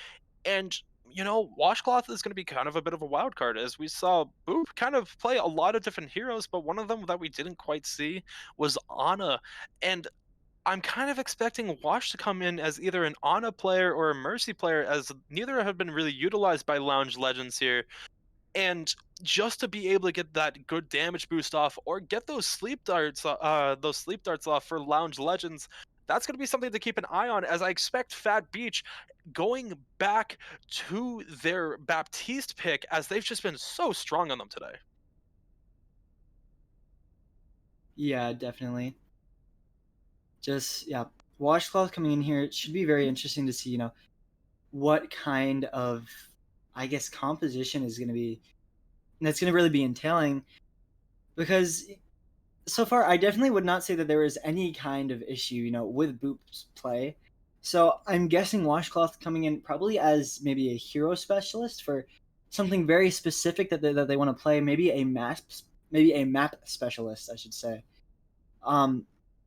And, Washcloth is going to be kind of a bit of a wild card as we saw Boop kind of play a lot of different heroes, but one of them that we didn't quite see was Ana. And I'm kind of expecting Wash to come in as either an Ana player or a Mercy player, as neither have been really utilized by Lounge Legends here. And just to be able to get that good damage boost off, or get those sleep darts off for Lounge Legends, that's going to be something to keep an eye on. As I expect Fat Beach going back to their Baptiste pick, as they've just been so strong on them today. Yeah, definitely. Just yeah, Washcloth coming in here. It should be very interesting to see, what kind of, I guess, composition is going to be that's going to really be entailing, because so far I definitely would not say that there is any kind of issue, with Boop's play. So I'm guessing Washcloth coming in probably as maybe a hero specialist for something very specific that they want to play, maybe a map specialist, I should say.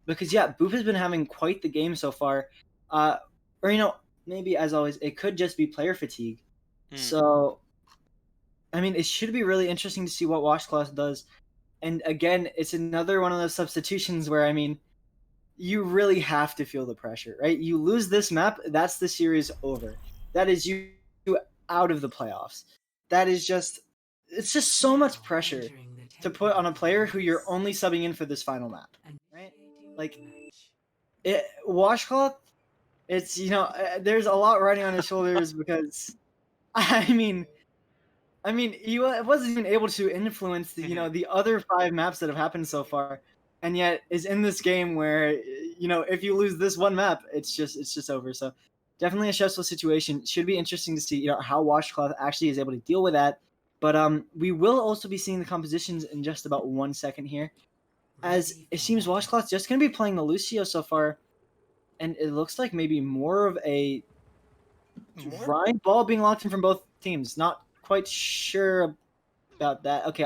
Because yeah, Boop has been having quite the game so far. Or maybe as always, it could just be player fatigue. So, I mean, it should be really interesting to see what Washcloth does. And again, it's another one of those substitutions where, I mean, you really have to feel the pressure, right? You lose this map, that's the series over. That is you out of the playoffs. It's just so much pressure to put on a player who you're only subbing in for this final map, right? Like, Washcloth, it's, there's a lot riding on his shoulders because, I mean, he wasn't even able to influence the other 5 maps that have happened so far, and yet is in this game where if you lose this one map, it's just over. So definitely a stressful situation. Should be interesting to see how Washcloth actually is able to deal with that. But we will also be seeing the compositions in just about 1 second here, as it seems Washcloth's just going to be playing the Lucio so far, and it looks like maybe more of a grind ball being locked in from both teams. Not quite sure about that. Okay,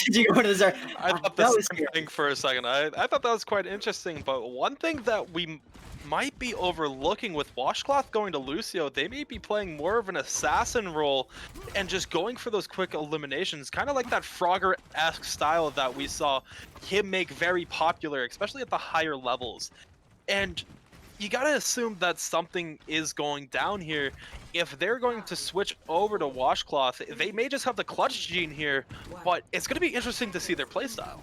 Did you go to the Zar? I thought the That was same scary. thing for a second. I thought that was quite interesting, but one thing that we might be overlooking with Washcloth going to Lucio, they may be playing more of an assassin role and just going for those quick eliminations, kind of like that Frogger-esque style that we saw him make very popular, especially at the higher levels. And you gotta assume that something is going down here. If they're going to switch over to Washcloth, they may just have the clutch gene here, but it's gonna be interesting to see their playstyle.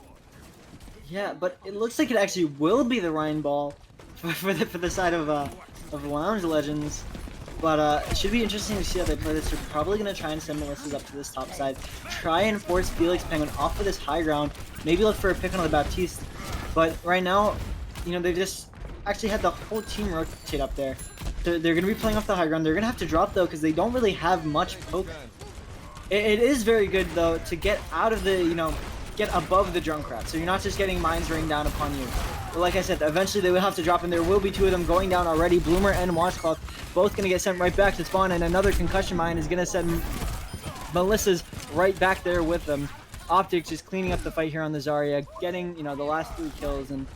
Yeah, but it looks like it actually will be the Rhine Ball for the side of Lounge Legends. But it should be interesting to see how they play this. They're probably going to try and send Melissa's up to this top side. Try and force Felix Penguin off of this high ground. Maybe look for a pick on the Baptiste. But right now, you know, they've just actually had the whole team rotate up there. They're going to be playing off the high ground. They're going to have to drop, though, because they don't really have much poke. It is very good, though, to get out of the, you know, get above the Junkrat. So you're not just getting mines rained down upon you. But like I said, eventually they will have to drop, and there will be two of them going down already. Bloomer and Washcloth both going to get sent right back to spawn, and another concussion mine is going to send Melissa's right back there with them. Optic just cleaning up the fight here on the Zarya, getting, you know, the last 3 kills, and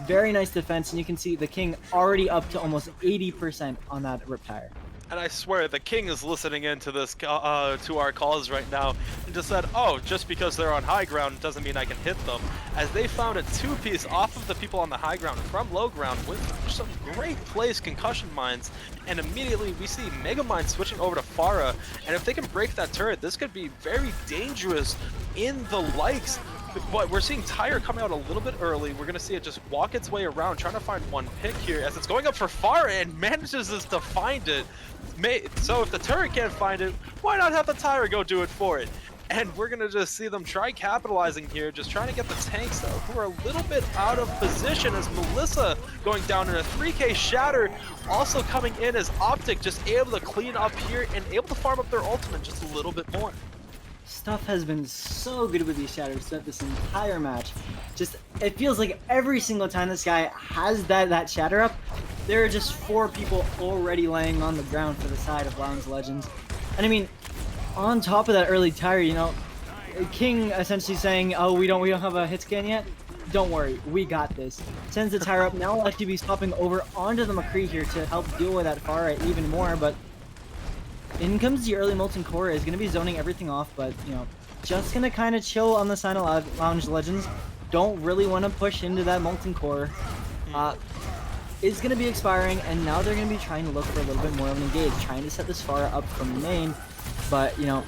very nice defense. And you can see the King already up to almost 80% on that rip tire. And I swear, the King is listening into this, to our calls right now, and just said, oh, just because they're on high ground doesn't mean I can hit them. As they found a 2-piece off of the people on the high ground from low ground with some great placed concussion mines, and immediately we see Megamind switching over to Pharah, and if they can break that turret, this could be very dangerous in the likes. But we're seeing Tire coming out a little bit early. We're going to see it just walk its way around, trying to find one pick here as it's going up for Pharah and manages to find it. So if the turret can't find it, why not have the Tire go do it for it? And we're going to just see them try capitalizing here, just trying to get the tanks though, who are a little bit out of position as Melissa going down in a 3k shatter, also coming in as Optic just able to clean up here and able to farm up their ultimate just a little bit more. Stuff has been so good with these shatters throughout this entire match. Just, it feels like every single time this guy has that shatter up, there are just 4 people already laying on the ground for the side of Lounge Legends. And I mean, on top of that early tire, you know, King essentially saying, oh, we don't have a hit scan yet? Don't worry, we got this. Sends the tire up. Now we'll actually be swapping over onto the McCree here to help deal with that Pharah even more, but in comes the early Molten Core. Is going to be zoning everything off, but, you know, just going to kind of chill on the side of Lounge Legends. Don't really want to push into that Molten Core. Is going to be expiring, and now they're going to be trying to look for a little bit more of an engage, trying to set this Pharah up from main, but, you know,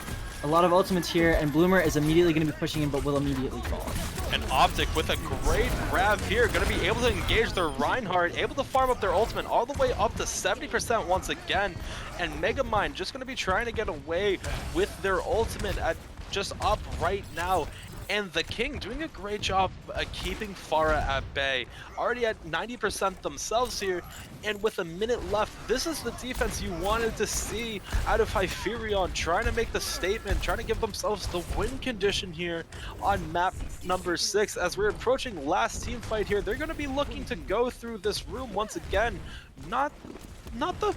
a lot of ultimates here, and Bloomer is immediately going to be pushing in, but will immediately fall. And Optic with a great grab here, going to be able to engage their Reinhardt, able to farm up their ultimate all the way up to 70% once again. And Megamind just going to be trying to get away with their ultimate at just up right now. And the King doing a great job keeping Pharah at bay. Already at 90% themselves here, and with a minute left, this is the defense you wanted to see out of Hyperion, trying to make the statement, trying to give themselves the win condition here on map number 6. As we're approaching last team fight here, they're going to be looking to go through this room once again. Not the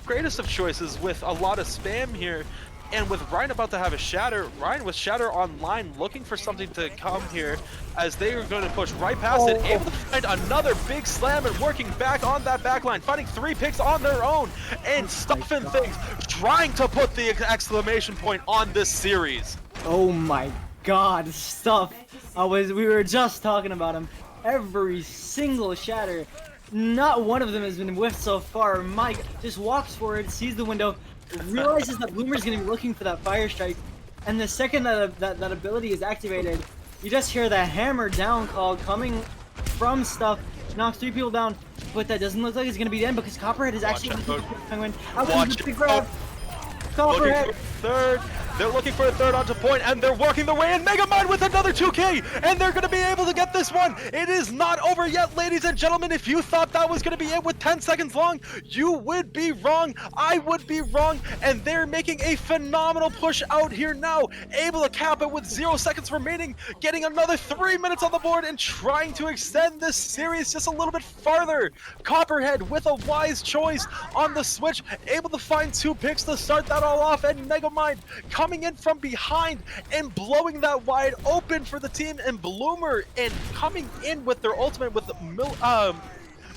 greatest of choices with a lot of spam here. And with Ryan about to have a shatter, Ryan with shatter online looking for something to come here as they are going to push right past it, able to find another big slam and working back on that backline, finding 3 picks on their own and stuffing things, trying to put the exclamation point on this series. Oh my god, Stuff. We were just talking about him. Every single shatter, not one of them has been whiffed so far. Mike just walks forward, sees the window, realizes that Bloomer's gonna be looking for that fire strike, and the second that ability is activated, you just hear the hammer down call coming from Stuff, knocks 3 people down, but that doesn't look like it's gonna be the end because Copperhead is actually Penguin. Out comes the big grab. Copperhead. Third. They're looking for a third onto point, and they're working their way in. Megamind with another 2K, and they're going to be able to get this one. It is not over yet, ladies and gentlemen. If you thought that was going to be it with 10 seconds long, you would be wrong. I would be wrong, and they're making a phenomenal push out here now, able to cap it with 0 seconds remaining, getting another 3 minutes on the board and trying to extend this series just a little bit farther. Copperhead with a wise choice on the switch, able to find 2 picks to start that all off, and Megamind coming in from behind and blowing that wide open for the team, and Bloomer and coming in with their ultimate with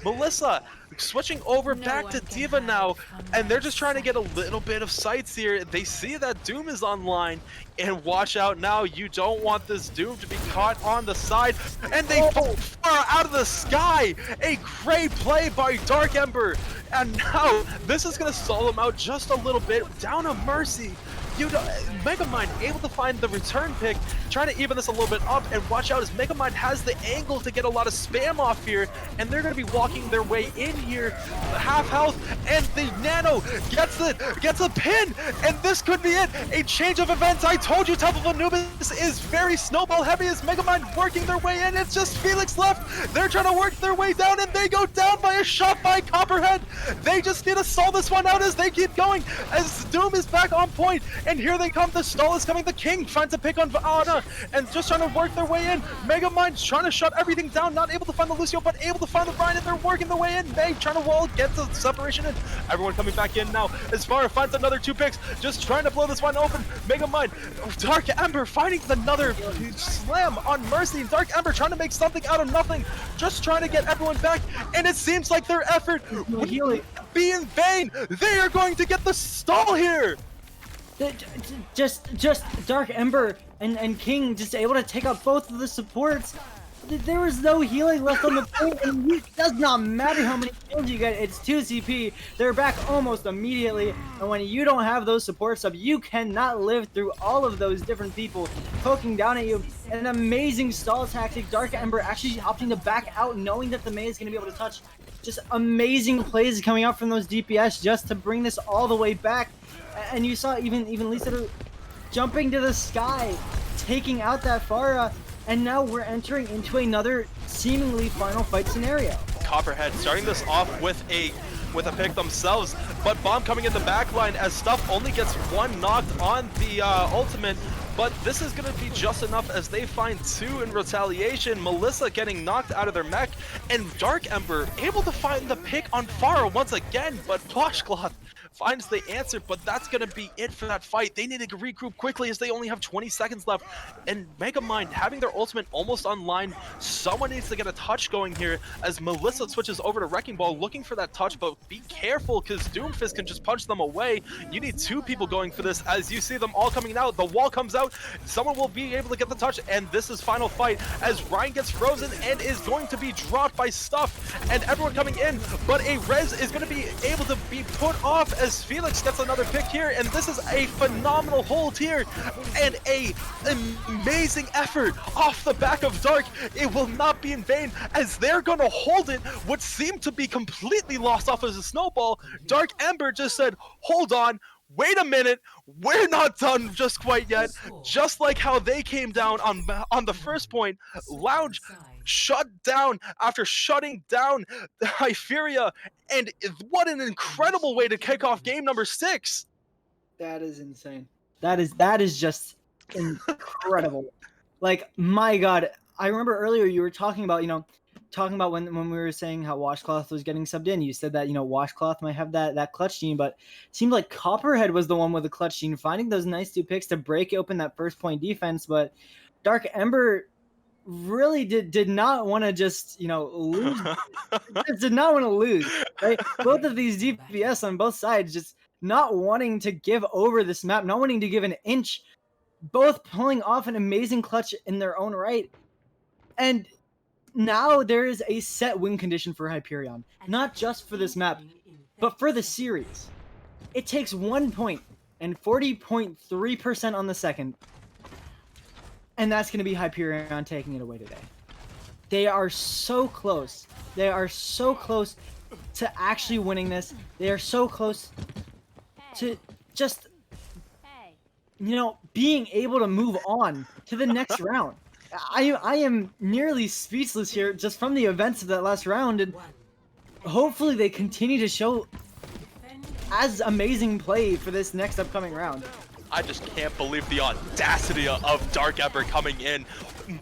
Melissa switching over back to Diva now, and they're just trying to get a little bit of sights here. They see that Doom is online, and watch out now, you don't want this Doom to be caught on the side, and they fall far out of the sky. A great play by Dark Ember, and now this is going to stall them out just a little bit. Down a Mercy. Megamind able to find the return pick, trying to even this a little bit up, and watch out as Megamind has the angle to get a lot of spam off here, and they're going to be walking their way in here, half health, and the Nano gets a pin, and this could be it, a change of events. I told you Temple of Anubis is very snowball heavy as Megamind working their way in. It's just Felix left. They're trying to work their way down, and they go down by a shot by Copperhead. They just need to stall this one out as they keep going, as Doom is back on point. And here they come, the stall is coming, the King trying to pick on Anna and just trying to work their way in. Megamind's trying to shut everything down, not able to find the Lucio, but able to find the Brian, and they're working their way in. May trying to wall, get the separation in. Everyone coming back in now. As far finds another 2 picks, just trying to blow this one open. Megamind, Dark Ember finding another slam on Mercy. Dark Ember trying to make something out of nothing, just trying to get everyone back, and it seems like their effort would be in vain. They are going to get the stall here. Just Dark Ember and King just able to take out both of the supports. There was no healing left on the point, and it does not matter how many kills you get. It's 2 CP. They're back almost immediately, and when you don't have those supports up, you cannot live through all of those different people poking down at you. An amazing stall tactic. Dark Ember actually opting to back out, knowing that the Mei is going to be able to touch. Just amazing plays coming out from those DPS just to bring this all the way back. And you saw even Lisa jumping to the sky, taking out that Pharah, and now we're entering into another seemingly final fight scenario. Copperhead starting this off with a pick themselves, but Bomb coming in the back line as Stuff only gets 1 knocked on the ultimate. But this is going to be just enough as they find 2 in retaliation. Melissa getting knocked out of their mech, and Dark Ember able to find the pick on Pharah once again, but Washcloth finds the answer, but that's going to be it for that fight. They need to regroup quickly as they only have 20 seconds left, and Megamind having their ultimate almost online. Someone needs to get a touch going here as Melissa switches over to Wrecking Ball looking for that touch, but be careful because Doomfist can just punch them away. You need 2 people going for this as you see them all coming out. The wall comes out, someone will be able to get the touch, and this is final fight as Ryan gets frozen and is going to be dropped by Stuff, and everyone coming in, but a res is going to be able to be put off as Felix gets another pick here, and this is a phenomenal hold here and a amazing effort off the back of Dark. It will not be in vain as they're going to hold it. What seemed to be completely lost off as a snowball, Dark Ember just said, hold on, wait a minute, we're not done just quite yet. Just like how they came down on the first point, Lounge shut down after shutting down the Hyperion, and what an incredible way to kick off game number 6. That is insane. That is just incredible. Like, my God, I remember earlier you were talking about when we were saying how Washcloth was getting subbed in. You said that Washcloth might have that clutch gene, but it seemed like Copperhead was the one with the clutch gene, finding those nice 2 picks to break open that first point defense. But Dark Ember really did not want to just lose. Did not want to lose, right? Both of these DPS on both sides just not wanting to give over this map, not wanting to give an inch, both pulling off an amazing clutch in their own right. And now there is a set win condition for Hyperion, not just for this map, but for the series. It takes 1 point and 40.3% on the second, and that's going to be Hyperion taking it away today. They are so close. They are so close to actually winning this. They are so close to just, being able to move on to the next round. I am nearly speechless here just from the events of that last round, and hopefully they continue to show as amazing play for this next upcoming round. I just can't believe the audacity of Dark Ember coming in,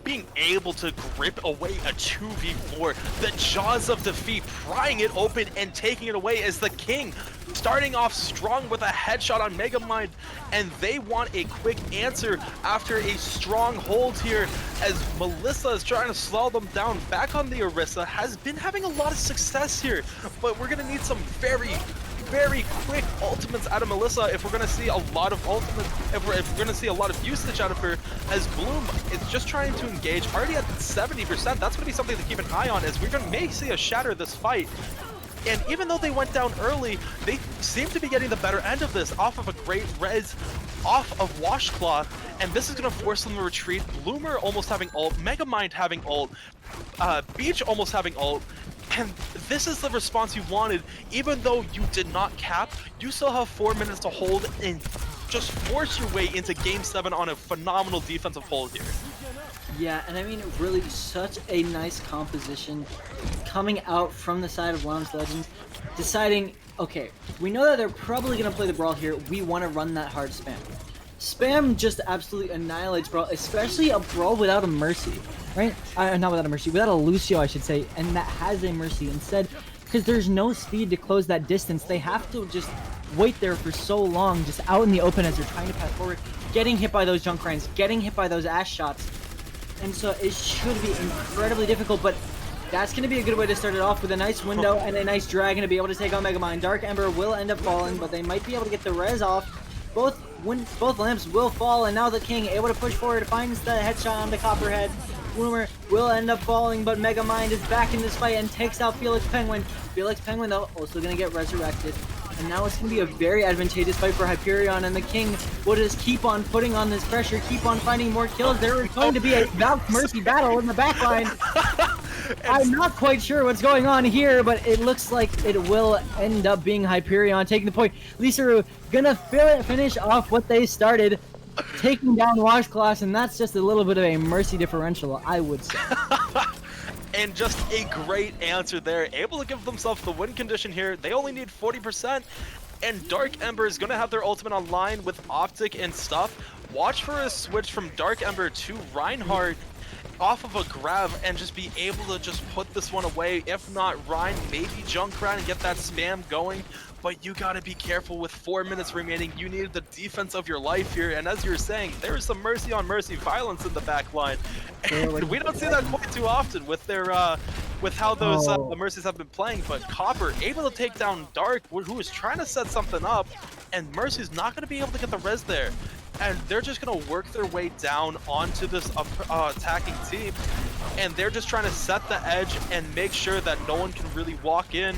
being able to grip away a 2v4, the jaws of defeat, prying it open and taking it away as the King starting off strong with a headshot on Megamind, and they want a quick answer after a strong hold here as Melissa is trying to slow them down. Back on the Orisa has been having a lot of success here, but we're gonna need some very quick ultimates out of Melissa if we're gonna see a lot of ultimates, if we're gonna see a lot of usage out of her, as Bloom is just trying to engage already at 70%. That's gonna be something to keep an eye on, as may see a shatter this fight. And even though they went down early, they seem to be getting the better end of this off of a great res off of Washcloth, and this is going to force them to retreat. Bloomer almost having ult, Megamind having ult, Beach almost having ult, and this is the response you wanted. Even though you did not cap, you still have 4 minutes to hold and just force your way into Game 7 on a phenomenal defensive hold here. Yeah, and I mean, really, such a nice composition coming out from the side of Lounge Legends, deciding, okay, we know that they're probably going to play the Brawl here. We want to run that hard spam. Spam just absolutely annihilates Brawl, especially a Brawl without a Mercy, right? Not without a Mercy, without a Lucio, I should say, and that has a Mercy instead, because there's no speed to close that distance. They have to just wait there for so long, just out in the open as they're trying to pass forward, getting hit by those Junkrines, getting hit by those Ash shots. And so it should be incredibly difficult, but that's going to be a good way to start it off with a nice window and a nice dragon to be able to take on Megamind. Dark Ember will end up falling, but they might be able to get the res off. Both lamps will fall, and now the King able to push forward, finds the headshot on the Copperhead. Bloomer will end up falling, but Megamind is back in this fight and takes out Felix Penguin. Felix Penguin, though, also going to get resurrected. And now it's going to be a very advantageous fight for Hyperion, and the King will just keep on putting on this pressure, keep on finding more kills. There is going to be a Valk Mercy battle in the backline. I'm not quite sure what's going on here, but it looks like it will end up being Hyperion taking the point. Lisaru gonna finish off what they started, taking down Washclass, and that's just a little bit of a Mercy differential, I would say. And just a great answer there, able to give themselves the win condition here. They only need 40%, and Dark Ember is going to have their ultimate online with Optic and stuff. Watch for a switch from Dark Ember to Reinhardt off of a grab and just be able to just put this one away. If not, Rein, maybe Junkrat and get that spam going. But you gotta be careful with 4 minutes remaining. You needed the defense of your life here, and as you were saying, there is some mercy on mercy violence in the back line, and we don't see that quite too often with their with how those the mercies have been playing. But Copper able to take down Dark, who is trying to set something up, and Mercy's not going to be able to get the res there, and they're just going to work their way down onto this attacking team, and they're just trying to set the edge and make sure that no one can really walk in.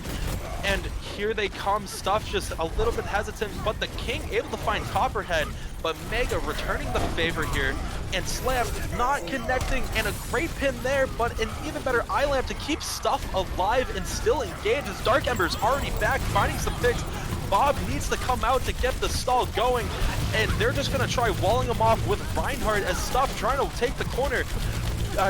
And here they come, Stuff just a little bit hesitant, but the King able to find Copperhead, but Mega returning the favor here, and Slam not connecting, and a great pin there, but an even better eye lamp to keep Stuff alive and still engaged as Dark Ember's already back, finding some picks. Bob needs to come out to get the stall going, and they're just going to try walling him off with Reinhardt as Stuff trying to take the corner.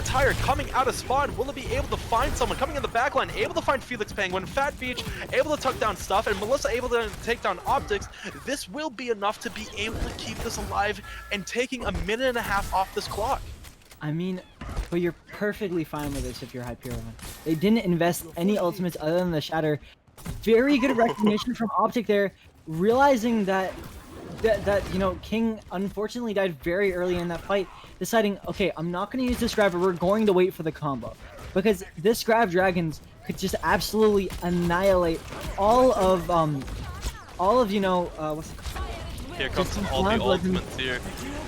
Tyre coming out of spawn, will it be able to find someone coming in the backline, able to find Felix Penguin, Fat Beach able to tuck down Stuff, and Melissa able to take down Optics. This will be enough to be able to keep this alive and taking a minute and a half off this clock. I mean, but you're perfectly fine with this if you're Hyperion. They didn't invest any ultimates other than the Shatter. Very good recognition from Optic there, realizing that you know, King unfortunately died very early in that fight, deciding, okay, I'm not going to use this grab, but we're going to wait for the combo, because this grab dragons could just absolutely annihilate all of you know what's it called? Here comes all the ultimates here.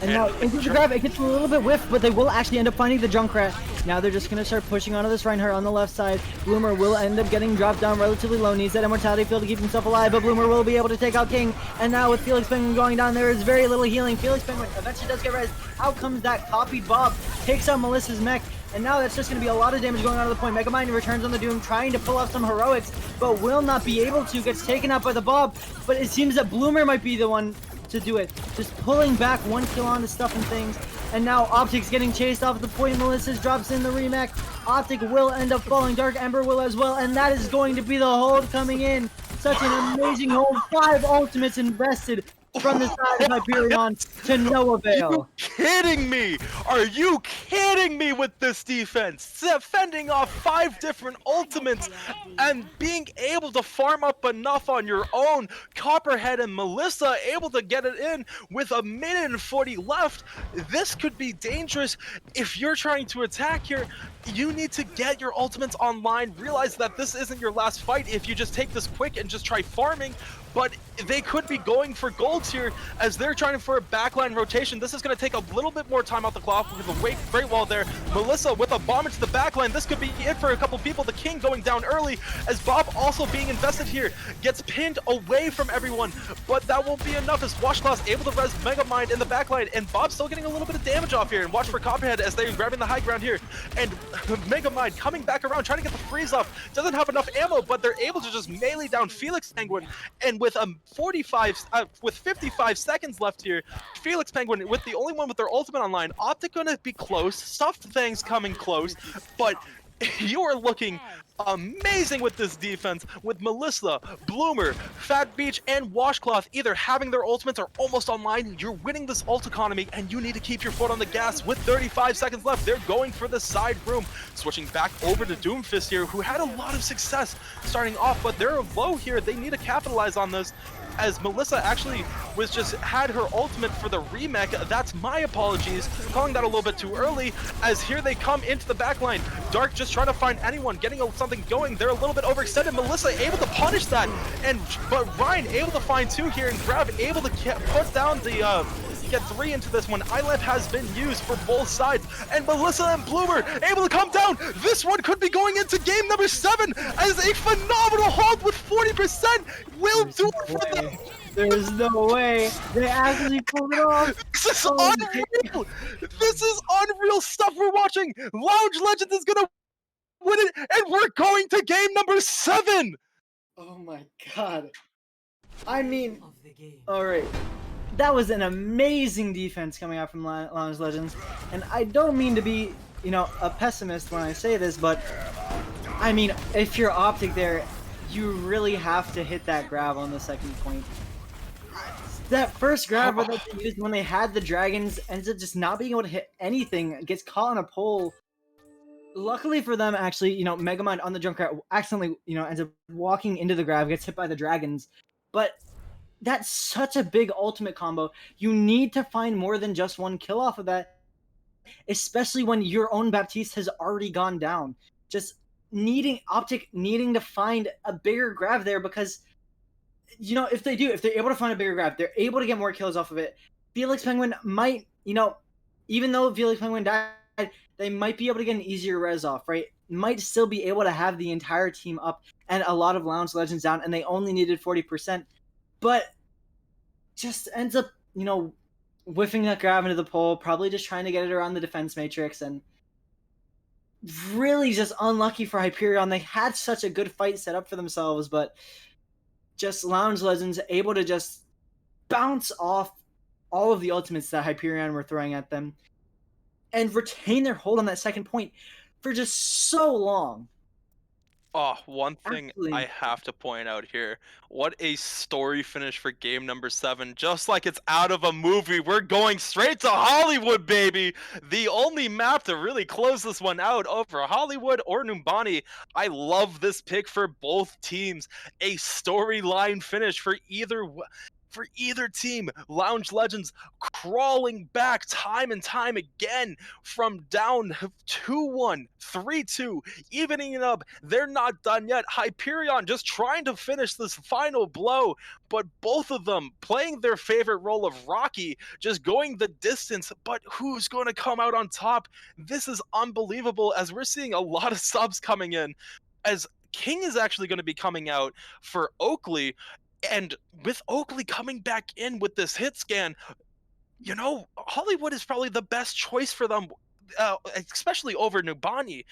And now into the grab, it gets a little bit whiffed, but they will actually end up finding the Junkrat. Now they're just going to start pushing onto this Reinhardt on the left side. Bloomer will end up getting dropped down relatively low. Needs that immortality field to keep himself alive, but Bloomer will be able to take out King. And now with Felix Penguin going down, there is very little healing. Felix Penguin eventually does get res. Out comes that copied Bob, takes out Melissa's mech. And now that's just going to be a lot of damage going on to the point. Megamind returns on the Doom, trying to pull off some heroics, but will not be able to. Gets taken out by the Bob, but it seems that Bloomer might be the one to do it. Just pulling back 1 kill on the Stuff and things. And now Optic's getting chased off the point. Melissa's drops in the remake. Optic will end up falling. Dark Ember will as well. And that is going to be the hold coming in. Such an amazing hold. 5 ultimates invested. from the side of Hyperion to no You avail. kidding me? Are you kidding me with this defense? Fending off 5 different ultimates and being able to farm up enough on your own. Copperhead and Melissa able to get it in with a minute and 40 left. This could be dangerous. If you're trying to attack here, you need to get your ultimates online. Realize that this isn't your last fight if you just take this quick and just try farming. But they could be going for golds here as they're trying for a backline rotation. This is going to take a little bit more time out the clock with the great wall there. Melissa with a bomb into the backline. This could be it for a couple people. The King going down early as Bob also being invested here. Gets pinned away from everyone, but that won't be enough as Washclaws able to res Megamind in the backline, and Bob's still getting a little bit of damage off here. And watch for Copperhead as they're grabbing the high ground here. And Megamind coming back around, trying to get the freeze off. Doesn't have enough ammo, but they're able to just melee down Felix Penguin. And with 55 seconds left here, Felix Penguin with the only one with their ultimate online. Optic gonna be close, Stuffed Things coming close, but you are looking amazing with this defense with Melissa, Bloomer, Fat Beach, and Washcloth either having their ultimates or almost online. You're winning this ult economy and you need to keep your foot on the gas with 35 seconds left. They're going for the side room. Switching back over to Doomfist here, who had a lot of success starting off, but they're low here. They need to capitalize on this as Melissa actually was just had her ultimate for the remake. That's my apologies, calling that a little bit too early, as here they come into the backline. Dark just trying to find anyone, getting something going. They're a little bit overextended. Melissa able to punish that, but Ryan able to find 2 here, and Grab able to put down the get 3 into this one. ILF has been used for both sides, and Melissa and Bloomer able to come down. This one could be going into game number 7 as a phenomenal hold with 40% will do it for them. There's no way. They actually pulled it off. This is unreal. This is unreal stuff we're watching. Lounge Legends is gonna win it, and we're going to game number 7. Oh my god. I mean, alright. That was an amazing defense coming out from Lounge Legends. And I don't mean to be, a pessimist when I say this, but I mean, if you're Optic there, you really have to hit that grab on the second point. That first grab that they used when they had the dragons ends up just not being able to hit anything. It gets caught on a pole. Luckily for them, actually, Megamind on the Junkrat accidentally, ends up walking into the grab, gets hit by the dragons. But that's such a big ultimate combo. You need to find more than just one kill off of that, especially when your own Baptiste has already gone down. Just Optic needing to find a bigger grab there, because if they're able to find a bigger grab, they're able to get more kills off of it. Felix Penguin might, even though Felix Penguin died, they might be able to get an easier res off, right? Might still be able to have the entire team up and a lot of Lounge Legends down, and they only needed 40%. But just ends up, whiffing that grab into the pole, probably just trying to get it around the defense matrix, and really just unlucky for Hyperion. They had such a good fight set up for themselves, but just Lounge Legends able to just bounce off all of the ultimates that Hyperion were throwing at them and retain their hold on that second point for just so long. Oh, one thing Absolutely. I have to point out here. What a story finish for game number 7. Just like it's out of a movie, we're going straight to Hollywood, baby. The only map to really close this one out over Hollywood or Numbani. I love this pick for both teams. A storyline finish for either team. Lounge Legends crawling back time and time again from down 2-1, 3-2, evening it up. They're not done yet. Hyperion just trying to finish this final blow, but both of them playing their favorite role of Rocky, just going the distance. But who's going to come out on top? This is unbelievable, as we're seeing a lot of subs coming in, as King is actually going to be coming out for Oakley. And with Oakley coming back in with this hit scan, Hollywood is probably the best choice for them, especially over Numbani.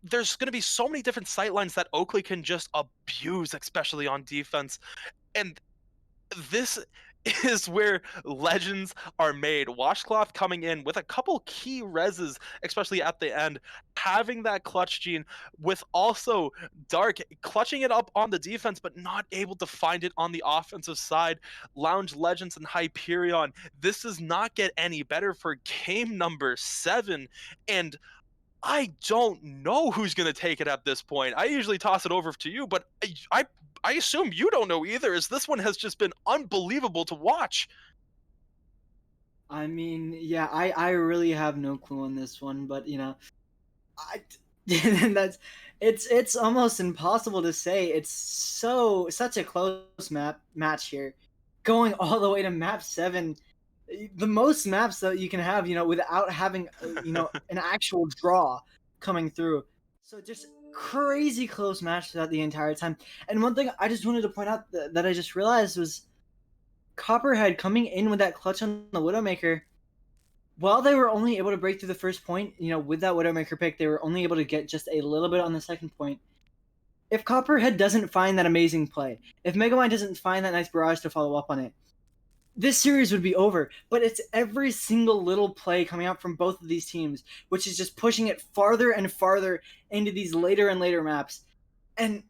There's going to be so many different sightlines that Oakley can just abuse, especially on defense. And this is where legends are made. Washcloth coming in with a couple key reses, especially at the end, having that clutch gene, with also Dark clutching it up on the defense, but not able to find it on the offensive side. Lounge Legends and Hyperion. This does not get any better for game number 7. And I don't know who's going to take it at this point. I usually toss it over to you, but I assume you don't know either, as this one has just been unbelievable to watch. I mean, yeah, I really have no clue on this one, but I and that's it's almost impossible to say. It's such a close match here, going all the way to map 7, the most maps that you can have, without having an actual draw coming through. So just crazy close match throughout the entire time. And one thing I just wanted to point out that I just realized was Copperhead coming in with that clutch on the Widowmaker. While they were only able to break through the first point, with that Widowmaker pick, they were only able to get just a little bit on the second point. If Copperhead doesn't find that amazing play, if Megamind doesn't find that nice barrage to follow up on it, this series would be over. But it's every single little play coming out from both of these teams, which is just pushing it farther and farther into these later and later maps. And,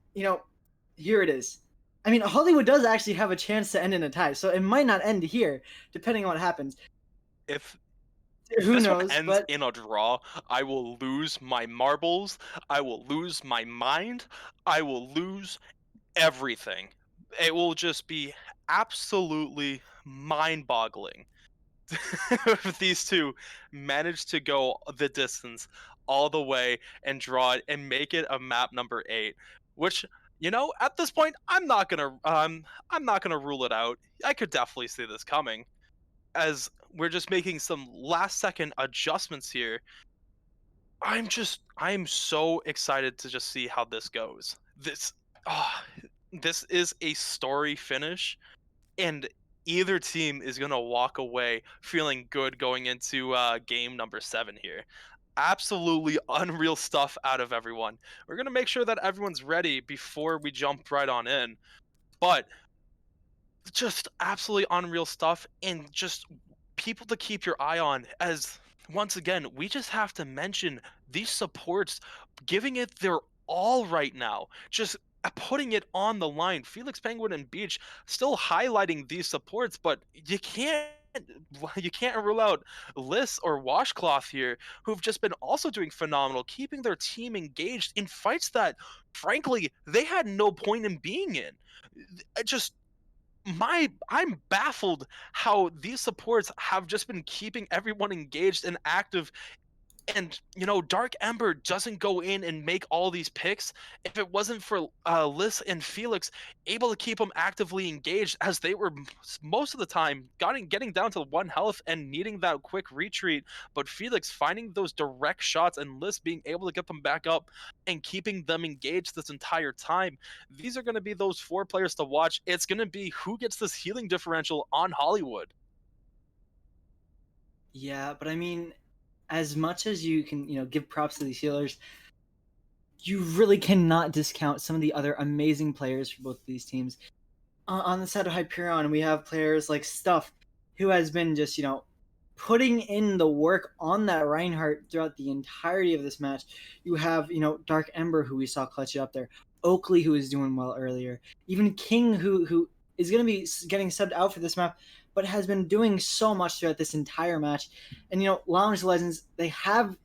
here it is. I mean, Hollywood does actually have a chance to end in a tie, so it might not end here, depending on what happens. If Who this one knows? ends But in a draw, I will lose my marbles, I will lose my mind, I will lose everything. It will just be absolutely mind-boggling if these two manage to go the distance all the way and draw it and make it a map number 8, which, at this point I'm not gonna rule it out. I could definitely see this coming, as we're just making some last second adjustments here. I'm so excited to just see how this goes. Ah, this is a story finish, and either team is gonna walk away feeling good going into game number 7 here. Absolutely unreal stuff out of everyone. We're gonna make sure that everyone's ready before we jump right on in, but just absolutely unreal stuff, and just people to keep your eye on, as once again we just have to mention these supports giving it their all right now, just putting it on the line. Felix Penguin and Beach still highlighting these supports, but you can't rule out Liss or Washcloth here, who've just been also doing phenomenal, keeping their team engaged in fights that frankly they had no point in being in. Just I'm baffled how these supports have just been keeping everyone engaged and active. And Dark Ember doesn't go in and make all these picks if it wasn't for Liz and Felix able to keep them actively engaged, as they were most of the time getting down to 1 health and needing that quick retreat. But Felix finding those direct shots and Liz being able to get them back up and keeping them engaged this entire time. These are going to be those 4 players to watch. It's going to be who gets this healing differential on Hollywood. yeah, but I mean, as much as you can, give props to these healers, you really cannot discount some of the other amazing players for both of these teams. On the side of Hyperion, we have players like Stuff, who has been just, putting in the work on that Reinhardt throughout the entirety of this match. You have, Dark Ember, who we saw clutch it up there. Oakley, who is doing well earlier. Even King, who is going to be getting subbed out for this map, but has been doing so much throughout this entire match. And, Lounge Legends, they have,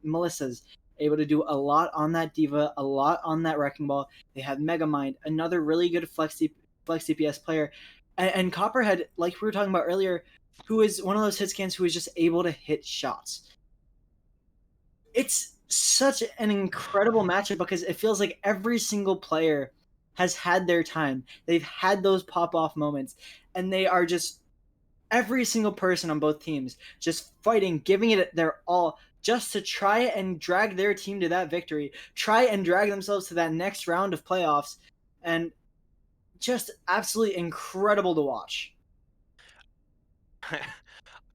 Melissa's able to do a lot on that Diva, a lot on that Wrecking Ball. They have Megamind, another really good flex DPS player. And Copperhead, like we were talking about earlier, who is one of those hit scans who is just able to hit shots. It's such an incredible matchup because it feels like every single player has had their time. They've had those pop-off moments, and they are just, every single person on both teams just fighting, giving it their all, just to try and drag their team to that victory, try and drag themselves to that next round of playoffs, and just absolutely incredible to watch.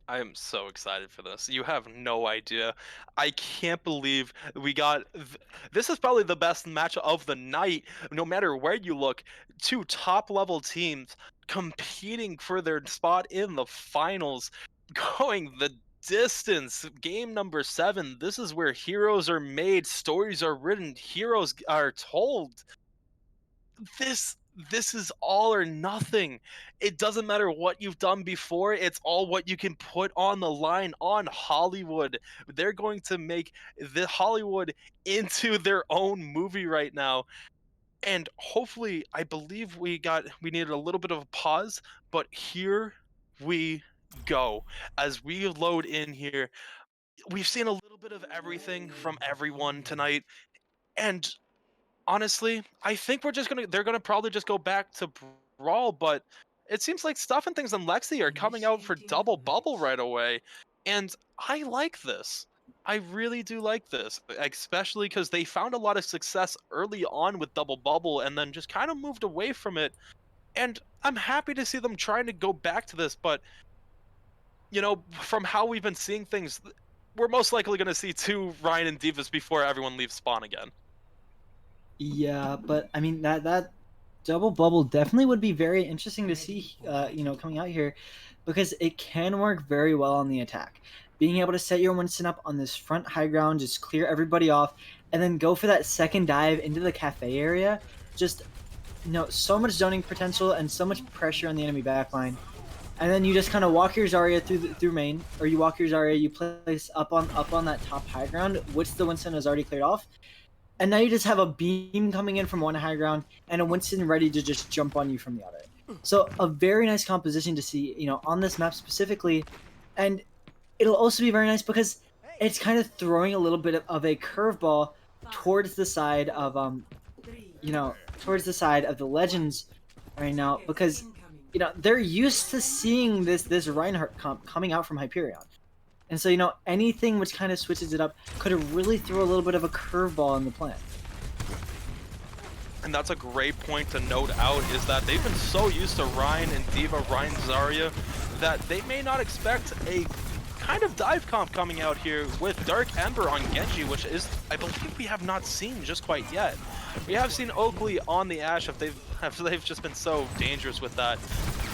I am so excited for this. You have no idea. I can't believe we got. This is probably the best match of the night, no matter where you look. Two top level teams competing for their spot in the finals, going the distance. Game number 7. This is where heroes are made, stories are written, heroes are told. This is all or nothing. It doesn't matter what you've done before, it's all what you can put on the line on Hollywood. They're going to make the Hollywood into their own movie right now. And hopefully, I believe we needed a little bit of a pause, but here we go. As we load in here, we've seen a little bit of everything from everyone tonight. And honestly, I think they're gonna probably just go back to Brawl, but it seems like Stuff and Things and Lexi are coming out for Double Bubble right away. And I like this. I really do like this, especially because they found a lot of success early on with Double Bubble and then just kind of moved away from it. And I'm happy to see them trying to go back to this, but from how we've been seeing things, we're most likely going to see 2 Ryan and Divas before everyone leaves spawn again. Yeah, but I mean that double bubble definitely would be very interesting to see, coming out here, because it can work very well on the attack. Being able to set your Winston up on this front high ground, just clear everybody off, and then go for that second dive into the cafe area. Just so much zoning potential and so much pressure on the enemy backline. And then you just kind of walk your Zarya through main, or you walk your Zarya, you place up on that top high ground, which the Winston is already cleared off. And now you just have a beam coming in from one high ground and a Winston ready to just jump on you from the other. So a very nice composition to see, on this map specifically. And it'll also be very nice because it's kind of throwing a little bit of a curveball towards the side of towards the side of the Legends right now, because they're used to seeing this Reinhardt comp coming out from Hyperion. And so, anything which kind of switches it up could really throw a little bit of a curveball in the plan. And that's a great point to note out, is that they've been so used to Ryan and Diva, Ryan Zarya, that they may not expect a kind of dive comp coming out here with Dark Ember on Genji, which is, I believe, we have not seen just quite yet. We have seen Oakley on the Ashe, if they've just been so dangerous with that.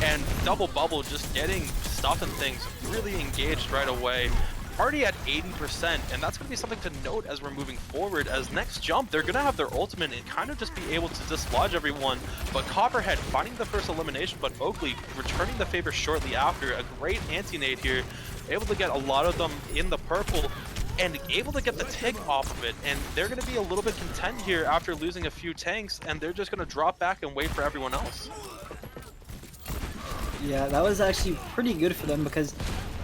And Double Bubble just getting Stuff and Things really engaged right away. Already at 80%, and that's going to be something to note as we're moving forward. As next jump, they're going to have their ultimate and kind of just be able to dislodge everyone. But Copperhead finding the first elimination, but Oakley returning the favor shortly after. A great anti-nade here, able to get a lot of them in the purple and able to get the tick off of it. And they're going to be a little bit content here after losing a few tanks, and they're just going to drop back and wait for everyone else. Yeah, that was actually pretty good for them, because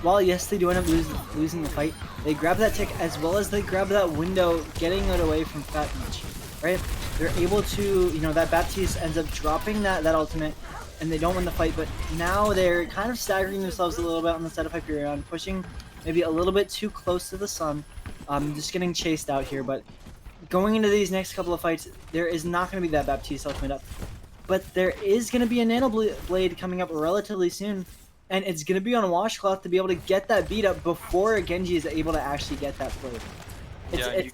while yes, they do end up losing the fight, they grab that tick as well as they grab that window, getting it away from Fat Beach, right? They're able to, that Baptiste ends up dropping that ultimate, and they don't win the fight, but now they're kind of staggering themselves a little bit on the side of Hyperion, pushing maybe a little bit too close to the sun, just getting chased out here. But going into these next couple of fights, there is not going to be that Baptiste ultimate up, but there is going to be a Nano Blade coming up relatively soon, and it's going to be on Washcloth to be able to get that beat up before Genji is able to actually get that blade. It's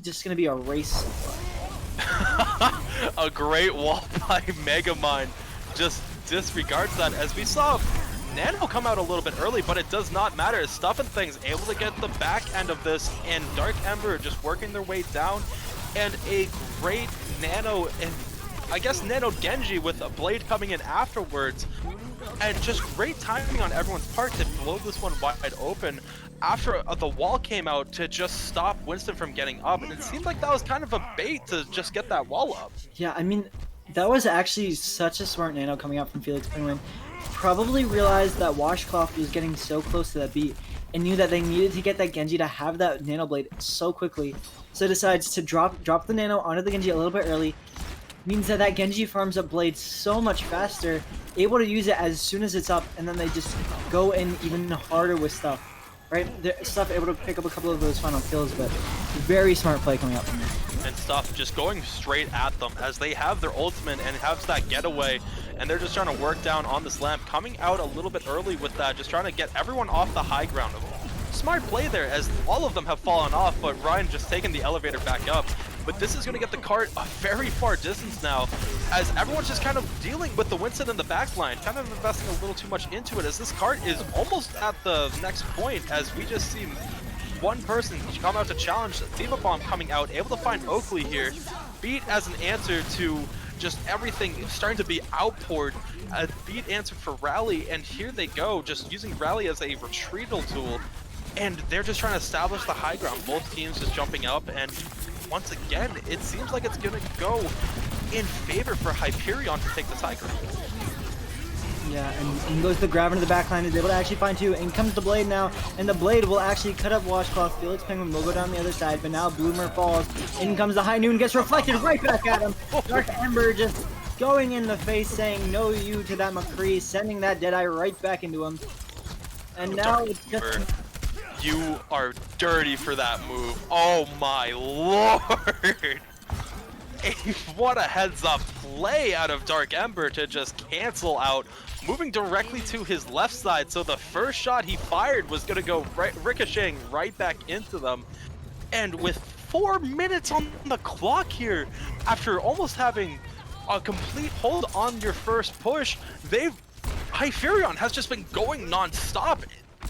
just going to be a race so far. A great wall by Megamind just disregards that, as we saw Nano come out a little bit early, but it does not matter. Stuff and Things able to get the back end of this, and Dark Ember just working their way down, and a great Nano, and I guess Nano Genji with a blade coming in afterwards, and just great timing on everyone's part to blow this one wide open after the wall came out to just stop Winston from getting up. And it seemed like that was kind of a bait to just get that wall up. Yeah, I mean, that was actually such a smart Nano coming out from Felix Penguin. Probably realized that Washcloth was getting so close to that beat and knew that they needed to get that Genji to have that Nano Blade so quickly. So decides to drop the Nano onto the Genji a little bit early. Means that Genji farms up Blade so much faster, able to use it as soon as it's up, and then they just go in even harder with Stuff. Right? Stuff able to pick up a couple of those final kills, but very smart play coming out from there. and stuff just going straight at them as they have their ultimate and have that getaway, and they're just trying to work down on this lamp, coming out a little bit early with that, just trying to get everyone off the high ground. Smart play there as all of them have fallen off, but Ryan just taking the elevator back up. But this is going to get the cart a very far distance now, as everyone's just kind of dealing with the Winston in the backline, kind of investing a little too much into it, as this cart is almost at the next point, as we just see one person come out to challenge. Diva Bomb coming out, able to find Oakley here. Beat as an answer to just everything starting to be outpoured. A beat answer for Rally, and here they go, just using Rally as a retreatal tool. And they're just trying to establish the high ground. Both teams just jumping up, and once again, it seems like it's going to go in favor for Hyperion to take this high ground. Yeah, and in goes the grab into the backline, is able to actually find two. In comes the Blade now, and the Blade will actually cut up Washcloth. Felix Penguin will go down the other side, but now Bloomer falls. In comes the High Noon, gets reflected right back at him. Dark Ember just going in the face, saying no you to that McCree, sending that Deadeye right back into him. And now it's just... You are dirty for that move. Oh my lord! What a heads up play out of Dark Ember to just cancel out, moving directly to his left side. So the first shot he fired was going to go ricocheting right back into them. And with 4 minutes on the clock here, after almost having a complete hold on your first push, Hyperion has just been going non-stop.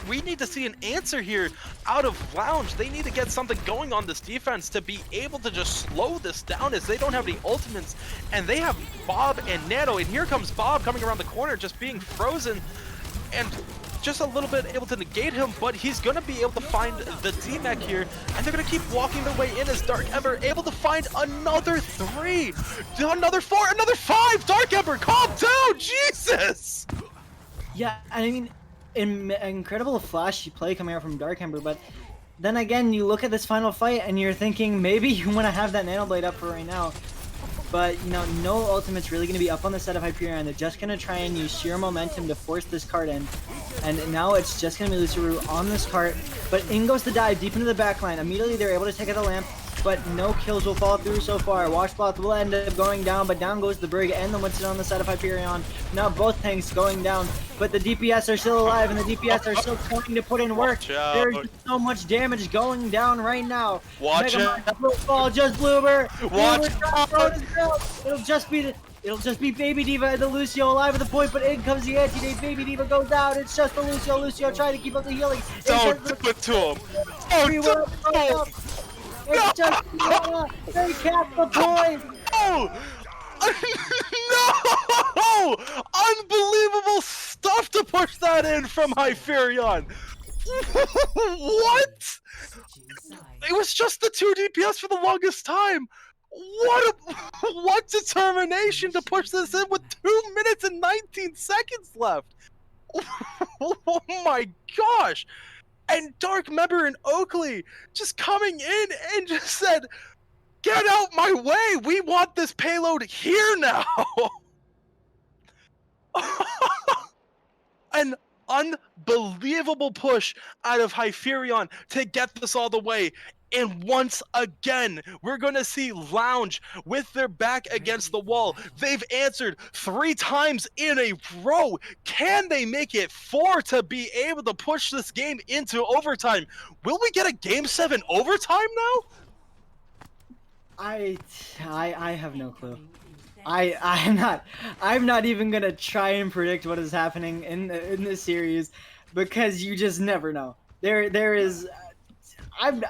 We need to see an answer here out of Lounge. They need to get something going on this defense to be able to just slow this down, as they don't have any ultimates, and they have Bob and Nano, and here comes Bob coming around the corner, just being frozen, and just a little bit able to negate him, but he's going to be able to find the D-Mech here, and they're going to keep walking their way in as Dark Ember able to find another 3, another 4, another 5! Dark Ember, calm down! Jesus! Yeah, I mean... incredible flashy play coming out from Dark Ember, but then again, you look at this final fight and you're thinking maybe you want to have that Nano Blade up for right now, but you know, no ultimate's really going to be up on the side of Hyperion. They're just going to try and use sheer momentum to force this cart in, and now it's just going to be Luciru on this cart, but in goes the dive deep into the backline. Immediately they're able to take out the lamp, but no kills will fall through so far. Washcloth will end up going down, but down goes the Brig and the Winston on the side of Hyperion. Now both tanks going down, but the DPS are still alive, and the DPS are still trying to put in work. There's so much damage going down right now. Watch it. Will fall, just Bloomer. Watch It'll just be Baby Diva and the Lucio alive at the point, but in comes the anti-nade. Baby Diva goes down. It's just the Lucio. Lucio trying to keep up the healing. Don't do it to him. Don't do it to him. It's just they capped the point. No! No! Unbelievable stuff to push that in from Hyperion. What? It was just the 2 DPS for the longest time. What determination to push this in with 2 minutes and 19 seconds left. Oh my gosh. And Dark Member and Oakley just coming in and just said, get out my way! We want this payload here now! An unbelievable push out of Hyperion to get this all the way. And once again, we're going to see Lounge with their back against the wall. They've answered 3 times in a row. Can they make it 4 to be able to push this game into overtime? Will we get a Game 7 overtime now? I have no clue. I'm not even gonna try and predict what is happening in this series, because you just never know. There is, I'm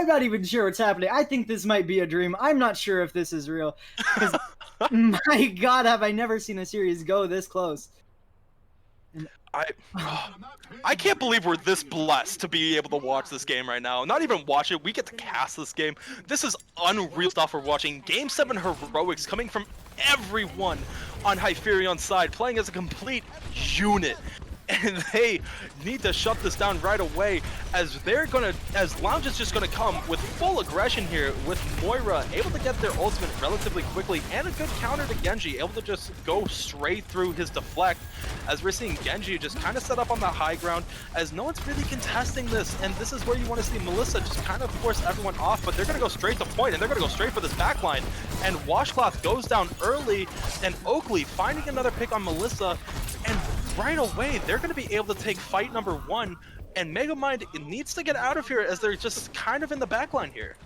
not even sure what's happening. I think this might be a dream. I'm not sure if this is real. Because, my God, have I never seen a series go this close. I can't believe we're this blessed to be able to watch this game right now. Not even watch it, we get to cast this game. This is unreal stuff we're watching. Game 7 heroics coming from everyone on Hyperion's side, playing as a complete unit. And they need to shut this down right away, as Lounge is just gonna come with full aggression here with Moira able to get their ultimate relatively quickly and a good counter to Genji, able to just go straight through his deflect, as we're seeing Genji just kind of set up on the high ground as no one's really contesting this, and this is where you want to see Melissa just kind of force everyone off, but they're going to go straight to point and they're going to go straight for this backline, and Washcloth goes down early, and Oakley finding another pick on Melissa, and right away they're going to be able to take fight number 1. And Megamind needs to get out of here as they're just kind of in the backline here.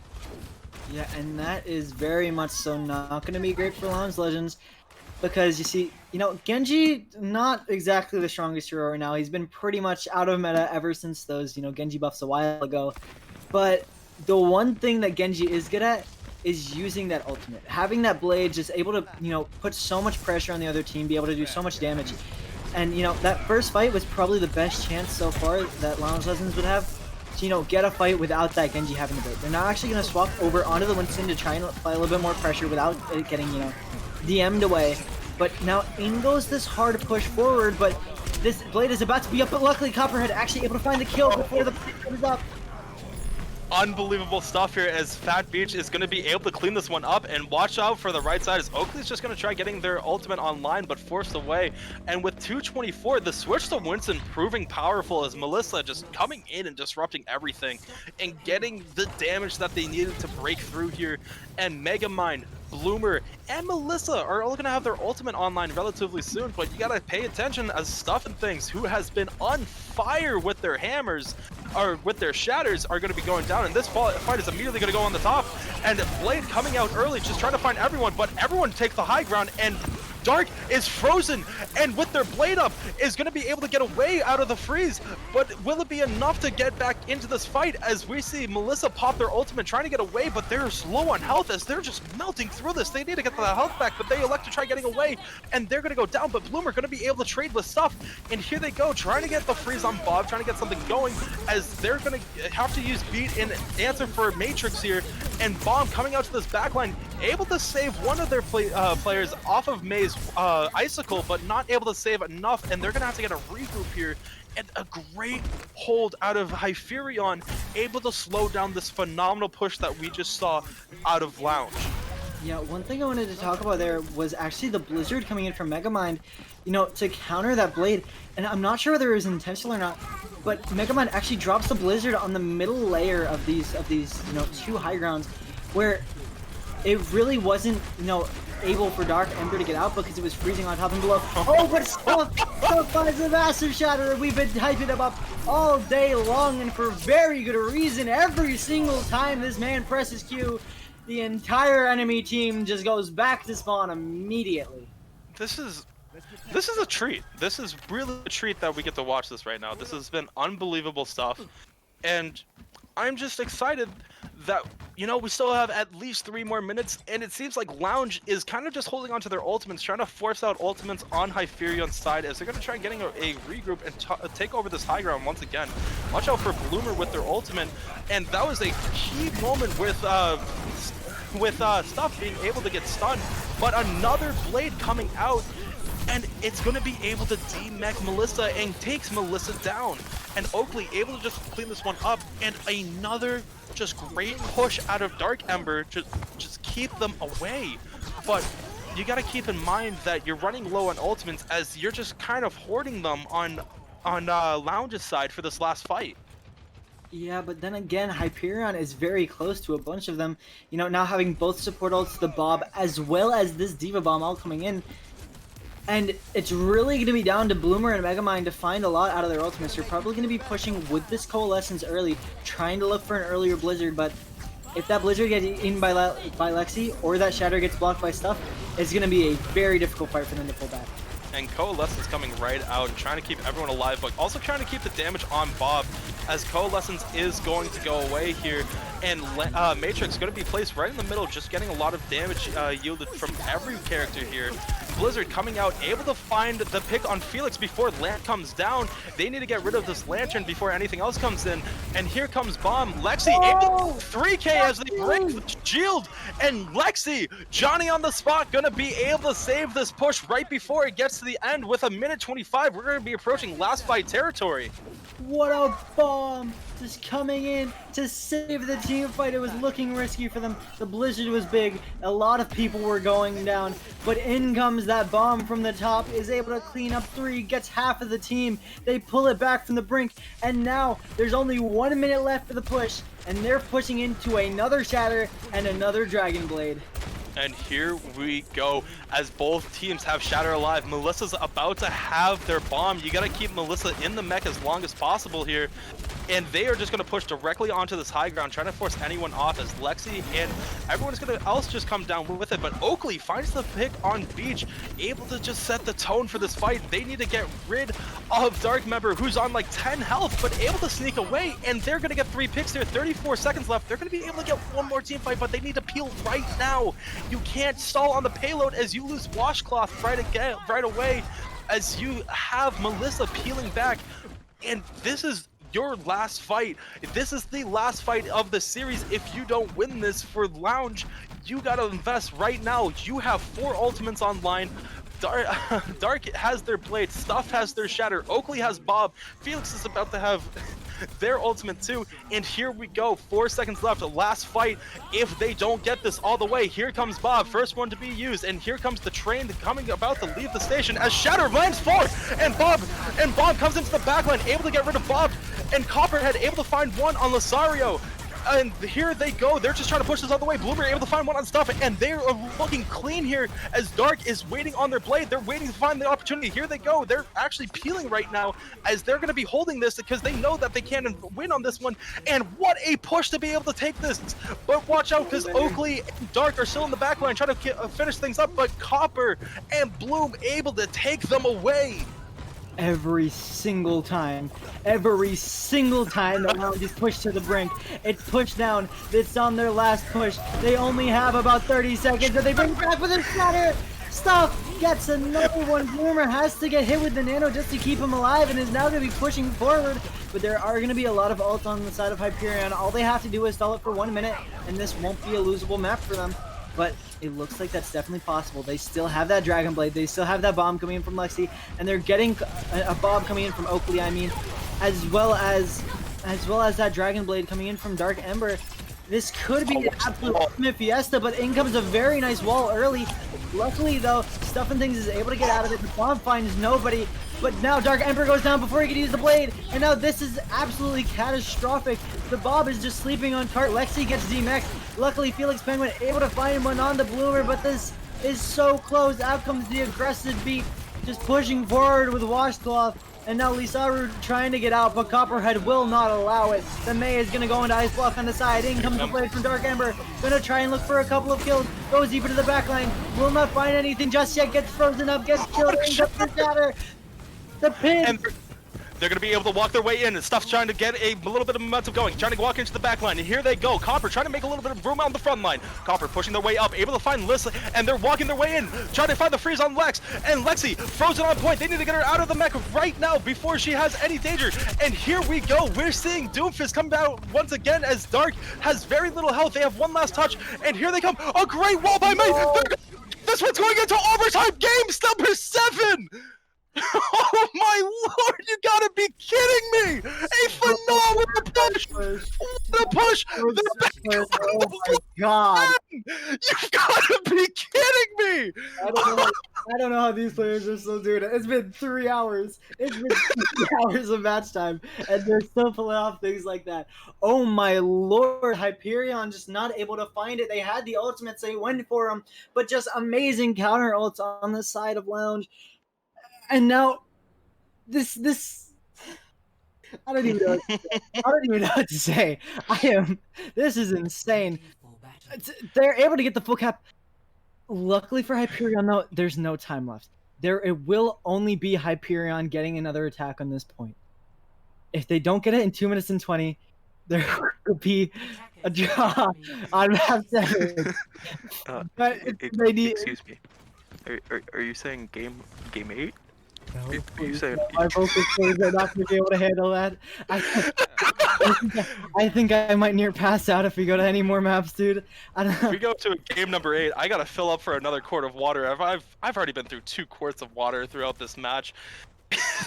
Yeah, and that is very much so not going to be great for Lounge Legends, because you see, Genji, not exactly the strongest hero right now. He's been pretty much out of meta ever since those, Genji buffs a while ago. But the one thing that Genji is good at is using that ultimate. Having that blade just able to, put so much pressure on the other team, be able to do so much damage. And, that first fight was probably the best chance so far that Lounge Legends would have to, get a fight without that Genji having the bait. They're not actually going to swap over onto the Winston to try and apply a little bit more pressure without it getting, DM'd away. But now in goes this hard push forward, but this blade is about to be up, but luckily Copperhead actually able to find the kill before the blade comes up. Unbelievable stuff here as Fat Beach is going to be able to clean this one up, and watch out for the right side as Oakley's just going to try getting their ultimate online but forced away. And with 224, the switch to Winston proving powerful as Melissa just coming in and disrupting everything and getting the damage that they needed to break through here. And Megamind, Bloomer, and Melissa are all going to have their ultimate online relatively soon, but you got to pay attention as Stuff and Things, who has been on fire with their hammers, or with their shatters, are going to be going down, and this fight is immediately going to go on the top, and Blade coming out early, just trying to find everyone, but everyone takes the high ground, and Dark is frozen, and with their blade up, is going to be able to get away out of the freeze, but will it be enough to get back into this fight as we see Melissa pop their ultimate trying to get away, but they're slow on health as they're just melting through this. They need to get the health back, but they elect to try getting away, and they're going to go down, but Bloomer going to be able to trade with Stuff, and here they go, trying to get the freeze on Bob, trying to get something going, as they're going to have to use Beat in answer for Matrix here, and Bomb coming out to this backline, able to save one of their players off of May's Icicle, but not able to save enough, and they're gonna have to get a regroup here. And a great hold out of Hyperion, able to slow down this phenomenal push that we just saw out of Lounge. Yeah, one thing I wanted to talk about there was actually the Blizzard coming in from Megamind, to counter that blade. And I'm not sure whether it was intentional or not, but Megamind actually drops the Blizzard on the middle layer of these two high grounds, where it really wasn't, able for Dark Ember to get out because it was freezing on top and below. Oh, but Stuff finds a massive shatter. We've been hyping him up all day long, and for very good reason. Every single time this man presses Q, the entire enemy team just goes back to spawn immediately. This is a treat. This is really a treat that we get to watch this right now. This has been unbelievable stuff, and I'm just excited that, we still have at least 3 more minutes, and it seems like Lounge is kind of just holding on to their ultimates, trying to force out ultimates on Hyperion's side as they're going to try getting a regroup and take over this high ground once again. Watch out for Bloomer with their ultimate, and that was a key moment with Stuff being able to get stunned, but another blade coming out, and it's going to be able to de-mech Melissa and takes Melissa down. And Oakley able to just clean this one up, and another just great push out of Dark Ember to just keep them away. But you got to keep in mind that you're running low on ultimates as you're just kind of hoarding them on Lounge's side for this last fight. Yeah, but then again, Hyperion is very close to a bunch of them. Now having both support ults, the Bob, as well as this Diva Bomb all coming in. And it's really going to be down to Bloomer and Megamind to find a lot out of their ultimates. You're probably going to be pushing with this Coalescence early, trying to look for an earlier Blizzard, but if that Blizzard gets eaten by Lexi, or that Shatter gets blocked by Stuff, it's going to be a very difficult fight for them to pull back. And Coalescence coming right out and trying to keep everyone alive, but also trying to keep the damage on Bob, as Coalescence is going to go away here, and Matrix going to be placed right in the middle, just getting a lot of damage yielded from every character here. Blizzard coming out, able to find the pick on Felix before Land comes down. They need to get rid of this Lantern before anything else comes in. And here comes Bomb. Lexi able to 3K as they break the shield. And Lexi, Johnny on the spot, gonna be able to save this push right before it gets to the end with a minute 25. We're gonna be approaching last fight territory. What a bomb! Just coming in to save the team fight. It was looking risky for them. The blizzard was big. A lot of people were going down. But in comes that bomb from the top. Is able to clean up 3. Gets half of the team. They pull it back from the brink. And now there's only 1 minute left for the push. And they're pushing into another Shatter and another Dragon Blade. And here we go, as both teams have Shatter alive. Melissa's about to have their bomb. You gotta keep Melissa in the mech as long as possible here. And they are just gonna push directly onto this high ground, trying to force anyone off as Lexi and everyone's gonna else just come down with it. But Oakley finds the pick on Beach, able to just set the tone for this fight. They need to get rid of Dark Member, who's on like 10 health, but able to sneak away. And they're gonna get 3 picks here, 34 seconds left. They're gonna be able to get one more team fight, but they need to peel right now. You can't stall on the payload as you lose Washcloth right away, as you have Melissa peeling back. And this is your last fight. This is the last fight of the series. If you don't win this for Lounge, you gotta invest right now. You have 4 ultimates online. Dark has their blade, Stuff has their shatter, Oakley has Bob, Felix is about to have their ultimate too, and here we go, 4 seconds left, last fight. If they don't get this all the way, here comes Bob, first one to be used, and here comes the train coming about to leave the station as Shatter lands 4, and Bob comes into the backline, able to get rid of Bob, and Copperhead able to find one on Lasario. And here they go, they're just trying to push this all the way. Bloomer able to find one on Stuff, and they're looking clean here as Dark is waiting on their blade. They're waiting to find the opportunity. Here they go, they're actually peeling right now as they're going to be holding this because they know that they can't win on this one. And what a push to be able to take this. But watch out because Oakley and Dark are still in the back line trying to finish things up, but Copper and Bloom able to take them away. Every single time the round is pushed to the brink, it's pushed down. It's on their last push. They only have about 30 seconds, and they bring it back with a shatter. Stuff gets another one. Bloomer has to get hit with the nano just to keep him alive, and is now going to be pushing forward. But there are going to be a lot of ults on the side of Hyperion. All they have to do is stall it for 1 minute, and this won't be a losable map for them. But it looks like that's definitely possible. They still have that Dragon Blade. They still have that bomb coming in from Lexi, and they're getting a bomb coming in from Oakley. I mean, as well as that Dragon Blade coming in from Dark Ember. This could be an absolute ultimate fiesta, but in comes a very nice wall early. Luckily, though, Stuff and Things is able to get out of it. The bomb finds nobody, but now Dark Ember goes down before he can use the blade, and now this is absolutely catastrophic. The Bob is just sleeping on cart. Lexi gets DMX'd. Luckily, Felix Penguin able to find one on the Bloomer, but this is so close. Out comes the aggressive beat, just pushing forward with Washcloth. And now Lisaru trying to get out, but Copperhead will not allow it. The May is going to go into Ice Block on the side. In comes the blade from Dark Ember. Going to try and look for a couple of kills. Goes deep into the backline. Will not find anything just yet. Gets frozen up. Gets killed. In comes the shatter. The pin. And they're going to be able to walk their way in. Stuff's trying to get a little bit of momentum going. Trying to walk into the back line. And here they go. Copper trying to make a little bit of room on the front line. Copper pushing their way up. Able to find Lissa. And they're walking their way in. Trying to find the freeze on Lex. And Lexi frozen on point. They need to get her out of the mech right now before she has any danger. And here we go. We're seeing Doomfist come out once again as Dark has very little health. They have one last touch. And here they come. A great wall by May. This one's going into overtime. Game number 7. Oh my lord, you gotta be kidding me! A phenomenal push! What a push! Oh my god! You've gotta be kidding me! I don't know how these players are still doing it. It's been 3 hours. It's been 3 hours of match time, and they're still pulling off things like that. Oh my lord, Hyperion just not able to find it. They had the ultimates, they went for them, but just amazing counter ults on the side of Lounge. And now, this I don't even know. I don't even know what to say. This is insane. They're able to get the full cap. Luckily for Hyperion, though, there's no time left. It will only be Hyperion getting another attack on this point. If they don't get it in 2 minutes and 20, there will be a draw on map 7. But they need. Excuse me. Are you saying game 8? No, Are you please, saying? no, my focus players are not going to be able to handle that. I think I might near pass out if we go to any more maps, dude. I don't If know. we go to game number 8, I gotta fill up for another quart of water. I've already been through 2 quarts of water throughout this match.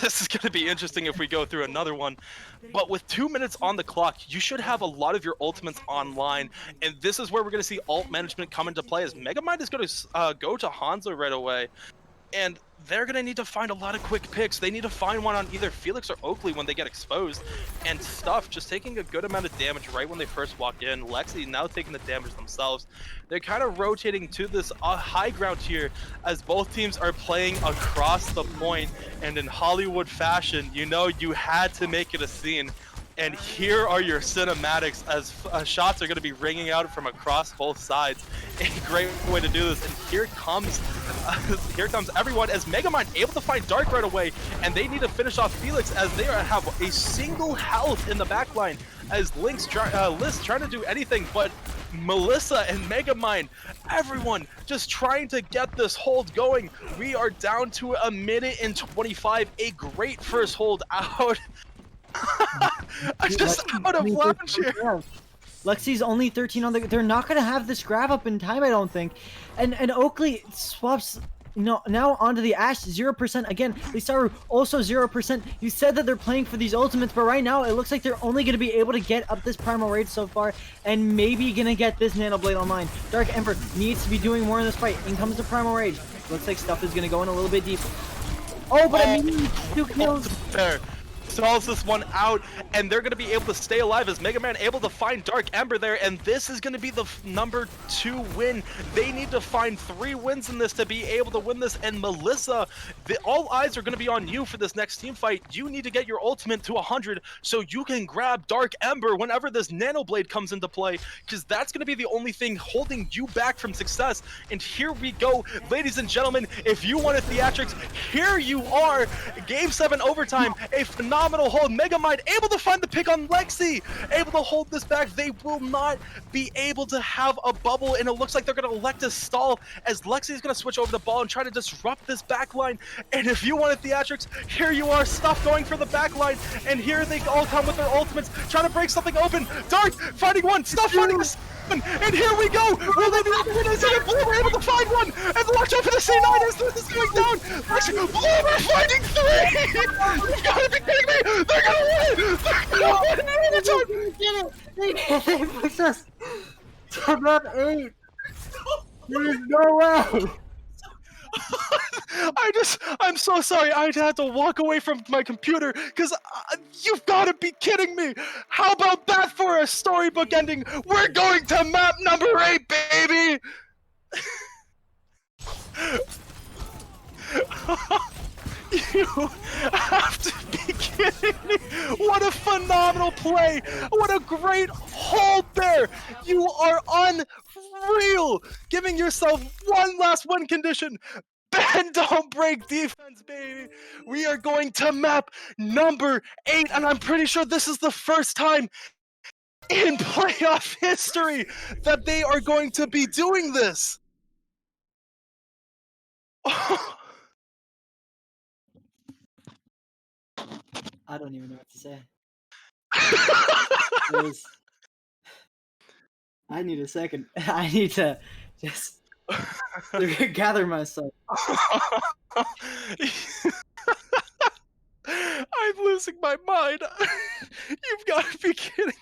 This is gonna be interesting if we go through another one. But with 2 minutes on the clock, you should have a lot of your ultimates online, and this is where we're gonna see ult management come into play. As Megamind is gonna go to Hanzo right away. And they're going to need to find a lot of quick picks. They need to find one on either Felix or Oakley when they get exposed. And Stuff just taking a good amount of damage right when they first walk in. Lexi now taking the damage themselves. They're kind of rotating to this high ground here as both teams are playing across the point. And in Hollywood fashion, you know you had to make it a scene. And here are your cinematics as shots are going to be ringing out from across both sides. A great way to do this. And here comes everyone as Megamind able to find Dark right away. And they need to finish off Felix as they have a single health in the backline. As Liz trying to do anything, but Melissa and Megamind, everyone just trying to get this hold going. We are down to 1:25. A great first hold out. I'm just out of lunch here. Lexi's only 13 on the. They're not gonna have this grab up in time, I don't think. And Oakley swaps. Now onto the Ashe 0% again. Lisaru also 0%. You said that they're playing for these ultimates, but right now it looks like they're only gonna be able to get up this primal rage so far, and maybe gonna get this nano blade online. Dark Emperor needs to be doing more in this fight. In comes the primal rage. Looks like Stuff is gonna go in a little bit deep. Oh, but immediately 2 kills. There. Stalls this one out, and they're going to be able to stay alive as Mega Man able to find Dark Ember there, and this is going to be the number 2 win. They need to find 3 wins in this to be able to win this, and Melissa, all eyes are going to be on you for this next team fight. You need to get your ultimate to 100 so you can grab Dark Ember whenever this Nano Blade comes into play, because that's going to be the only thing holding you back from success. And here we go, ladies and gentlemen, if you wanted theatrics, here you are, Game 7 overtime, a phenomenal hold. Megamind able to find the pick on Lexi, able to hold this back. They will not be able to have a bubble, and it looks like they're going to elect to stall as Lexi is going to switch over the ball and try to disrupt this backline. And if you wanted theatrics, here you are, Stuff going for the backline, and here they all come with their ultimates, trying to break something open. Dark finding one, Stuff finding the second, and here we go. Will they do it? Blue were able to find one, and watch out for the C9 as this is going down. Blue are finding 3. You've got to be kidding me. They're gonna win. They're gonna win every time. They pushed us to map 8. There's no way. I'm so sorry. I had to walk away from my computer because you've got to be kidding me. How about that for a storybook ending? We're going to map number 8, baby. You have to be kidding me. What a phenomenal play. What a great hold there. You are unreal. Giving yourself one last win condition. Bend, don't break defense, baby. We are going to map number 8, and I'm pretty sure this is the first time in playoff history that they are going to be doing this. I don't even know what to say. I need a second. I need to just gather myself. I'm losing my mind. You've got to be kidding.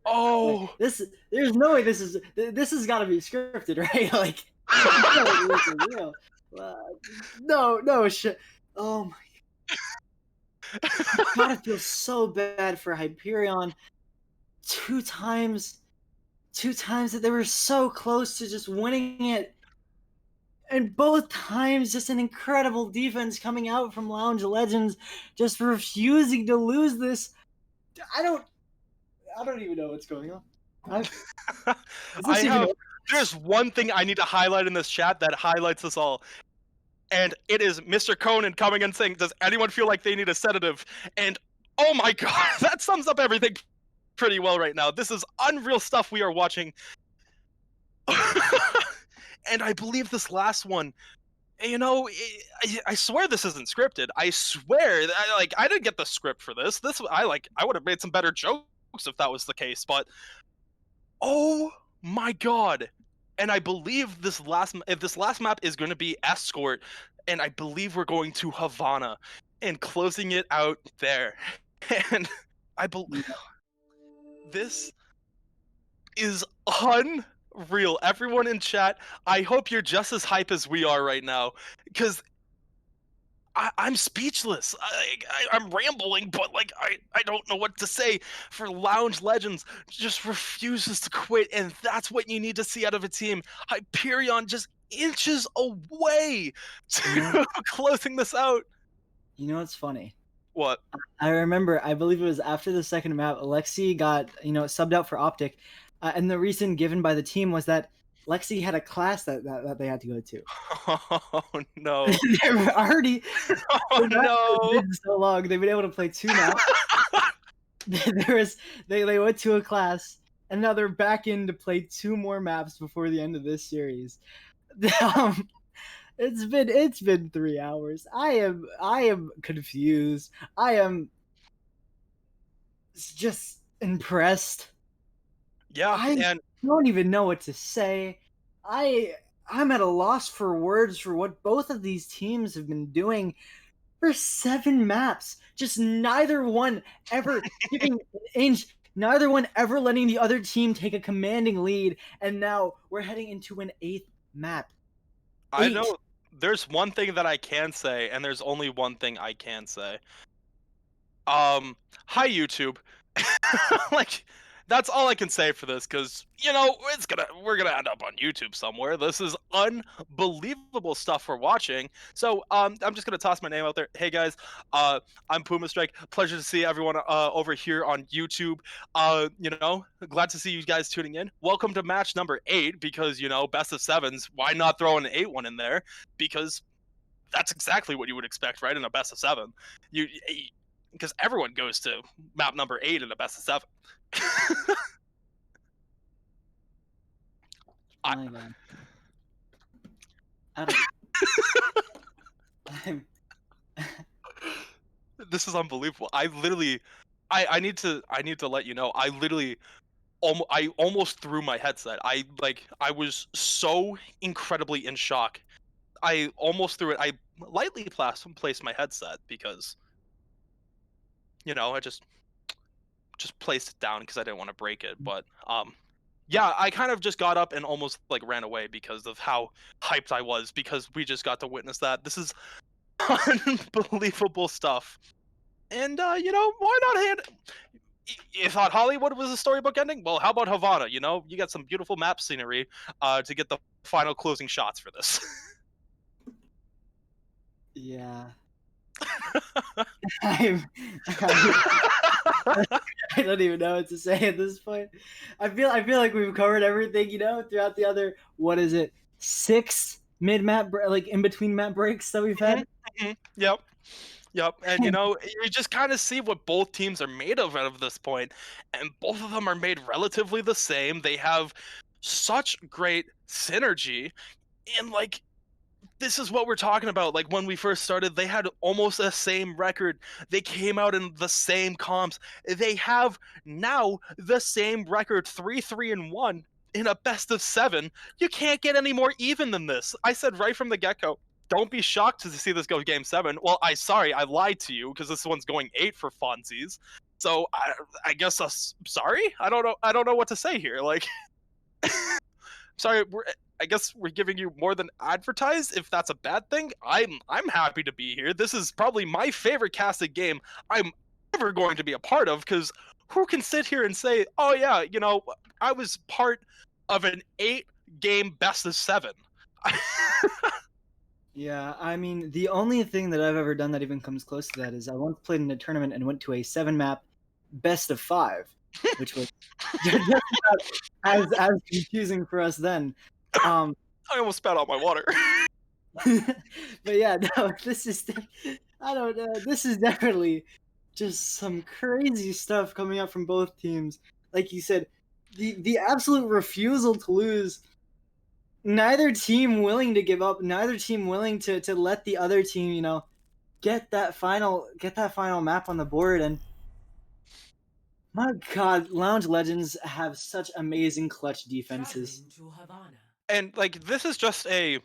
Oh, there's no way this has got to be scripted, right? Like, real. No shit. Oh my. I gotta feel so bad for Hyperion. Two times that they were so close to just winning it. And both times, just an incredible defense coming out from Lounge Legends, just refusing to lose this. I don't even know what's going on. There's one thing I need to highlight in this chat that highlights us all. And it is Mr. Conan coming and saying, does anyone feel like they need a sedative? And oh my god, that sums up everything pretty well right now. This is unreal stuff we are watching. And I believe this last one, you know, I swear this isn't scripted. I swear, I didn't get the script for this. I would have made some better jokes if that was the case. But oh my god! And I believe if this last map is going to be Escort, and I believe we're going to Havana and closing it out there. And I believe this is unreal. Everyone in chat, I hope you're just as hype as we are right now, because I'm speechless. I'm rambling, but like I don't know what to say. For Lounge Legends just refuses to quit, and that's what you need to see out of a team. Hyperion just inches away You know, to closing this out. you know what's funny? What? I remember, I believe it was after the second map, Alexi got, subbed out for Optic. And the reason given by the team was that Lexi had a class that they had to go to. Oh no! They were already Oh their match has no! been so long. They've been able to play 2 maps. They went to a class, and now they're back in to play 2 more maps before the end of this series. Um, it's been 3 hours. I am confused. I am just impressed. Yeah, I and don't even know what to say. I I'm at a loss for words for what both of these teams have been doing for 7 maps. Just neither one ever giving an inch, neither one ever letting the other team take a commanding lead, and now we're heading into an 8th map. I 8. know there's one thing that I can say, and there's only one thing I can say. Hi YouTube. Like, that's all I can say for this, because we're gonna end up on YouTube somewhere. This is unbelievable stuff we're watching. So I'm just gonna toss my name out there. Hey guys, I'm Puma Strike. Pleasure to see everyone over here on YouTube. Glad to see you guys tuning in. Welcome to match number 8, because best of sevens. Why not throw an 8 one in there? Because that's exactly what you would expect, right? In a best of 7, because everyone goes to map number 8 in a best of 7. I, My God. I don't. I'm. this is unbelievable. I need to let you know. I almost threw my headset. I was so incredibly in shock. I almost threw it. I lightly placed my headset because I just placed it down because I didn't want to break it. But yeah, I kind of just got up and almost like ran away because of how hyped I was, because we just got to witness that. This is unbelievable stuff. And why not hand? You thought Hollywood was a storybook ending? Well, how about Havana? You got some beautiful map scenery to get the final closing shots for this. Yeah. I'm, I don't even know what to say at this point. I feel like we've covered everything, throughout the other, what is it, 6 mid map like in between map breaks that we've had. Yep. Yep, and you just kind of see what both teams are made of this point, and both of them are made relatively the same. They have such great synergy, and like this is what we're talking about. Like when we first started, they had almost the same record. They came out in the same comps. They have now the same record, 3-3-1 in a best of 7. You can't get any more even than this. I said right from the get-go, don't be shocked to see this go game 7. Well, I lied to you, because this one's going 8 for funsies. So I guess sorry. I don't know what to say here. Like, sorry. I guess we're giving you more than advertised. If that's a bad thing, I'm happy to be here. This is probably my favorite casted game I'm ever going to be a part of, because who can sit here and say, oh yeah, I was part of an 8-game best of 7. Yeah, I mean, the only thing that I've ever done that even comes close to that is I once played in a tournament and went to a 7 map best of 5, which was just about as confusing for us then. I almost spat out my water. But yeah, no, I don't know. This is definitely just some crazy stuff coming out from both teams. Like you said, the absolute refusal to lose neither team willing to give up, neither team willing to let the other team, get that final map on the board. And my God, Lounge Legends have such amazing clutch defenses. And like this is just a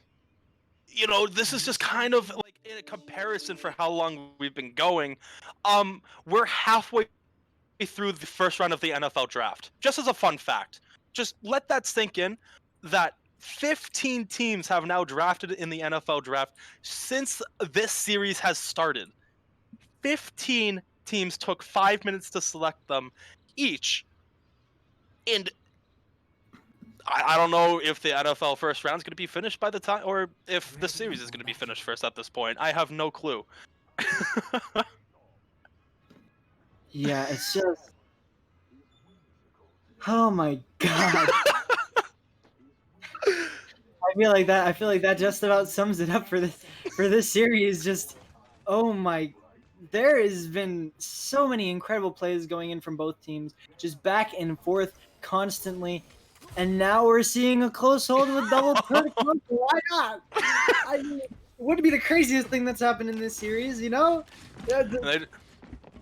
this is just kind of like in a comparison for how long we've been going. We're halfway through the first round of the NFL draft. Just as a fun fact, just let that sink in that 15 teams have now drafted in the NFL draft since this series has started. 15 teams took 5 minutes to select them each. And I don't know if the NFL first round is going to be finished by the time, or if the series is going to be finished first at this point. I have no clue. Yeah, it's just, oh my God. I feel like that just about sums it up for this series. Just, oh my, there has been so many incredible plays going in from both teams, just back and forth constantly. And now we're seeing a close hold with double turret. Why not? I mean, it would be the craziest thing that's happened in this series, you know? Yeah,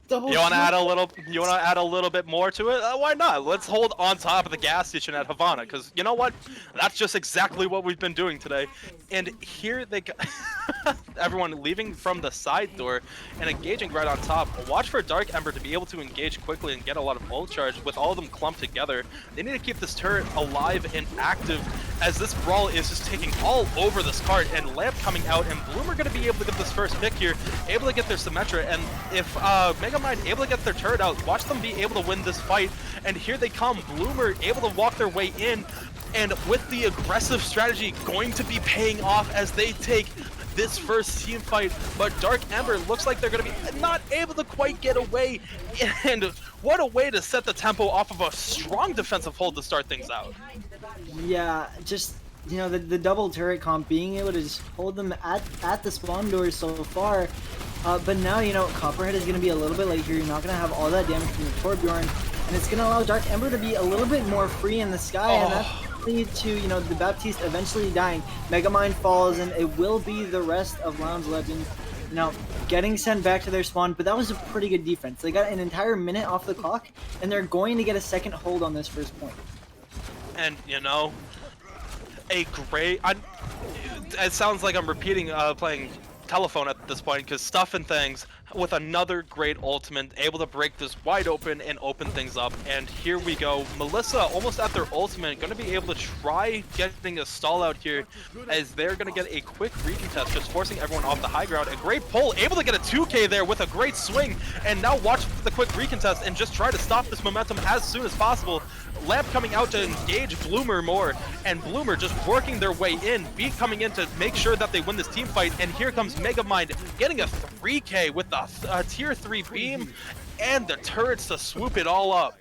double You want to shield. add a little? You want to add a little bit more to it? Why not? Let's hold on top of the gas station at Havana, because you know what? That's just exactly what we've been doing today. And here they go. Everyone leaving from the side door and engaging right on top. Watch for Dark Ember to be able to engage quickly and get a lot of ult charge. With all of them clumped together, they need to keep this turret alive and active, as this brawl is just taking all over this cart. And Lamp coming out, and Bloom are going to be able to get this first pick here, able to get their Symmetra. And if Megamind able to get their turret out, watch them be able to win this fight. And here they come, Bloomer able to walk their way in, and with the aggressive strategy going to be paying off as they take this first team fight. But Dark Ember looks like they're going to be not able to quite get away, and what a way to set the tempo off of a strong defensive hold to start things out. Yeah, just, the double turret comp, being able to just hold them at the spawn doors so far. But now, Copperhead is going to be a little bit late here. You're not going to have all that damage from the Torbjorn, and it's going to allow Dark Ember to be a little bit more free in the sky, and that's lead to, the Baptiste eventually dying. Megamind falls, and it will be the rest of Lounge Legends, getting sent back to their spawn. But that was a pretty good defense. They got an entire minute off the clock, and they're going to get a second hold on this first point. And, a great... it sounds like I'm repeating playing telephone at this point, because Stuff and Things with another great ultimate, able to break this wide open and open things up. And here we go, Melissa almost at their ultimate, going to be able to try getting a stall out here, as they're going to get a quick recontest, just forcing everyone off the high ground. A great pull, able to get a 2k there with a great swing, and now watch the quick recontest and just try to stop this momentum as soon as possible. Lamp coming out to engage Bloomer more, and Bloomer just working their way in, Beat coming in to make sure that they win this team fight. And here comes Megamind getting a 3k with the tier 3 beam and the turrets to swoop it all up.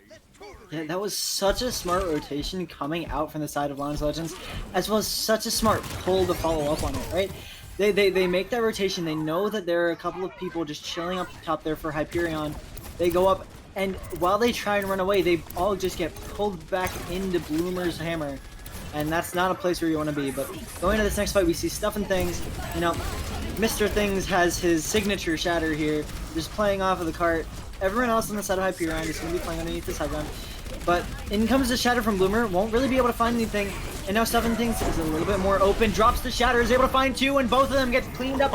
Yeah, that was such a smart rotation coming out from the side of Lounge Legends, as well as such a smart pull to follow up on it, right? They make that rotation. They know that there are a couple of people just chilling up top there for Hyperion. They go up, and while they try and run away, they all just get pulled back into Bloomer's hammer. And that's not a place where you want to be. But going to this next fight, we see Stuff and Things. Mr. Things has his signature shatter here, just playing off of the cart. Everyone else on the side of Hyperion is going to be playing underneath this high ground. But in comes the shatter from Bloomer, won't really be able to find anything. And now Stuff and Things is a little bit more open, drops the shatter, is able to find two, and both of them get cleaned up.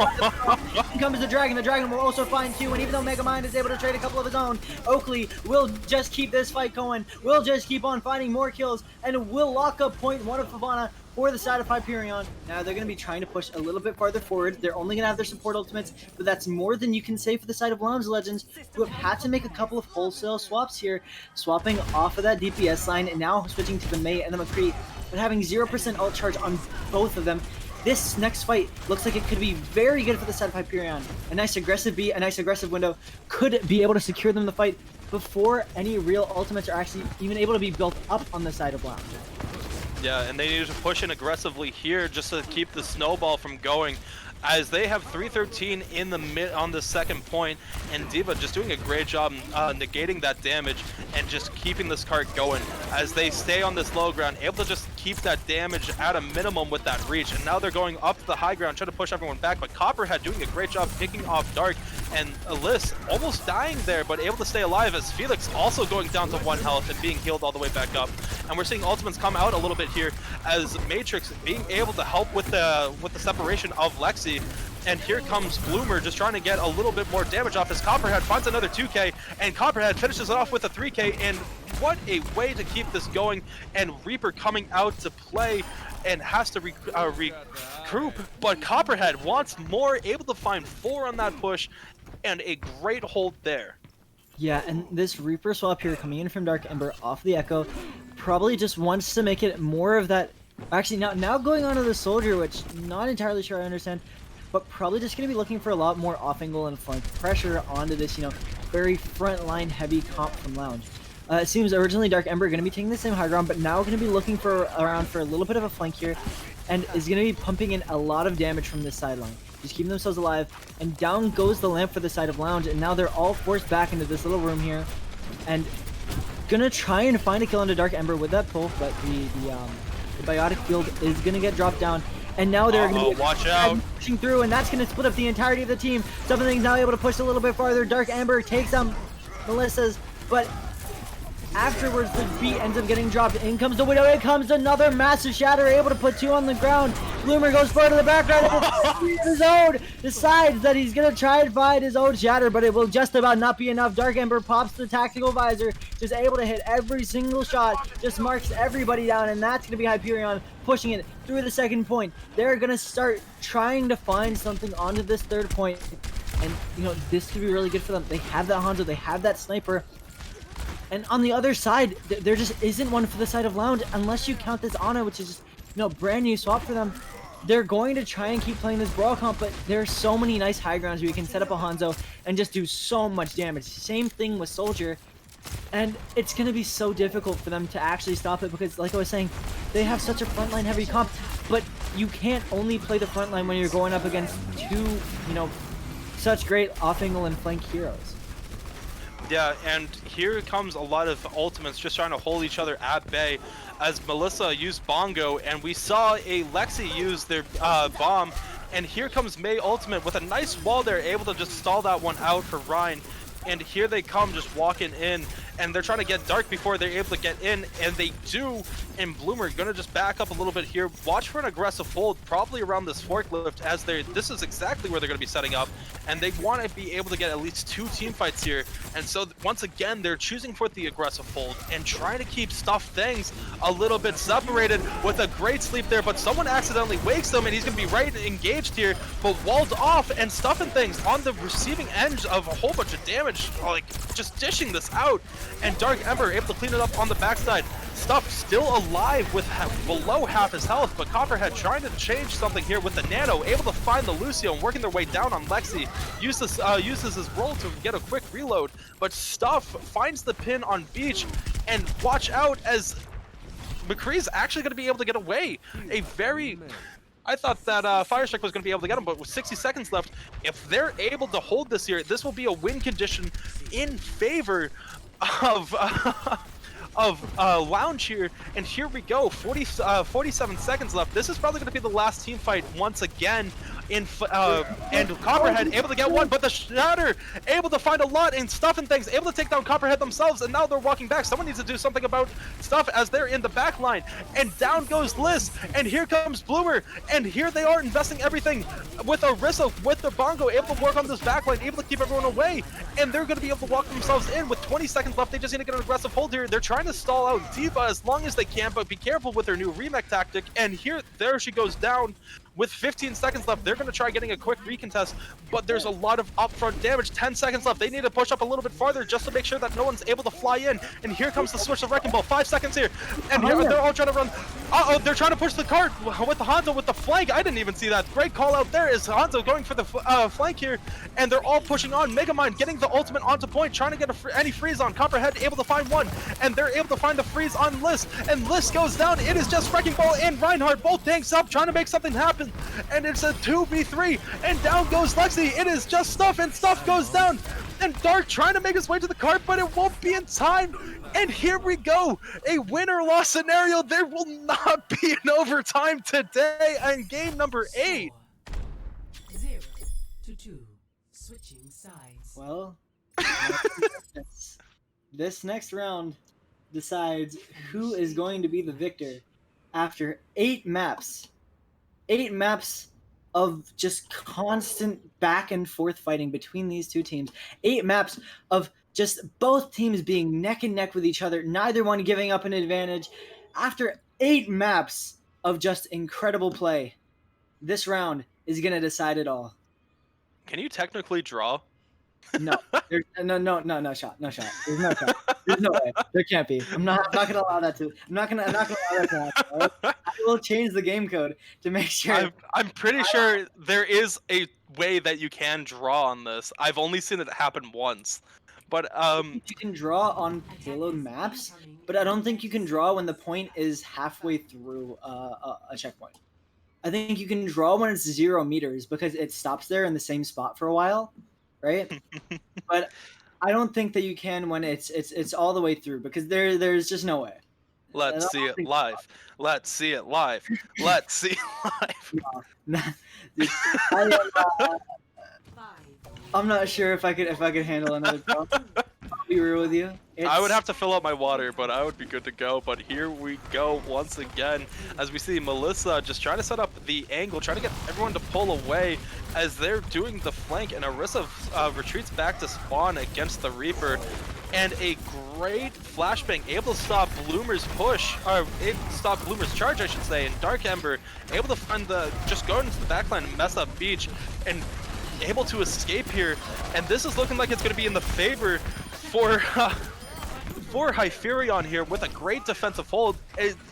In comes the Dragon will also find two, and even though Megamind is able to trade a couple of his own, Oakley will just keep this fight going, will just keep on finding more kills, and will lock up point one of Favana for the side of Hyperion. Now they're going to be trying to push a little bit farther forward. They're only going to have their support ultimates, but that's more than you can say for the side of Lounge Legends, who have had to make a couple of wholesale swaps here, swapping off of that DPS line and now switching to the Mei and the McCree, but having 0% ult charge on both of them. This next fight looks like it could be very good for the side of Hyperion. A nice aggressive beat, a nice aggressive window could be able to secure them the fight before any real ultimates are actually even able to be built up on the side of Lounge. Yeah, and they needed to push in aggressively here just to keep the snowball from going, as they have 313 in the mid on the second point, and D.Va just doing a great job negating that damage and just keeping this cart going as they stay on this low ground, able to just keep keep that damage at a minimum with that reach. And now they're going up the high ground, trying to push everyone back. But Copperhead doing a great job picking off Dark, and Alyss almost dying there, but able to stay alive, as Felix also going down to 1 health and being healed all the way back up. And we're seeing ultimates come out a little bit here, as Matrix being able to help with the separation of Lexi. And here comes Bloomer just trying to get a little bit more damage off as Copperhead finds another 2k, and Copperhead finishes it off with a 3k. And what a way to keep this going. And Reaper coming out to play and has to regroup, but Copperhead wants more, able to find 4 on that push, and a great hold there. Yeah, and this Reaper swap here coming in from Dark Ember off the Echo probably just wants to make it more of that. Actually, now going on to the Soldier, which not entirely sure I understand, but probably just going to be looking for a lot more off angle and flank pressure onto this, very front line heavy comp from Lounge. It seems originally Dark Ember going to be taking the same high ground, but now going to be looking around for a little bit of a flank here, and is going to be pumping in a lot of damage from this sideline. Just keeping themselves alive, and down goes the lamp for the side of Lounge, and now they're all forced back into this little room here, and gonna try and find a kill into Dark Ember with that pull, but the biotic field is gonna get dropped down, and now they're gonna be watch out, pushing through, and that's gonna split up the entirety of the team. Something's now able to push a little bit farther. Dark Ember takes down Melissa's, but afterwards the beat ends up getting dropped. In comes the Widow, in comes another massive shatter, able to put 2 on the ground. Bloomer goes far to the background, his own decides that he's gonna try and find his own shatter, but it will just about not be enough. Dark Ember pops the tactical visor, just able to hit every single shot, just marks everybody down, and that's gonna be Hyperion pushing it through the second point. They're gonna start trying to find something onto this third point, and this could be really good for them. They have that Hanzo, they have that sniper. And on the other side, there just isn't one for the side of Lounge, unless you count this Ana, which is just, brand new swap for them. They're going to try and keep playing this Brawl comp, but there are so many nice high grounds where you can set up a Hanzo and just do so much damage. Same thing with Soldier. And it's going to be so difficult for them to actually stop it because, like I was saying, they have such a frontline heavy comp, but you can't only play the frontline when you're going up against 2, such great off-angle and flank heroes. Yeah, and here comes a lot of ultimates just trying to hold each other at bay, as Melissa used Bongo, and we saw a Lexi use their bomb, and here comes Mei ultimate with a nice wall there, able to just stall that one out for Ryan. And here they come just walking in, and they're trying to get Dark before they're able to get in, and they do. And Bloomer gonna just back up a little bit here. Watch for an aggressive hold, probably around this forklift, as this is exactly where they're gonna be setting up, and they want to be able to get at least 2 team fights here. And so once again, they're choosing for the aggressive hold and trying to keep Stuff Things a little bit separated with a great sleep there, but someone accidentally wakes them, and he's gonna be right engaged here, but walled off, and Stuffing Things on the receiving end of a whole bunch of damage, like just dishing this out. And Dark Ember able to clean it up on the backside. Stuff still alive with below half his health, but Copperhead trying to change something here with the Nano, able to find the Lucio and working their way down on Lexi. Uses his roll to get a quick reload, but Stuff finds the pin on Beach, and watch out as McCree's actually going to be able to get away. I thought that Firestrike was going to be able to get him, but with 60 seconds left, if they're able to hold this here, this will be a win condition in favor of Lounge here. And here we go, 47 seconds left. This is probably going to be the last team fight once again. And Copperhead able to get one, but the Shatter able to find a lot, and Stuff and Things able to take down Copperhead themselves, and now they're walking back. Someone needs to do something about Stuff as they're in the back line, and down goes Liz, and here comes Bloomer, and here they are investing everything with Orisa, with the Bongo, able to work on this back line, able to keep everyone away, and they're going to be able to walk themselves in with 20 seconds left. They just need to get an aggressive hold here. They're trying to stall out Diva as long as they can, but be careful with their new remake tactic, and there she goes down. With 15 seconds left, they're going to try getting a quick recontest, but there's a lot of upfront damage. 10 seconds left. They need to push up a little bit farther just to make sure that no one's able to fly in. And here comes the switch of Wrecking Ball. 5 seconds here. And here, they're all trying to run. Uh-oh, they're trying to push the cart with the Hanzo with the flank. I didn't even see that. Great call out there is Hanzo going for the flank here. And they're all pushing on. Megamind getting the ultimate onto point, trying to get any freeze on. Copperhead able to find one. And they're able to find the freeze on Liz. And Liz goes down. It is just Wrecking Ball and Reinhardt, both tanks up, trying to make something happen. And it's a 2v3, and down goes Lexi. It is just Stuff, and Stuff goes down. And Dark trying to make his way to the cart, but it won't be in time. And here we go. A win or loss scenario. There will not be an overtime today in game number 8. 0-2. Switching sides. Well, this next round decides who is going to be the victor after 8 maps. 8 maps of just constant back and forth fighting between these two teams. 8 maps of just both teams being neck and neck with each other, neither one giving up an advantage. After 8 maps of just incredible play, this round is going to decide it all. Can you technically draw? No, no shot. There's no shot. There's no way. There can't be. I'm not gonna allow that to. I'm not gonna allow that to happen. Right? I will change the game code to make sure. I'm pretty sure there is a way that you can draw on this. I've only seen it happen once, but You can draw on payload maps, but I don't think you can draw when the point is halfway through a checkpoint. I think you can draw when it's 0 meters because it stops there in the same spot for a while. Right, but I don't think that you can when it's all the way through because there's just no way. Let's see it live. Let's see it live. Let's see it live. No. Dude, I'm not sure if I could handle another draw. I'll be real with you. I would have to fill up my water, but I would be good to go. But here we go once again, as we see Melissa just trying to set up the angle, trying to get everyone to pull away as they're doing the flank, and Arissa retreats back to spawn against the Reaper. And a great flashbang able to stop Bloomer's push, or stop Bloomer's charge, I should say. And Dark Ember able to find just go into the backline and mess up Beach, and able to escape here. And this is looking like it's going to be in the favor for Hyperion here with a great defensive hold.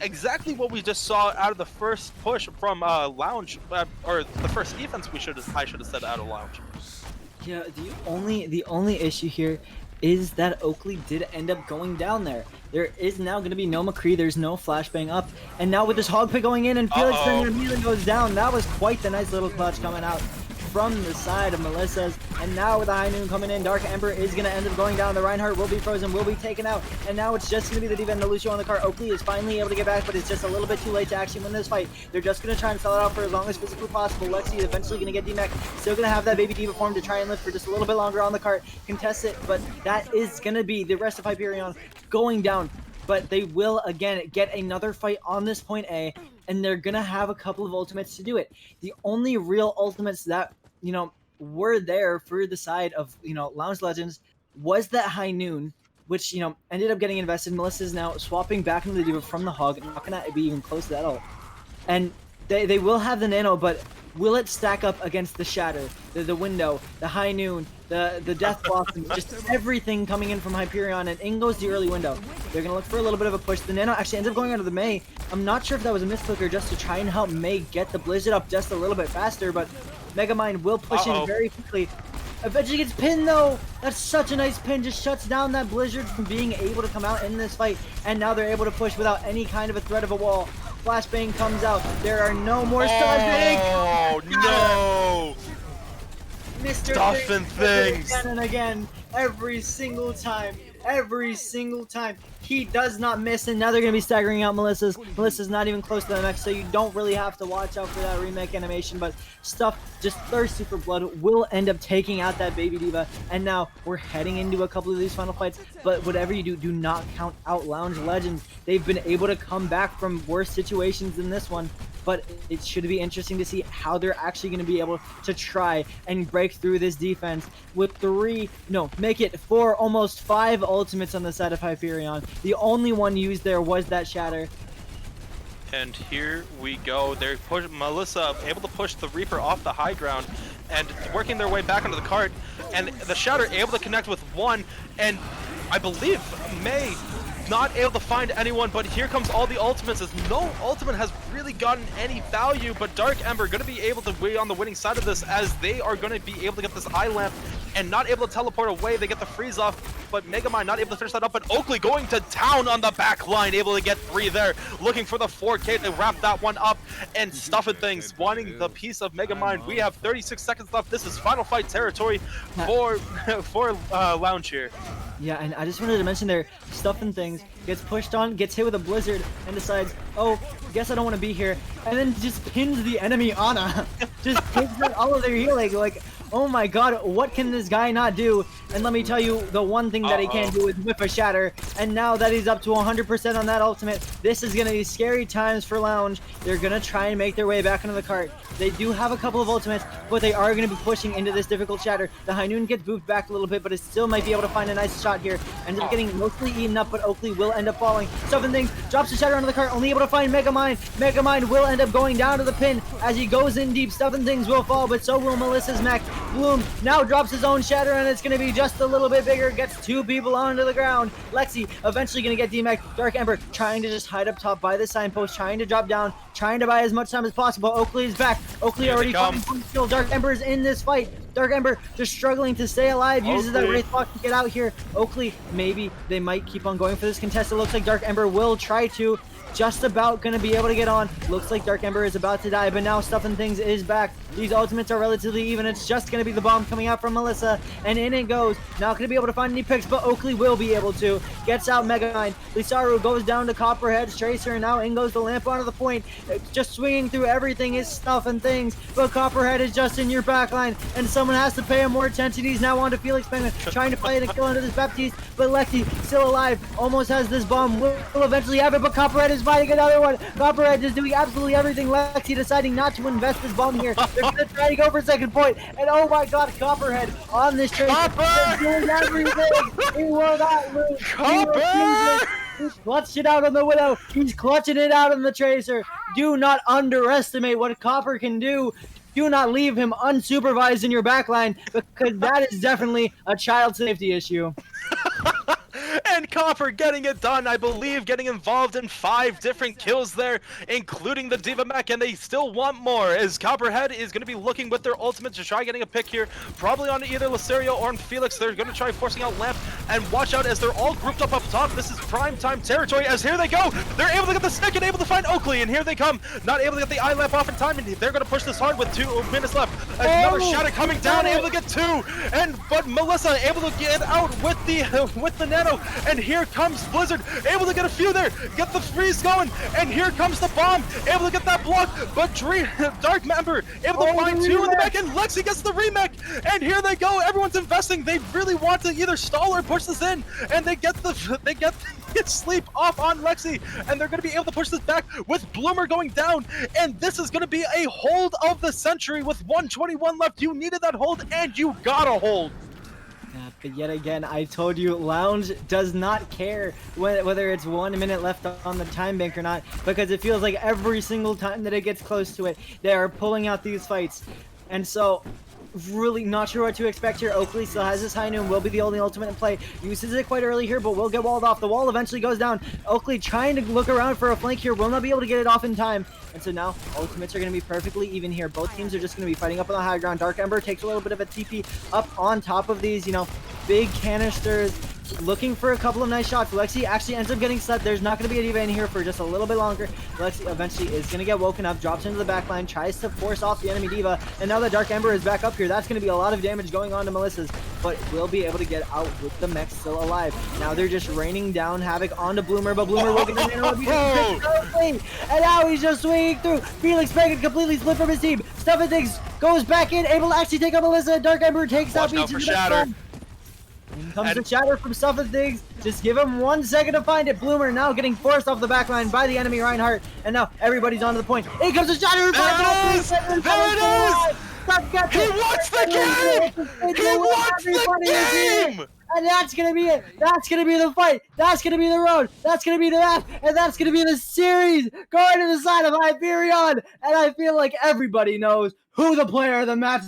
Exactly what we just saw out of the first push from Lounge, or the first defense I should have said out of Lounge. Yeah, the only issue here is that Oakley did end up going down there. There is now going to be no McCree, there's no flashbang up, and now with this hog pick going in and Felix then immediately goes down, that was quite the nice little clutch coming out from the side of Melissa's. And now with the High Noon coming in, Dark Ember is going to end up going down. The Reinhardt will be frozen, will be taken out, and now it's just going to be the D.Va and the Lucio on the car. Oakley is finally able to get back, but it's just a little bit too late to actually win this fight. They're just going to try and sell it out for as long as physically possible. Lexi is eventually going to get D-Mech, still going to have that baby D.Va form to try and live for just a little bit longer on the cart, contest it, but that is going to be the rest of Hyperion going down. But they will again get another fight on this point A, and they're going to have a couple of ultimates to do it. The only real ultimates that, were there for the side of, Lounge Legends was that High Noon, which, ended up getting invested. Melissa's now swapping back into the D.Va from the Hog, not going to be even close to that ult. And they will have the Nano, but will it stack up against the Shatter, the Window, the High Noon, the Death Blossom, just everything coming in from Hyperion, and in goes the early Window. They're going to look for a little bit of a push. The Nano actually ends up going under the Mei. I'm not sure if that was a misclick or just to try and help Mei get the Blizzard up just a little bit faster, but Megamind will push in very quickly. Eventually gets pinned though. That's such a nice pin. Just shuts down that Blizzard from being able to come out in this fight. And now they're able to push without any kind of a threat of a wall. Flashbang comes out. There are no more stars. Oh no! Mr. Dolphin things. Again and again. Every single time. He does not miss, and now they're going to be staggering out Melissa's. Melissa's not even close to the mech, so you don't really have to watch out for that remake animation, but Stuff just thirsty for blood will end up taking out that baby D.Va, and now we're heading into a couple of these final fights, but whatever you do, do not count out Lounge Legends. They've been able to come back from worse situations than this one, but it should be interesting to see how they're actually going to be able to try and break through this defense with make it 4, almost 5 ultimates on the side of Hyperion. The only one used there was that Shatter. And here we go. They're Melissa able to push the Reaper off the high ground and working their way back onto the cart. And the Shatter able to connect with one. And I believe Mei not able to find anyone, but here comes all the ultimates as no ultimate has really gotten any value, but Dark Ember going to be able to be on the winning side of this as they are going to be able to get this eye lamp and not able to teleport away. They get the freeze off, but Megamind not able to finish that up. But Oakley going to town on the back line, able to get 3 there, looking for the 4K to wrap that one up, and Stuffing Things wanting the piece of Megamind. We have 36 seconds left. This is final fight territory for Lounge here. Yeah, and I just wanted to mention there, Stuffing Things gets pushed on, gets hit with a blizzard, and decides, oh, guess I don't want to be here, and then just pins the enemy Ana. Just pins out all of their healing. Like, oh my god, what can this guy not do? And let me tell you, the one thing that he can do is whip a shatter, and now that he's up to 100% on that ultimate, this is going to be scary times for Lounge. They're going to try and make their way back into the cart. They do have a couple of ultimates, but they are going to be pushing into this difficult shatter. The High Noon gets booped back a little bit, but it still might be able to find a nice shot here. Ends up getting mostly eaten up, but Oakley will end up falling. Stuffing Things drops the shatter onto the cart, only able to find Megamind. Megamind will end up going down to the pin as he goes in deep. Stuffing Things will fall, but so will Melissa's mech. Bloom now drops his own shatter, and it's going to be just a little bit bigger. Gets 2 people onto the ground. Lexi eventually going to get D-Mech. Dark Ember trying to just hide up top by the signpost, trying to drop down, trying to buy as much time as possible. Oakley is back. Oakley already finding kill. Dark Ember is in this fight. Dark Ember just struggling to stay alive. Uses that Wraith Walk to get out here. Oakley, maybe they might keep on going for this contest. It looks like Dark Ember will try to. Just about going to be able to get on. Looks like Dark Ember is about to die, but now Stuffing Things is back. These ultimates are relatively even. It's just going to be the bomb coming out from Melissa, and in it goes. Not going to be able to find any picks, but Oakley will be able to. Gets out Megamind. Lisaru goes down to Copperhead's Tracer, and now in goes the lamp onto the point. Just swinging through everything is Stuffing Things, but Copperhead is just in your backline, and someone has to pay him more attention. He's now on to Felix Penguin, trying to play the kill into this Baptiste, but Lexi still alive. Almost has this bomb. Will eventually have it, but Copperhead is fighting another one. Copperhead just doing absolutely everything. Lexi deciding not to invest this bomb here. They're going to try to go for second point, and oh my god, Copperhead on this trace is doing everything. He will not lose. He's clutched it out on the Widow. He's clutching it out on the Tracer. Do not underestimate what Copper can do. Do not leave him unsupervised in your backline, because that is definitely a child safety issue. And Copper getting it done, I believe, getting involved in 5 different kills there, including the Diva Mech, and they still want more, as Copperhead is going to be looking with their ultimate to try getting a pick here, probably on either Lacerio or on Felix. They're going to try forcing out Lamp, and watch out as they're all grouped up top. This is prime time territory, as here they go. They're able to get the stick and able to find Oakley, and here they come. Not able to get the eye lamp off in time, and they're going to push this hard with 2 minutes left. Another shatter coming down, able to get 2, but Melissa able to get out with the nano, and here comes Blizzard, able to get a few there, get the freeze going, and here comes the bomb, able to get that block, but Dark Member able to find 2 in the back, and Lexi gets the remake, and here they go. Everyone's investing. They really want to either stall or push this in, and they get sleep off on Lexi, and they're going to be able to push this back with Bloomer going down, and this is going to be a hold of the century with 121 left. You needed that hold, and you got a hold. Yeah, but yet again, I told you, Lounge does not care whether it's 1 minute left on the time bank or not, because it feels like every single time that it gets close to it, they are pulling out these fights. And so, really not sure what to expect here. Oakley still has his High Noon, will be the only ultimate in play. Uses it quite early here, but will get walled off. The wall eventually goes down. Oakley trying to look around for a flank here, will not be able to get it off in time. And so now, ultimates are going to be perfectly even here. Both teams are just going to be fighting up on the high ground. Dark Ember takes a little bit of a TP up on top of these, big canisters, looking for a couple of nice shots. Lexi actually ends up getting slept. There's not going to be a Diva in here for just a little bit longer. Lexi eventually is going to get woken up, drops into the back line, tries to force off the enemy Diva, and now that Dark Ember is back up here, that's going to be a lot of damage going on to Melissa's, but will be able to get out with the mech still alive. Now they're just raining down havoc onto Bloomer, but Bloomer will get in, and now he's just swinging through. Felix Penguin completely split from his team. Stuffing Things goes back in, able to actually take out Melissa. Dark Ember takes out Beach. In comes the shatter from Stuffing Things. Just give him 1 second to find it. Bloomer now getting forced off the back line by the enemy Reinhardt. And now everybody's onto the point. Here comes the shatter. There it is! He wants the game! He wants the game! And that's going to be it. That's going to be the fight. That's going to be the road. That's going to be the map. And that's going to be the series going to the side of Hyperion. And I feel like everybody knows who the player of the match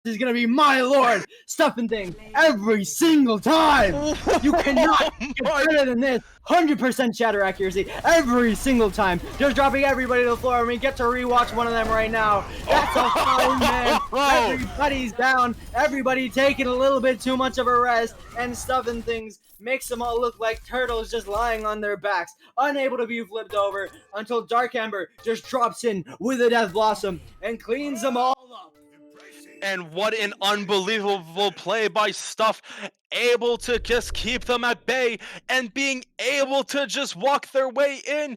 is gonna be my lord, stuffing things every single time. You cannot get better than this. 100% shatter accuracy every single time. Just dropping everybody to the floor, and we get to rewatch one of them right now. That's a fine man. Everybody's down. Everybody taking a little bit too much of a rest, and stuffing things makes them all look like turtles just lying on their backs, unable to be flipped over until Dark Ember just drops in with a Death Blossom and cleans them all up. And what an unbelievable play by Stuff, able to just keep them at bay and being able to just walk their way in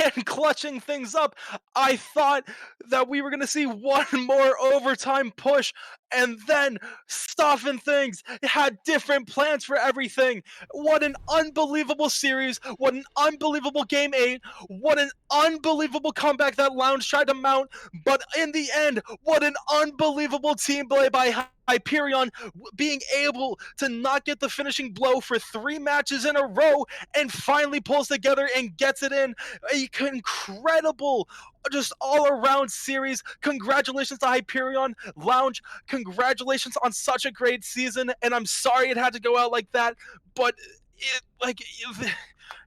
and clutching things up. I thought that we were going to see one more overtime push, and then Stuff and Things had different plans for everything. What an unbelievable series. What an unbelievable game 8. What an unbelievable comeback that Lounge tried to mount. But in the end, what an unbelievable team play by Hyperion, being able to not get the finishing blow for 3 matches in a row and finally pulls together and gets it in. A incredible, just all around series. Congratulations to Hyperion. Lounge, congratulations on such a great season. And I'm sorry it had to go out like that, but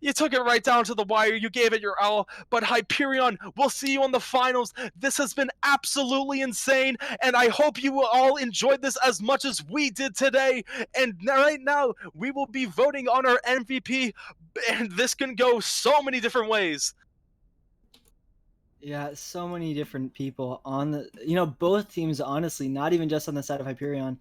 you took it right down to the wire. You gave it your all. But Hyperion, we'll see you in the finals. This has been absolutely insane, and I hope you all enjoyed this as much as we did today. And right now, we will be voting on our MVP, and this can go so many different ways. Yeah, so many different people on the, both teams, honestly, not even just on the side of Hyperion,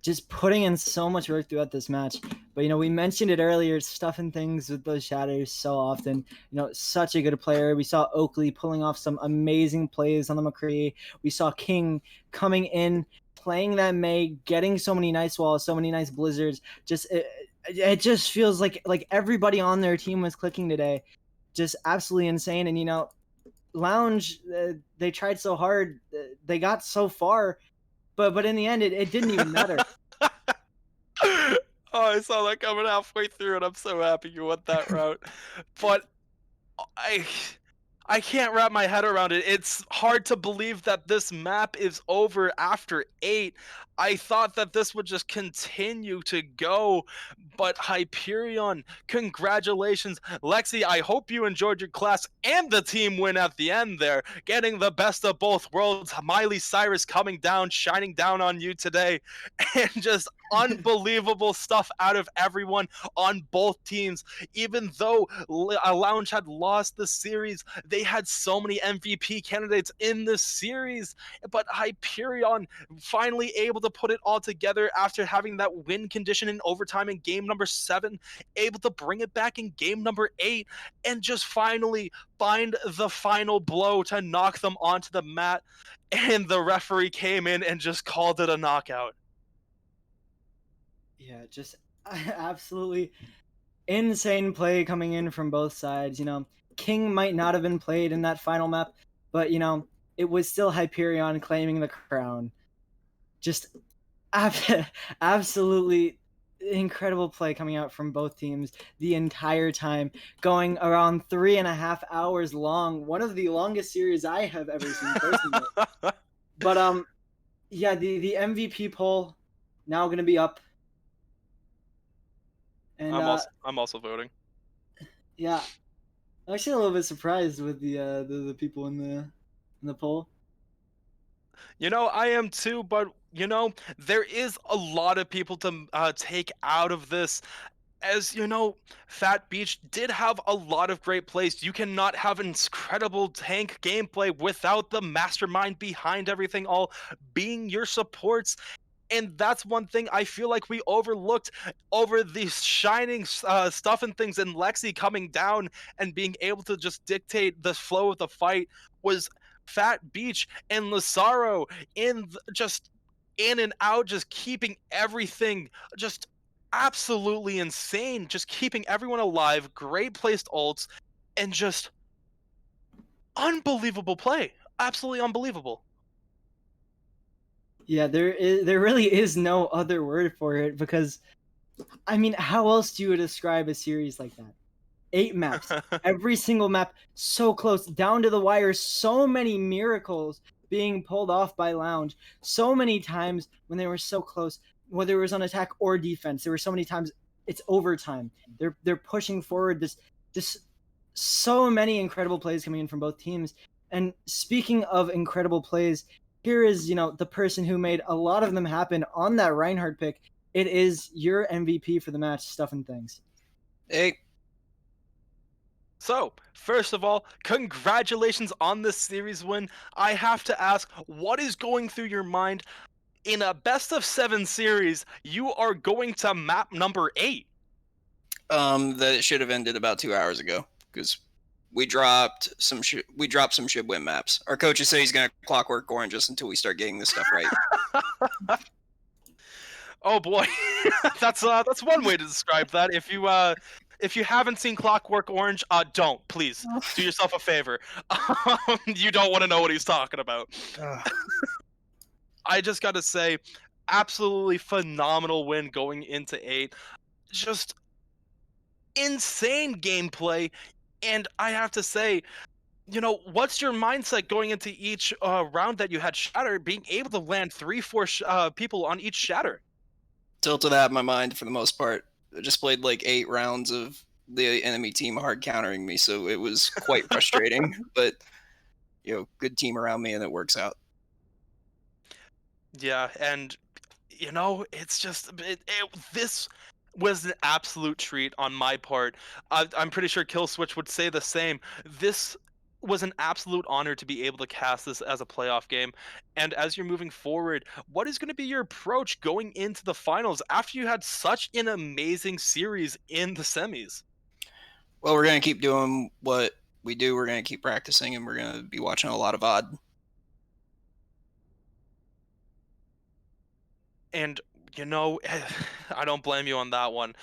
just putting in so much work throughout this match. But, we mentioned it earlier, stuffing things with those shatters so often. Such a good player. We saw Oakley pulling off some amazing plays on the McCree. We saw King coming in, playing that Mei, getting so many nice walls, so many nice blizzards. It just feels like everybody on their team was clicking today. Just absolutely insane. And, Lounge, they tried so hard. They got so far. But in the end, it didn't even matter. Oh, I saw that coming halfway through, and I'm so happy you went that route. But I can't wrap my head around it. It's hard to believe that this map is over after 8. I thought that this would just continue to go, but Hyperion, congratulations. Lexi, I hope you enjoyed your class and the team win at the end there, getting the best of both worlds. Miley Cyrus coming down, shining down on you today, and just unbelievable stuff out of everyone on both teams. Even though Lounge had lost the series, they had so many MVP candidates in this series, but Hyperion finally able to put it all together after having that win condition in overtime in game number 7, able to bring it back in game number 8, and just finally find the final blow to knock them onto the mat. And the referee came in and just called it a knockout. Yeah, just absolutely insane play coming in from both sides. King might not have been played in that final map, but it was still Hyperion claiming the crown. Just absolutely incredible play coming out from both teams the entire time, going around 3.5 hours long. One of the longest series I have ever seen personally. But yeah, the MVP poll now going to be up. And I'm also voting. Yeah, I'm actually a little bit surprised with the people in the poll. I am too, but there is a lot of people to take out of this. As Fat Beach did have a lot of great plays. You cannot have incredible tank gameplay without the mastermind behind everything all being your supports. And that's one thing I feel like we overlooked over the shining stuff and things, and Lexi coming down and being able to just dictate the flow of the fight was Fat Beach and Lazaro just in and out, just keeping everything just absolutely insane, just keeping everyone alive, great placed ults, and just unbelievable play. Absolutely unbelievable. Yeah, there really is no other word for it, because how else do you describe a series like that? 8 maps, every single map so close, down to the wire, so many miracles being pulled off by Lounge so many times when they were so close, whether it was on attack or defense. There were so many times it's overtime. They're pushing forward this so many incredible plays coming in from both teams. And speaking of incredible plays, here is, the person who made a lot of them happen on that Reinhardt pick. It is your MVP for the match, Stuff and Things. Hey, So, first of all, congratulations on this series win. I have to ask, what is going through your mind? In a best of 7 series, you are going to map number 8. that it should have ended about 2 hours ago because we dropped some should win maps. Our coaches say he's gonna clockwork orange us until we start getting this stuff right. Oh boy, that's one way to describe that. If you haven't seen Clockwork Orange, don't please do yourself a favor. You don't want to know what he's talking about. I just got to say, absolutely phenomenal win going into 8. Just insane gameplay, and I have to say, what's your mindset going into each round that you had Shatter, being able to land 3-4 people on each Shatter? Tilted out of my mind for the most part. I just played like 8 rounds of the enemy team hard countering me, so it was quite frustrating. But good team around me, and it works out. Yeah, and it's just this was an absolute treat on my part. I'm pretty sure Killswitch would say the same. This was an absolute honor to be able to cast this as a playoff game. And as you're moving forward, what is going to be your approach going into the finals after you had such an amazing series in the semis? Well, we're gonna keep doing what we do. We're gonna keep practicing, and we're gonna be watching a lot of VOD. And I don't blame you on that one.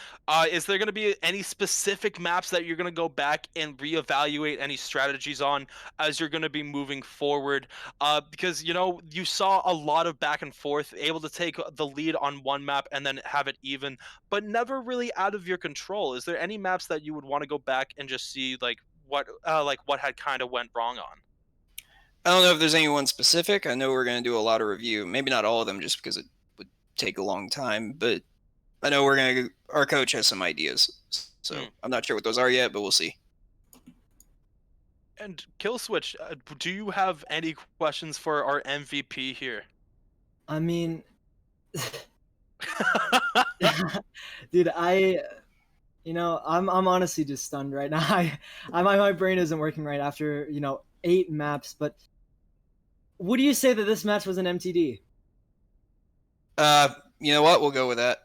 Is there going to be any specific maps that you're going to go back and reevaluate any strategies on as you're going to be moving forward? Because you saw a lot of back and forth, able to take the lead on one map and then have it even, but never really out of your control. Is there any maps that you would want to go back and just see what had kind of went wrong on? I don't know if there's anyone specific. I know we're gonna do a lot of review. Maybe not all of them, just because it would take a long time. But I know our coach has some ideas. So I'm not sure what those are yet, but we'll see. And Killswitch, do you have any questions for our MVP here? I mean, dude, I'm honestly just stunned right now. My brain isn't working right after 8 maps. But would you say that this match was an MTD? You know what? We'll go with that.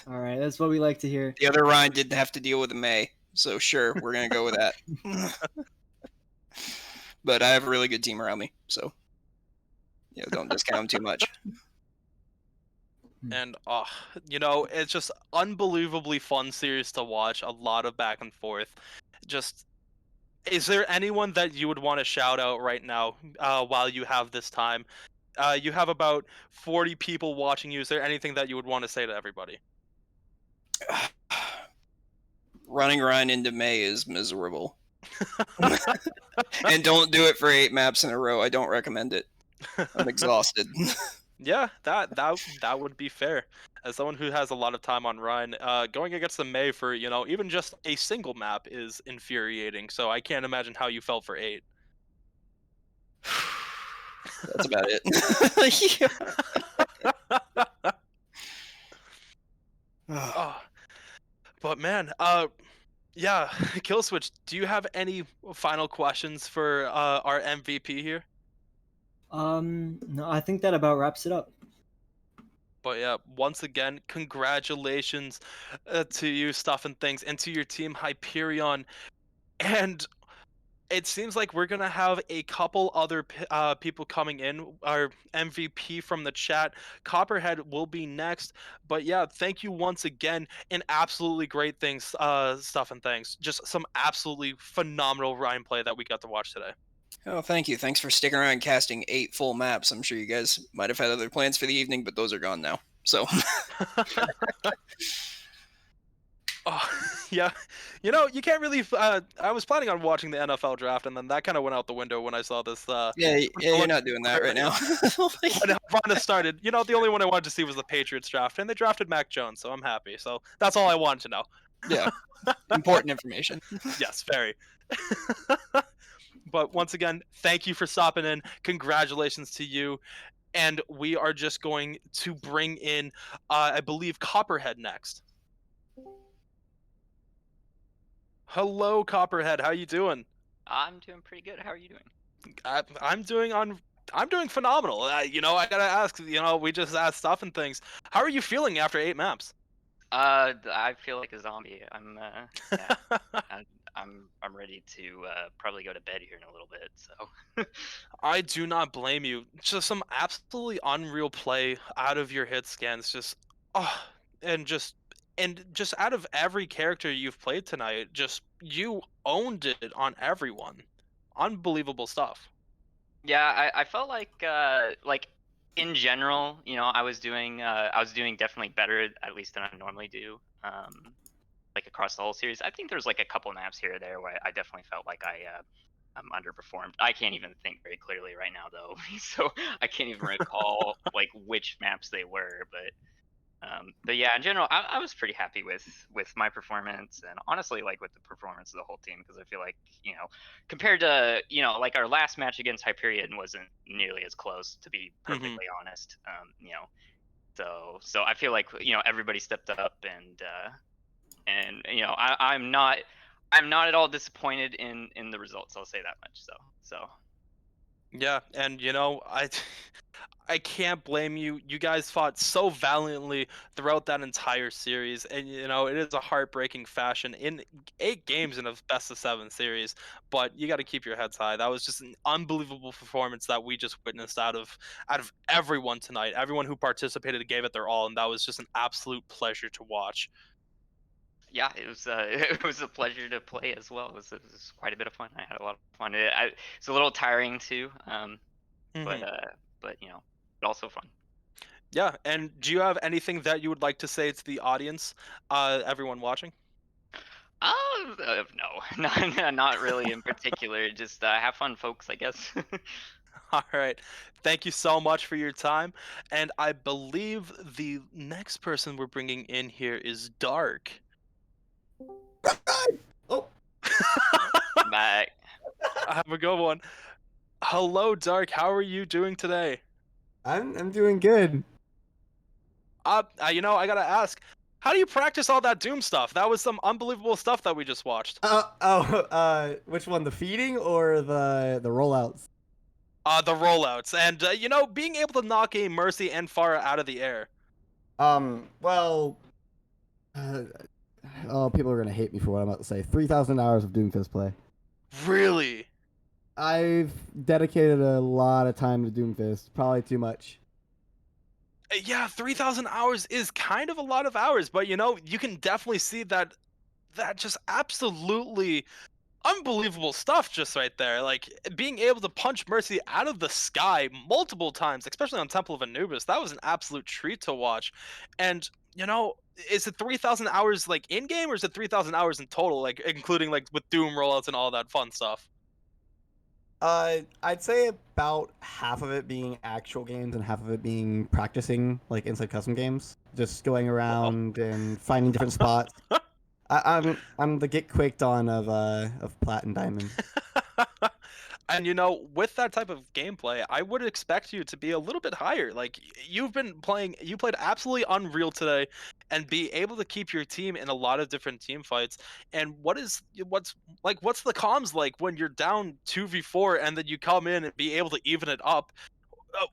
All right, that's what we like to hear. The other Ryan didn't have to deal with a May, so sure, we're gonna go with that. But I have a really good team around me, so don't discount them too much. And it's just unbelievably fun series to watch. A lot of back and forth. Just, is there anyone that you would want to shout out right now while you have this time? You have about 40 people watching you. Is there anything that you would want to say to everybody? Running Ryan into May is miserable. And don't do it for 8 maps in a row. I don't recommend it. I'm exhausted. Yeah, that would be fair. As someone who has a lot of time on Ryan, going against the May for even just a single map is infuriating. So I can't imagine how you felt for 8. That's about it. Oh, but man, yeah, Killswitch, do you have any final questions for our MVP here? No, I think that about wraps it up. But yeah, once again, congratulations to you, Stuff and Things, and to your team, Hyperion. And it seems like we're gonna have a couple other people coming in. Our MVP from the chat, Copperhead, will be next. But yeah, thank you once again, and absolutely great things, Stuff and Things. Just some absolutely phenomenal Ryan play that we got to watch today. Oh, thank you. Thanks for sticking around and casting 8 full maps. I'm sure you guys might have had other plans for the evening, but those are gone now. So. Oh. Yeah, you can't really. I was planning on watching the NFL draft, and then that kind of went out the window when I saw this. Yeah, you're not doing that right now. When Havana started, the only one I wanted to see was the Patriots draft, and they drafted Mac Jones, so I'm happy. So that's all I wanted to know. Yeah, important information. Yes, very. But once again, thank you for stopping in. Congratulations to you. And we are just going to bring in, I believe, Copperhead next. Hello, Copperhead. How you doing? I'm doing pretty good. How are you doing? I'm doing I'm doing phenomenal. I gotta ask. We just asked stuff and things. How are you feeling after 8 maps? I feel like a zombie. Yeah, I'm ready to probably go to bed here in a little bit. So, I do not blame you. Just some absolutely unreal play out of your hit scans. Oh, and just and just out of every character you've played tonight, just you owned it on everyone. Unbelievable stuff. yeah, I felt like in general, I was doing definitely better at least than I normally do. Like across the whole series, I think there's like a couple maps here or there where I definitely felt like I'm underperformed. I can't even think very clearly right now though, so I can't even recall like which maps they were. But yeah, in general, I was pretty happy with my performance, and honestly, like with the performance of the whole team, because I feel like compared to like our last match against Hyperion wasn't nearly as close, to be perfectly honest. So I feel like everybody stepped up, and I'm not at all disappointed in the results. I'll say that much. So Yeah, and I can't blame you. You guys fought so valiantly throughout that entire series, and it is a heartbreaking fashion in 8 games in a best of 7 series. But you got to keep your heads high. That was just an unbelievable performance that we just witnessed out of everyone tonight. Everyone who participated gave it their all, and that was just an absolute pleasure to watch. yeah, it was it was a pleasure to play as well. It was quite a bit of fun. I had a lot of fun. It's a little tiring too, but hmm but but also fun. Yeah, and do you have anything that you would like to say to the audience, everyone watching? No, not really in particular. Just have fun, folks, I guess. All right. Thank you so much for your time. And I believe the next person we're bringing in here is Dark. Oh, Bye. Have a good one. Hello, Dark. How are you doing today? I'm doing good. I gotta ask, how do you practice all that Doom stuff? That was some unbelievable stuff that we just watched. Which one, the feeding or the rollouts? The rollouts, and being able to knock a Mercy and Pharah out of the air. Well, oh, people are gonna hate me for what I'm about to say. 3,000 hours of Doomfist play. Really? I've dedicated a lot of time to Doomfist, probably too much. Yeah, 3,000 hours is kind of a lot of hours, but you can definitely see that just absolutely unbelievable stuff just right there. Like being able to punch Mercy out of the sky multiple times, especially on Temple of Anubis, that was an absolute treat to watch. And is it 3,000 hours like in game, or is it 3,000 hours in total, like including like with Doom rollouts and all that fun stuff? I'd say about half of it being actual games and half of it being practicing, like inside custom games. Just going around and finding different spots. I'm the get quaked on of Plat and Diamond. And with that type of gameplay, I would expect you to be a little bit higher. Like you played absolutely unreal today, and be able to keep your team in a lot of different team fights. And what's the comms like when you're down 2v4 and then you come in and be able to even it up?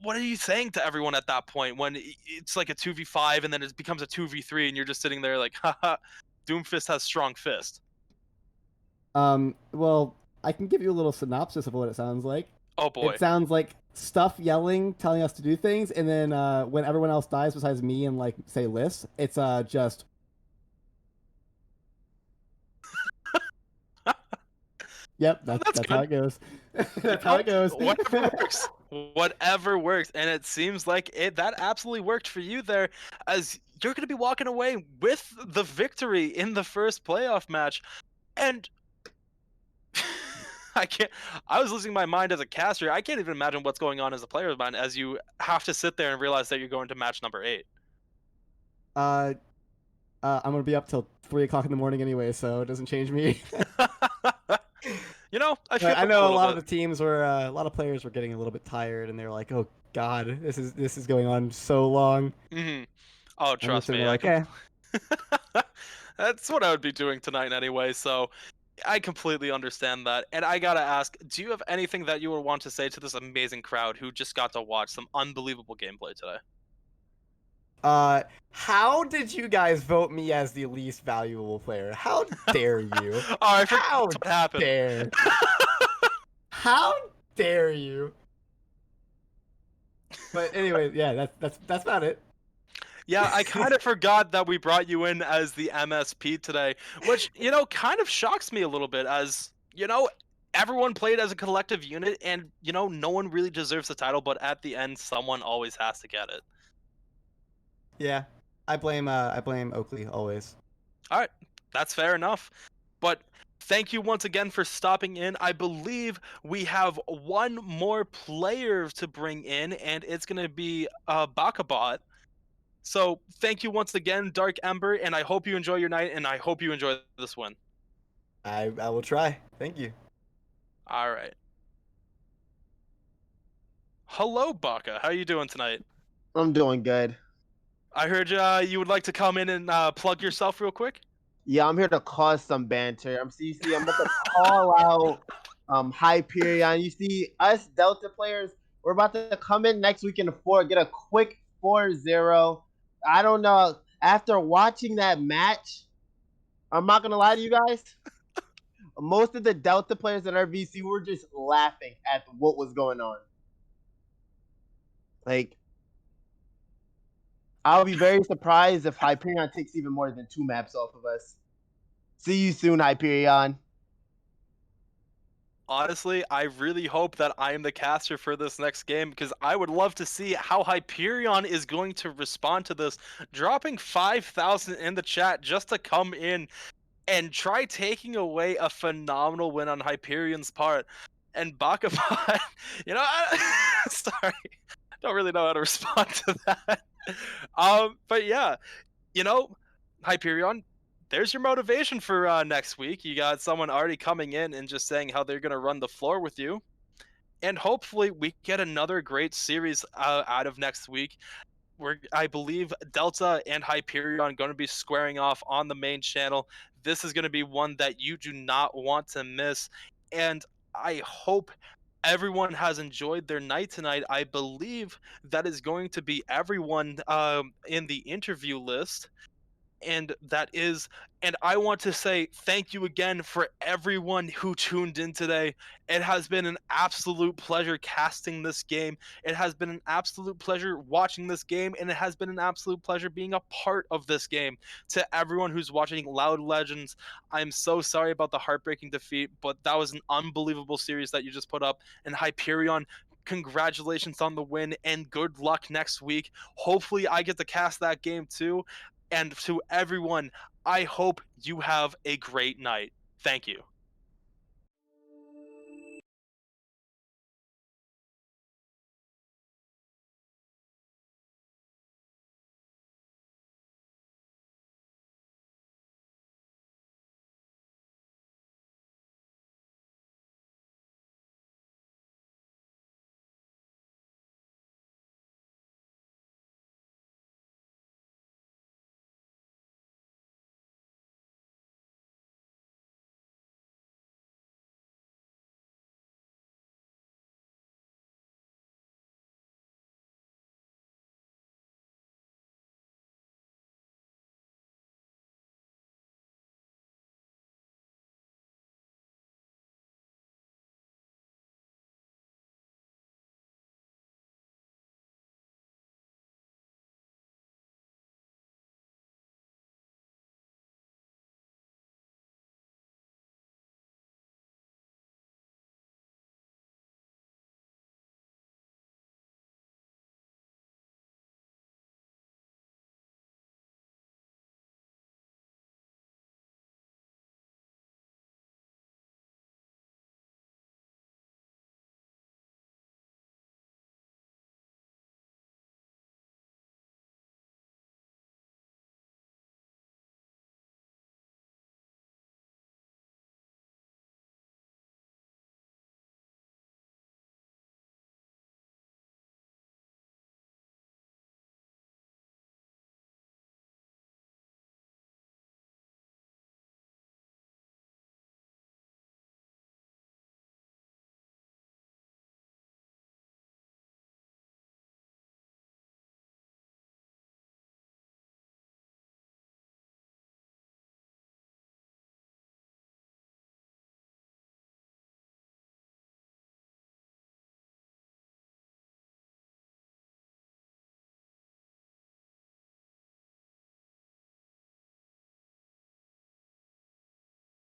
What are you saying to everyone at that point when it's like a 2v5 and then it becomes a 2v3 and you're just sitting there like, haha, Doomfist has strong fist. Well, I can give you a little synopsis of what it sounds like. Oh boy. It sounds like stuff yelling, telling us to do things, and then when everyone else dies besides me and like say Liz, it's just. Yep, that's how it goes. That's how it goes. Whatever works. Whatever works. And it seems like that absolutely worked for you there, as you're going to be walking away with the victory in the first playoff match. And I was losing my mind as a caster. I can't even imagine what's going on as a player's mind as you have to sit there and realize that you're going to match number 8. I'm gonna be up till 3 o'clock in the morning anyway, so it doesn't change me. You know, I feel I a know a little lot bit. of the teams were, a lot of players were getting a little bit tired, and they were like, "Oh God, this is going on so long." Mhm. Oh, I'm just trust sitting me, there like, "Eh." That's what I would be doing tonight anyway, so I completely understand that. And I gotta ask, do you have anything that you would want to say to this amazing crowd who just got to watch some unbelievable gameplay today? How did you guys vote me as the least valuable player? How dare you? Oh, I forgot How what happened. dare? How dare you? But anyway, yeah, that's about it. Yeah, I kind of forgot that we brought you in as the MSP today, which, kind of shocks me a little bit as, everyone played as a collective unit and, no one really deserves the title, but at the end, someone always has to get it. Yeah, I blame Oakley always. All right, that's fair enough. But thank you once again for stopping in. I believe we have one more player to bring in, and it's going to be Bakabot. So thank you once again, Dark Ember, and I hope you enjoy your night, and I hope you enjoy this win. I will try. Thank you. All right. Hello, Baka. How you doing tonight? I'm doing good. I heard you would like to come in and plug yourself real quick. Yeah, I'm here to cause some banter. I'm about to call out Hyperion. You see, us Delta players, we're about to come in next week in the 4, get a quick 4-0. I don't know. After watching that match, I'm not gonna lie to you guys. Most of the Delta players in our VC were just laughing at what was going on. Like, I'll be very surprised if Hyperion takes even more than 2 maps off of us. See you soon, Hyperion. Honestly, I really hope that I am the caster for this next game because I would love to see how Hyperion is going to respond to this. Dropping 5,000 in the chat just to come in and try taking away a phenomenal win on Hyperion's part. And Bakabot, sorry, don't really know how to respond to that. But yeah, Hyperion, there's your motivation for next week. You got someone already coming in and just saying how they're gonna run the floor with you, and hopefully we get another great series out of next week. I believe Delta and Hyperion going to be squaring off on the main channel. This is going to be one that you do not want to miss, and I hope everyone has enjoyed their night tonight. I believe that is going to be everyone in the interview list. And I want to say thank you again for everyone who tuned in today. It has been an absolute pleasure casting this game. It has been an absolute pleasure watching this game, and it has been an absolute pleasure being a part of this game. To everyone who's watching Loud Legends, I'm so sorry about the heartbreaking defeat, but that was an unbelievable series that you just put up. And Hyperion, congratulations on the win, and good luck next week. Hopefully I get to cast that game too. And to everyone, I hope you have a great night. Thank you.